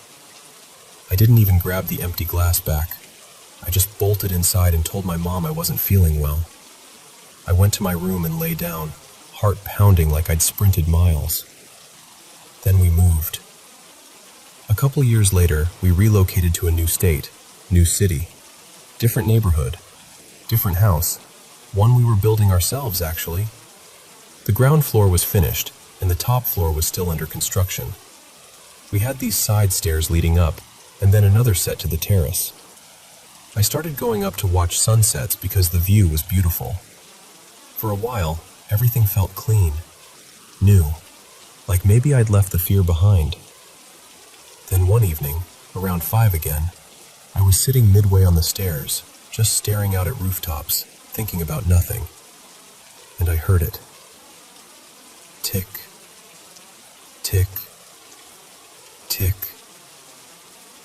I didn't even grab the empty glass back. I just bolted inside and told my mom I wasn't feeling well. I went to my room and lay down, heart pounding like I'd sprinted miles. Then we moved. A couple years later, we relocated to a new state, new city, different neighborhood, different house, one we were building ourselves, actually. The ground floor was finished, and the top floor was still under construction. We had these side stairs leading up, and then another set to the terrace. I started going up to watch sunsets because the view was beautiful. For a while, everything felt clean, new, like maybe I'd left the fear behind. Then one evening, around 5 again, I was sitting midway on the stairs, just staring out at rooftops, thinking about nothing. And I heard it. Tick, tick, tick.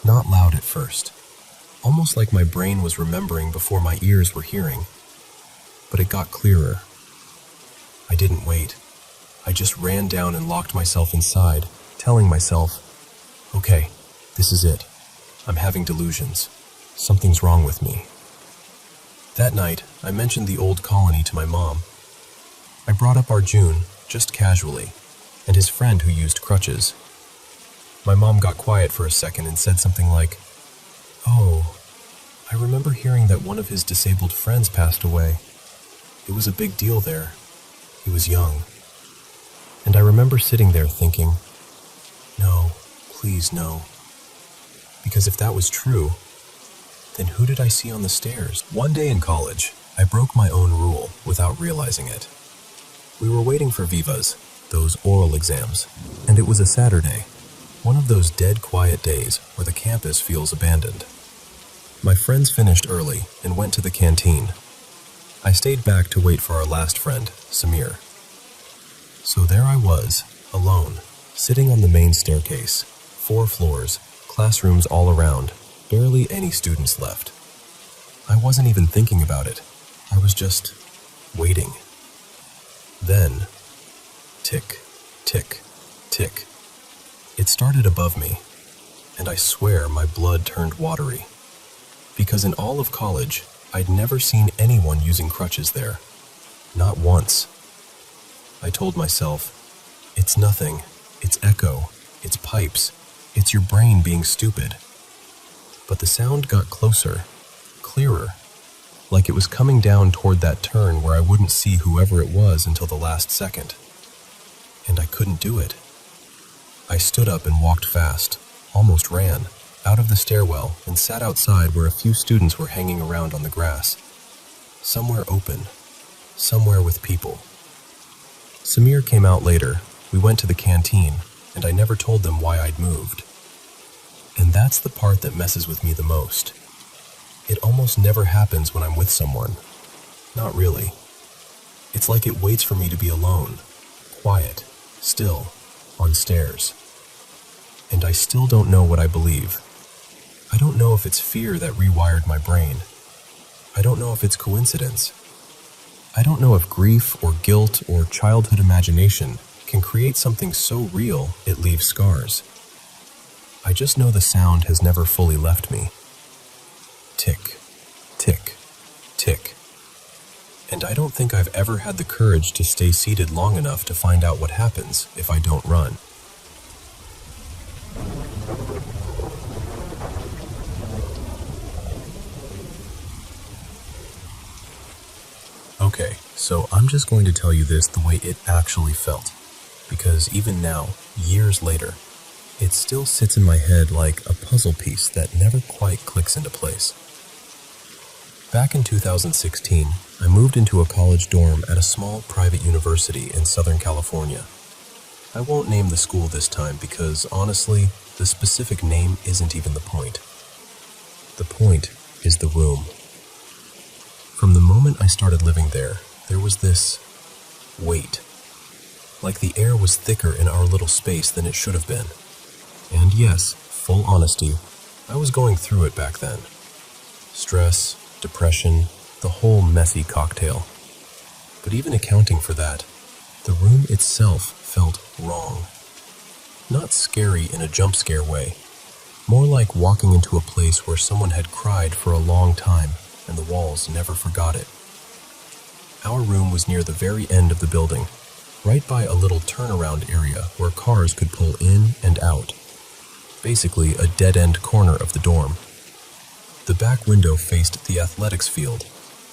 Not loud at first, almost like my brain was remembering before my ears were hearing. But it got clearer. I didn't wait. I just ran down and locked myself inside, telling myself, "Okay, this is it. I'm having delusions. Something's wrong with me." That night, I mentioned the old colony to my mom. I brought up our June, just casually, and his friend who used crutches. My mom got quiet for a second and said something like, "Oh, I remember hearing that one of his disabled friends passed away. It was a big deal there. He was young." And I remember sitting there thinking, no, please no. Because if that was true, then who did I see on the stairs? One day in college, I broke my own rule without realizing it. We were waiting for Vivas, those oral exams, and it was a Saturday, one of those dead quiet days where the campus feels abandoned. My friends finished early and went to the canteen. I stayed back to wait for our last friend, Samir. So there I was, alone, sitting on the main staircase, 4 floors, classrooms all around, barely any students left. I wasn't even thinking about it. I was just waiting. Then, tick, tick, tick. It started above me, and I swear my blood turned watery. Because in all of college, I'd never seen anyone using crutches there. Not once. I told myself, it's nothing, it's echo, it's pipes, it's your brain being stupid. But the sound got closer, clearer, like it was coming down toward that turn where I wouldn't see whoever it was until the last second. And I couldn't do it. I stood up and walked fast, almost ran, out of the stairwell and sat outside where a few students were hanging around on the grass. Somewhere open, somewhere with people. Samir came out later, we went to the canteen, and I never told them why I'd moved. And that's the part that messes with me the most. It almost never happens when I'm with someone. Not really. It's like it waits for me to be alone, quiet, still, on stairs. And I still don't know what I believe. I don't know if it's fear that rewired my brain. I don't know if it's coincidence. I don't know if grief or guilt or childhood imagination can create something so real it leaves scars. I just know the sound has never fully left me. Tick, tick, tick. And I don't think I've ever had the courage to stay seated long enough to find out what happens if I don't run. Okay, so I'm just going to tell you this the way it actually felt, because even now, years later, it still sits in my head like a puzzle piece that never quite clicks into place. Back in 2016, I moved into a college dorm at a small private university in Southern California. I won't name the school this time because, honestly, the specific name isn't even the point. The point is the room. From the moment I started living there was this weight. Like the air was thicker in our little space than it should have been. And yes, full honesty, I was going through it back then. Stress, depression, the whole messy cocktail. But even accounting for that, the room itself felt wrong. Not scary in a jump scare way, more like walking into a place where someone had cried for a long time and the walls never forgot it. Our room was near the very end of the building, right by a little turnaround area where cars could pull in and out. Basically a dead-end corner of the dorm. The back window faced the athletics field,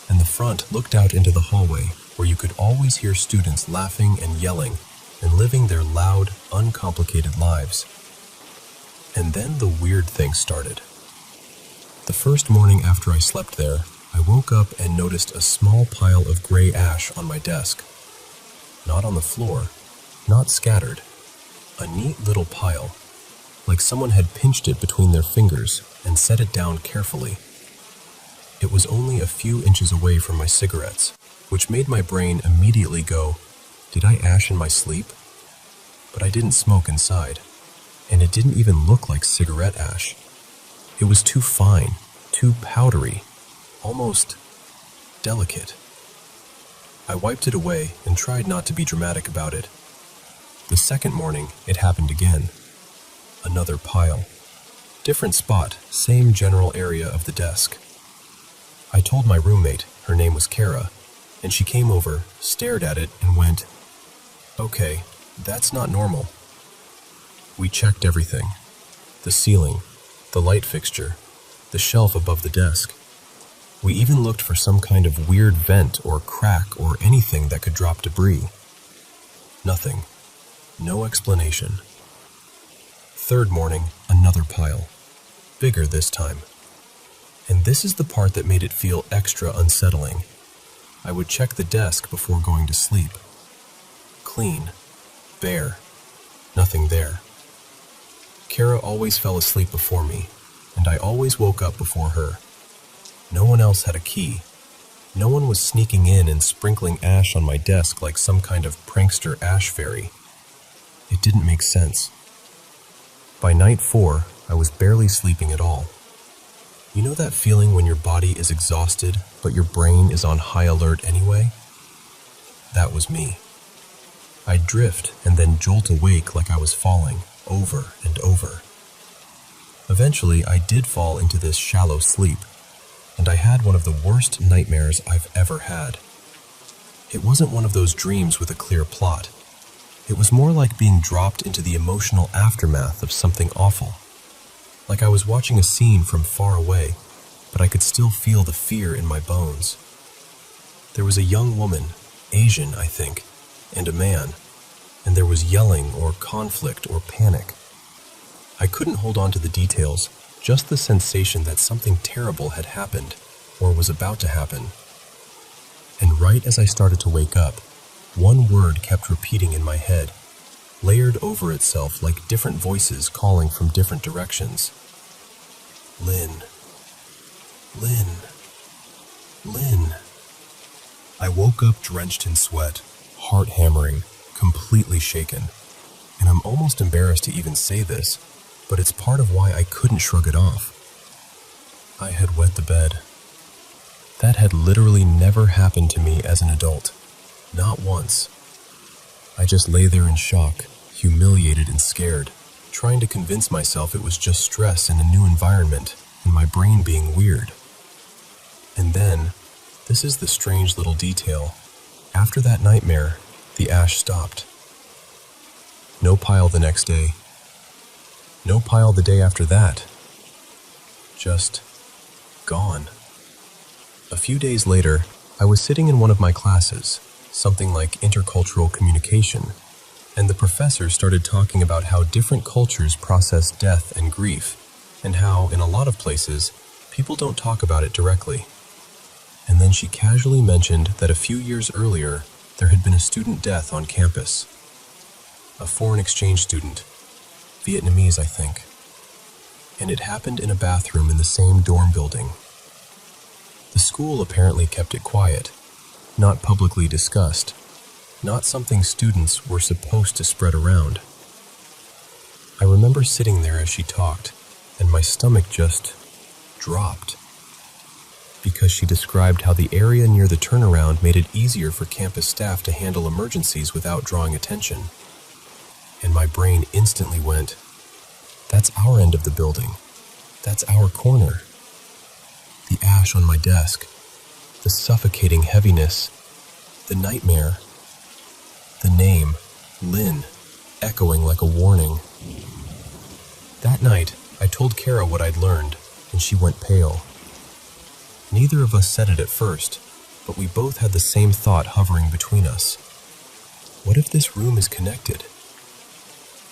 and the front looked out into the hallway where you could always hear students laughing and yelling and living their loud, uncomplicated lives. And then the weird thing started. The first morning after I slept there, I woke up and noticed a small pile of gray ash on my desk. Not on the floor, not scattered. A neat little pile, like someone had pinched it between their fingers and set it down carefully. It was only a few inches away from my cigarettes, which made my brain immediately go, did I ash in my sleep? But I didn't smoke inside, and it didn't even look like cigarette ash. It was too fine, too powdery, almost delicate. I wiped it away and tried not to be dramatic about it. The second morning, it happened again. Another pile. Different spot, same general area of the desk. I told my roommate, Her name was Kara, and she came over, stared at it, and went, "Okay, that's not normal." We checked everything. The ceiling, the light fixture, the shelf above the desk. We even looked for some kind of weird vent or crack or anything that could drop debris. Nothing. No explanation. Third morning, another pile. Bigger this time. And this is the part that made it feel extra unsettling. I would check the desk before going to sleep. Clean. Bare. Nothing there. Kara always fell asleep before me, and I always woke up before her. No one else had a key. No one was sneaking in and sprinkling ash on my desk like some kind of prankster ash fairy. It didn't make sense. By night 4, I was barely sleeping at all. You know that feeling when your body is exhausted, but your brain is on high alert anyway? That was me. I'd drift and then jolt awake like I was falling, over and over. Eventually, I did fall into this shallow sleep, and I had one of the worst nightmares I've ever had. It wasn't one of those dreams with a clear plot. It was more like being dropped into the emotional aftermath of something awful. Like I was watching a scene from far away, but I could still feel the fear in my bones. There was a young woman, Asian, I think, and a man, and there was yelling or conflict or panic. I couldn't hold on to the details, just the sensation that something terrible had happened or was about to happen. And right as I started to wake up, one word kept repeating in my head, layered over itself like different voices calling from different directions. Lynn. Lynn. Lynn. I woke up drenched in sweat, heart hammering, completely shaken. And I'm almost embarrassed to even say this, but it's part of why I couldn't shrug it off. I had wet the bed. That had literally never happened to me as an adult. Not once. I just lay there in shock, humiliated and scared, trying to convince myself it was just stress in a new environment and my brain being weird. And then, this is the strange little detail. After that nightmare, the ash stopped. No pile the next day. No pile the day after that. Just gone. A few days later, I was sitting in one of my classes, something like intercultural communication, and the professor started talking about how different cultures process death and grief, and how, in a lot of places, people don't talk about it directly. And then she casually mentioned that a few years earlier, there had been a student death on campus. A foreign exchange student. Vietnamese, I think. And it happened in a bathroom in the same dorm building. The school apparently kept it quiet, not publicly discussed, not something students were supposed to spread around. I remember sitting there as she talked, and my stomach just dropped. Because she described how the area near the turnaround made it easier for campus staff to handle emergencies without drawing attention. And my brain instantly went, that's our end of the building. That's our corner. The ash on my desk, the suffocating heaviness, the nightmare, the name, Lynn, echoing like a warning. That night, I told Kara what I'd learned, and she went pale. Neither of us said it at first, but we both had the same thought hovering between us. What if this room is connected?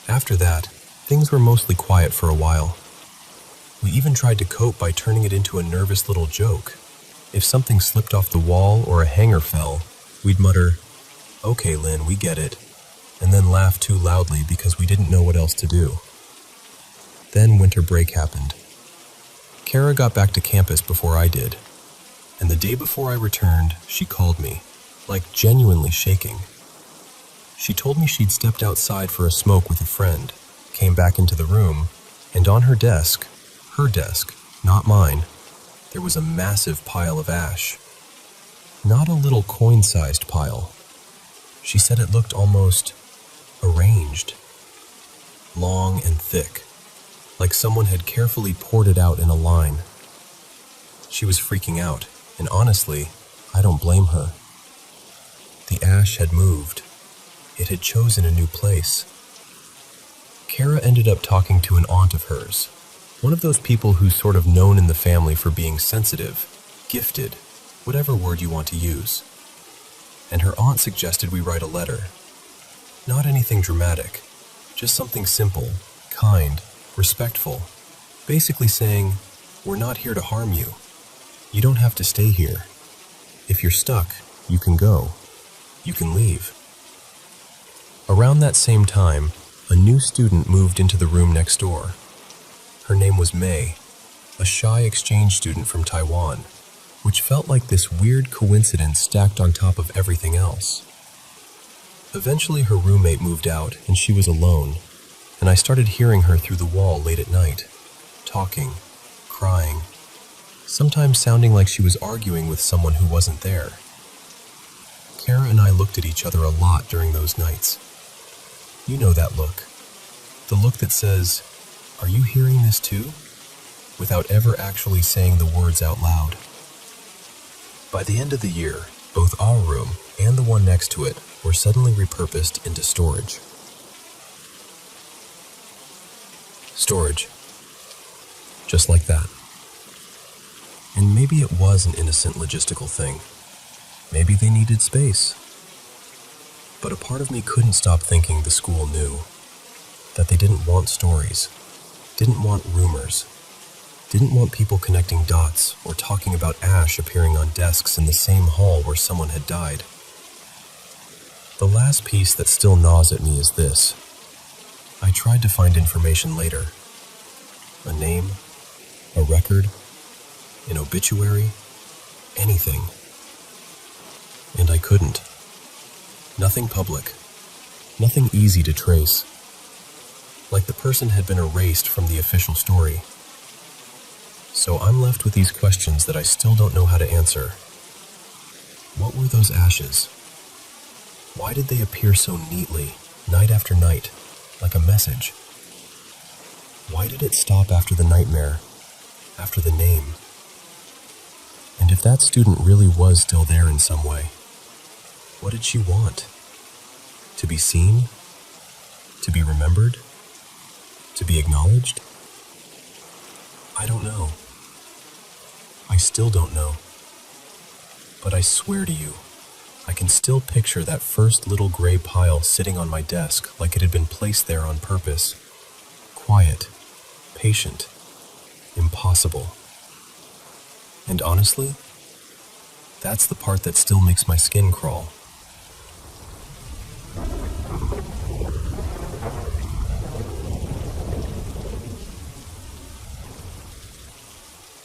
After that, things were mostly quiet for a while. We even tried to cope by turning it into a nervous little joke. If something slipped off the wall or a hanger fell, we'd mutter, "Okay, Lynn, we get it," and then laugh too loudly because we didn't know what else to do. Then winter break happened. Kara got back to campus before I did, and the day before I returned, she called me, like genuinely shaking. She told me she'd stepped outside for a smoke with a friend, came back into the room, and on her desk, not mine, there was a massive pile of ash. Not a little coin-sized pile. She said it looked almost arranged, long and thick, like someone had carefully poured it out in a line. She was freaking out, and honestly, I don't blame her. The ash had moved. It had chosen a new place. Kara ended up talking to an aunt of hers, one of those people who's sort of known in the family for being sensitive, gifted, whatever word you want to use. And her aunt suggested we write a letter. Not anything dramatic, just something simple, kind, respectful, basically saying, "We're not here to harm you. You don't have to stay here. If you're stuck, you can go. You can leave." Around that same time, a new student moved into the room next door. Her name was May, a shy exchange student from Taiwan, which felt like this weird coincidence stacked on top of everything else. Eventually her roommate moved out and she was alone, and I started hearing her through the wall late at night, talking, crying, sometimes sounding like she was arguing with someone who wasn't there. Kara and I looked at each other a lot during those nights. You know that look. The look that says, "Are you hearing this too?" without ever actually saying the words out loud. By the end of the year, both our room and the one next to it were suddenly repurposed into storage. Storage. Just like that. And maybe it was an innocent logistical thing. Maybe they needed space. But a part of me couldn't stop thinking the school knew that they didn't want stories, didn't want rumors, didn't want people connecting dots or talking about ash appearing on desks in the same hall where someone had died. The last piece that still gnaws at me is this. I tried to find information later. A name, a record, an obituary, anything. And I couldn't. Nothing public. Nothing easy to trace. Like the person had been erased from the official story. So I'm left with these questions that I still don't know how to answer. What were those ashes? Why did they appear so neatly, night after night, like a message? Why did it stop after the nightmare, after the name? And if that student really was still there in some way, what did she want? To be seen? To be remembered? To be acknowledged? I don't know. I still don't know. But I swear to you, I can still picture that first little gray pile sitting on my desk like it had been placed there on purpose. Quiet, patient, impossible. And honestly, that's the part that still makes my skin crawl.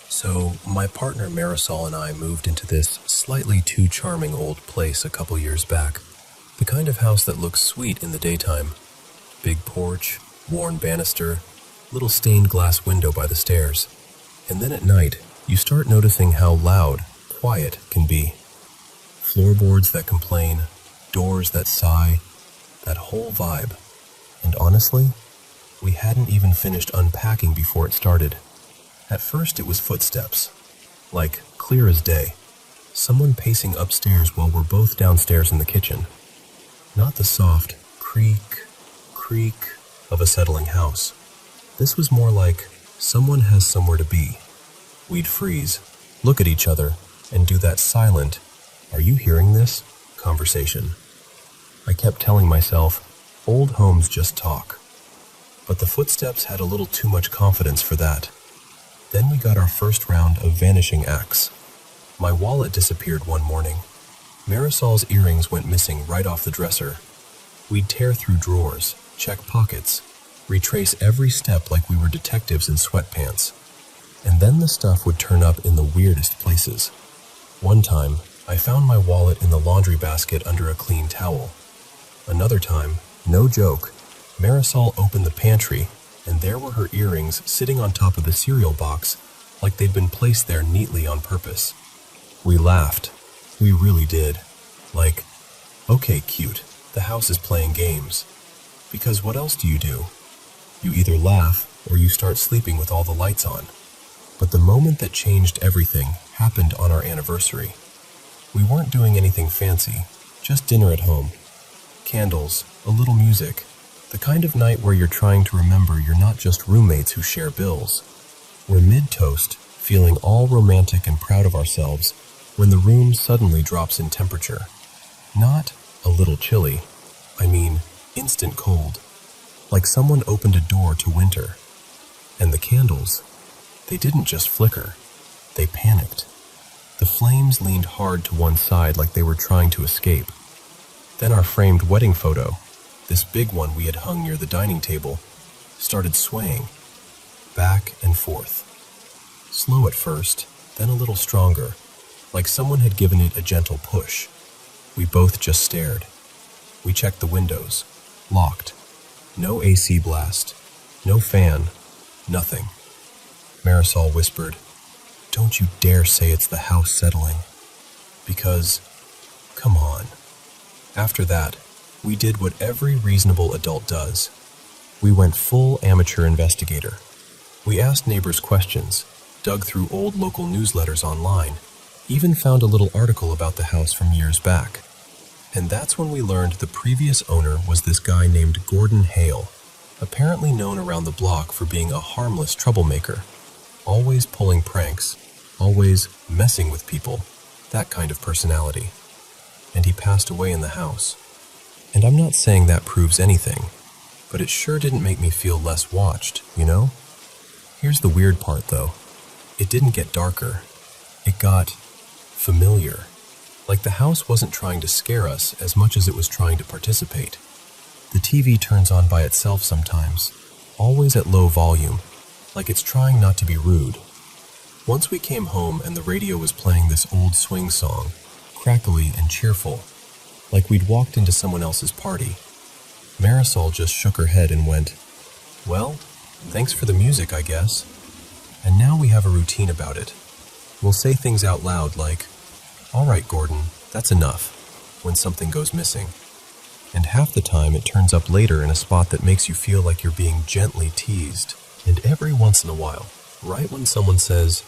So, my partner Marisol and I moved into this slightly too charming old place a couple years back. The kind of house that looks sweet in the daytime. Big porch, worn banister, little stained glass window by the stairs. And then at night, you start noticing how loud, quiet can be. Floorboards that complain, doors that sigh, that whole vibe. And honestly, we hadn't even finished unpacking before it started. At first it was footsteps, like clear as day, someone pacing upstairs while we're both downstairs in the kitchen. Not the soft creak, creak of a settling house. This was more like someone has somewhere to be. We'd freeze, look at each other, and do that silent, "Are you hearing this?" conversation. I kept telling myself, old homes just talk. But the footsteps had a little too much confidence for that. Then we got our first round of vanishing acts. My wallet disappeared one morning. Marisol's earrings went missing right off the dresser. We'd tear through drawers, check pockets, retrace every step like we were detectives in sweatpants. And then the stuff would turn up in the weirdest places. One time, I found my wallet in the laundry basket under a clean towel. Another time, no joke, Marisol opened the pantry, and there were her earrings sitting on top of the cereal box like they'd been placed there neatly on purpose. We laughed. We really did. Like, okay, cute, the house is playing games. Because what else do? You either laugh or you start sleeping with all the lights on. But the moment that changed everything happened on our anniversary. We weren't doing anything fancy, just dinner at home. Candles, a little music, the kind of night where you're trying to remember you're not just roommates who share bills. We're mid-toast, feeling all romantic and proud of ourselves, when the room suddenly drops in temperature. Not a little chilly, I mean instant cold, like someone opened a door to winter. And the candles, they didn't just flicker, they panicked. The flames leaned hard to one side like they were trying to escape. Then our framed wedding photo, this big one we had hung near the dining table, started swaying, back and forth. Slow at first, then a little stronger, like someone had given it a gentle push. We both just stared. We checked the windows, locked. No AC blast, no fan, nothing. Marisol whispered, "Don't you dare say it's the house settling. Because, come on." After that, we did what every reasonable adult does. We went full amateur investigator. We asked neighbors questions, dug through old local newsletters online, even found a little article about the house from years back. And that's when we learned the previous owner was this guy named Gordon Hale, apparently known around the block for being a harmless troublemaker, always pulling pranks, always messing with people, that kind of personality. And he passed away in the house. And I'm not saying that proves anything, but it sure didn't make me feel less watched, you know? Here's the weird part, though. It didn't get darker. It got familiar. Like the house wasn't trying to scare us as much as it was trying to participate. The TV turns on by itself sometimes, always at low volume, like it's trying not to be rude. Once we came home and the radio was playing this old swing song, crackly and cheerful, like we'd walked into someone else's party. Marisol just shook her head and went, "Well, thanks for the music, I guess." And now we have a routine about it. We'll say things out loud like, "All right, Gordon, that's enough," when something goes missing. And half the time it turns up later in a spot that makes you feel like you're being gently teased. And every once in a while, right when someone says,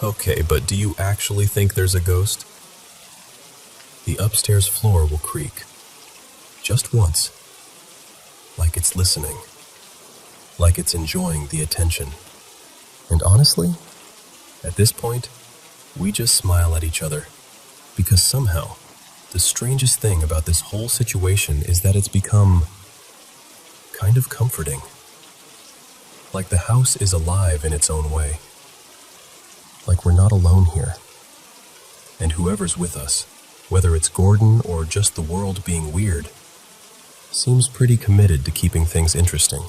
"Okay, but do you actually think there's a ghost?" the upstairs floor will creak. Just once. Like it's listening. Like it's enjoying the attention. And honestly, at this point, we just smile at each other. Because somehow, the strangest thing about this whole situation is that it's become kind of comforting. Like the house is alive in its own way. Like we're not alone here. And whoever's with us, whether it's Gordon or just the world being weird, seems pretty committed to keeping things interesting.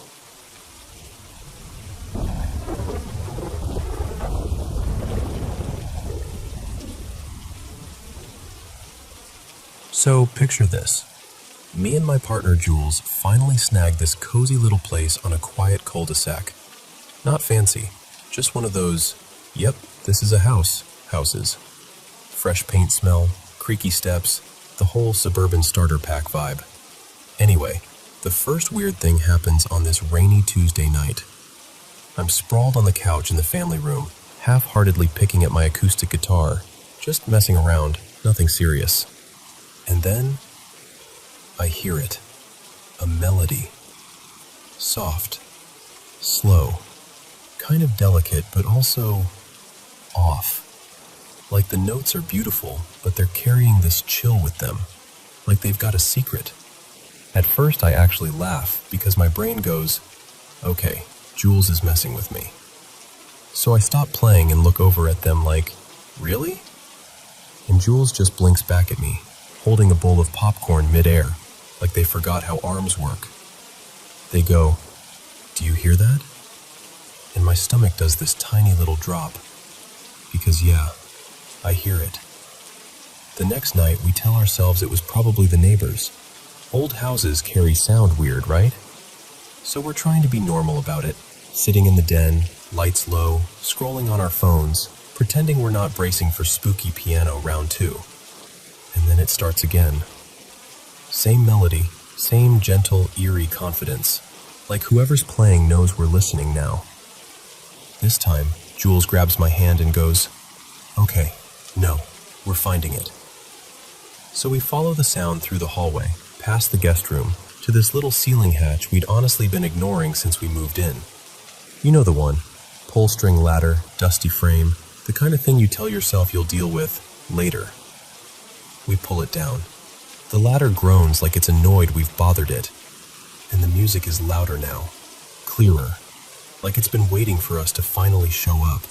So picture this. Me and my partner Jules finally snagged this cozy little place on a quiet cul-de-sac. Not fancy, just one of those, yep, this is a house, houses. Fresh paint smell, creaky steps, the whole suburban starter pack vibe. Anyway, the first weird thing happens on this rainy Tuesday night. I'm sprawled on the couch in the family room, half-heartedly picking at my acoustic guitar, just messing around, nothing serious. And then, I hear it. A melody. Soft. Slow. Kind of delicate, but also off. Like the notes are beautiful, but they're carrying this chill with them. Like they've got a secret. At first I actually laugh, because my brain goes, okay, Jules is messing with me. So I stop playing and look over at them like, really? And Jules just blinks back at me, holding a bowl of popcorn mid-air, like they forgot how arms work. They go, "Do you hear that?" And my stomach does this tiny little drop. Because yeah, I hear it. The next night, we tell ourselves it was probably the neighbors. Old houses carry sound weird, right? So we're trying to be normal about it, sitting in the den, lights low, scrolling on our phones, pretending we're not bracing for spooky piano round 2. And then it starts again. Same melody, same gentle, eerie confidence, like whoever's playing knows we're listening now. This time, Jules grabs my hand and goes, "Okay, no, we're finding it." So we follow the sound through the hallway, past the guest room, to this little ceiling hatch we'd honestly been ignoring since we moved in. You know the one. Pull string ladder, dusty frame, the kind of thing you tell yourself you'll deal with later. We pull it down. The ladder groans like it's annoyed we've bothered it, and the music is louder now, clearer, like it's been waiting for us to finally show up.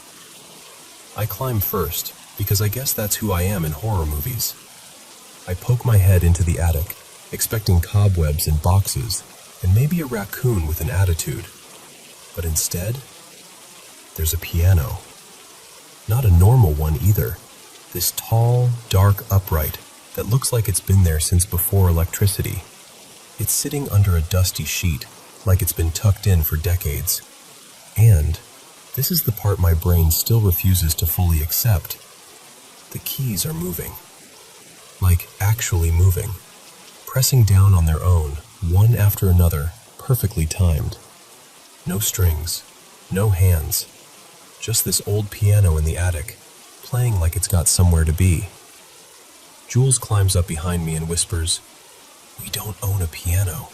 I climb first, because I guess that's who I am in horror movies. I poke my head into the attic, expecting cobwebs and boxes, and maybe a raccoon with an attitude. But instead, there's a piano. Not a normal one either. This tall, dark upright that looks like it's been there since before electricity. It's sitting under a dusty sheet, like it's been tucked in for decades. And this is the part my brain still refuses to fully accept. The keys are moving. Like actually moving. Pressing down on their own, one after another, perfectly timed. No strings, no hands. Just this old piano in the attic, playing like it's got somewhere to be. Jules climbs up behind me and whispers, "We don't own a piano."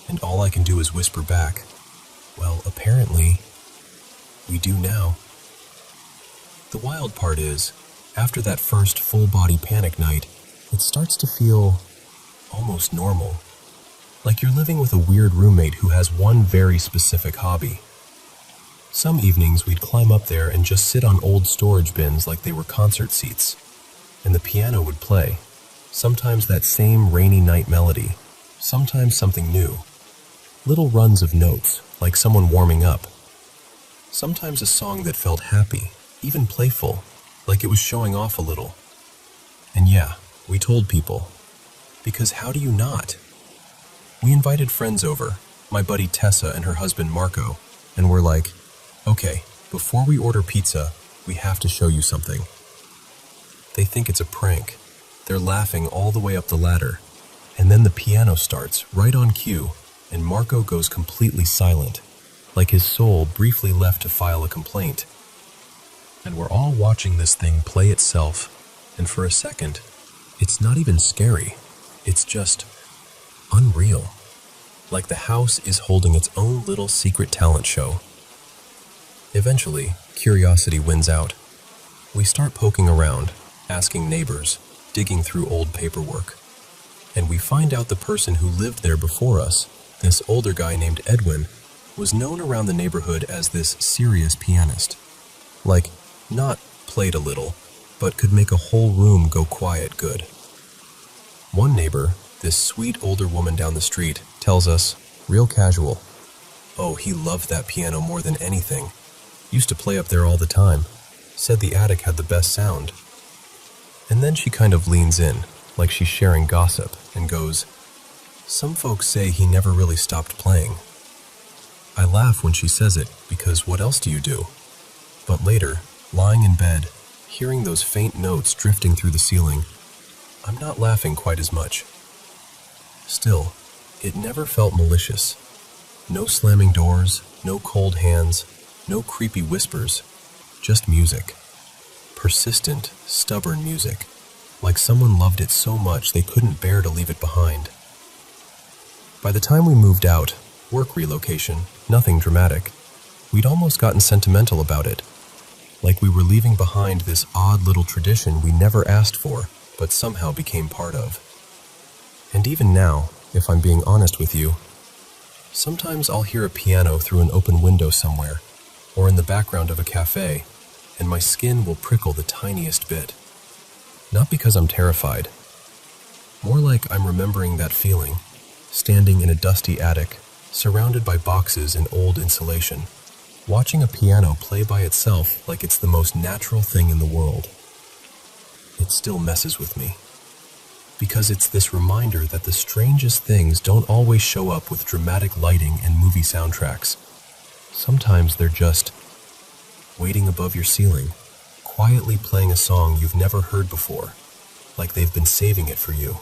And all I can do is whisper back, "Well, apparently, we do now." The wild part is, after that first full-body panic night, it starts to feel almost normal. Like you're living with a weird roommate who has one very specific hobby. Some evenings we'd climb up there and just sit on old storage bins like they were concert seats. And the piano would play. Sometimes that same rainy night melody. Sometimes something new. Little runs of notes, like someone warming up. Sometimes a song that felt happy, even playful, like it was showing off a little. And yeah, we told people. Because how do you not? We invited friends over, my buddy Tessa and her husband Marco, and we're like, "Okay, before we order pizza, we have to show you something." They think it's a prank. They're laughing all the way up the ladder. And then the piano starts, right on cue, and Marco goes completely silent, like his soul briefly left to file a complaint. And we're all watching this thing play itself, and for a second, it's not even scary. It's just unreal. Like the house is holding its own little secret talent show. Eventually, curiosity wins out. We start poking around, asking neighbors, digging through old paperwork. And we find out the person who lived there before us, this older guy named Edwin, was known around the neighborhood as this serious pianist. Like, not played a little, but could make a whole room go quiet good. One neighbor, this sweet older woman down the street, tells us, real casual, "Oh, he loved that piano more than anything. Used to play up there all the time. Said the attic had the best sound." And then she kind of leans in, like she's sharing gossip, and goes, "Some folks say he never really stopped playing." I laugh when she says it, because what else do you do? But later, lying in bed, hearing those faint notes drifting through the ceiling, I'm not laughing quite as much. Still, it never felt malicious. No slamming doors, no cold hands, no creepy whispers, just music. Persistent, stubborn music, like someone loved it so much they couldn't bear to leave it behind. By the time we moved out, work relocation, nothing dramatic, we'd almost gotten sentimental about it. Like we were leaving behind this odd little tradition we never asked for, but somehow became part of. And even now, if I'm being honest with you, sometimes I'll hear a piano through an open window somewhere, or in the background of a cafe, and my skin will prickle the tiniest bit. Not because I'm terrified. More like I'm remembering that feeling, standing in a dusty attic, surrounded by boxes and old insulation, watching a piano play by itself like it's the most natural thing in the world. It still messes with me. Because it's this reminder that the strangest things don't always show up with dramatic lighting and movie soundtracks. Sometimes they're just waiting above your ceiling, quietly playing a song you've never heard before, like they've been saving it for you.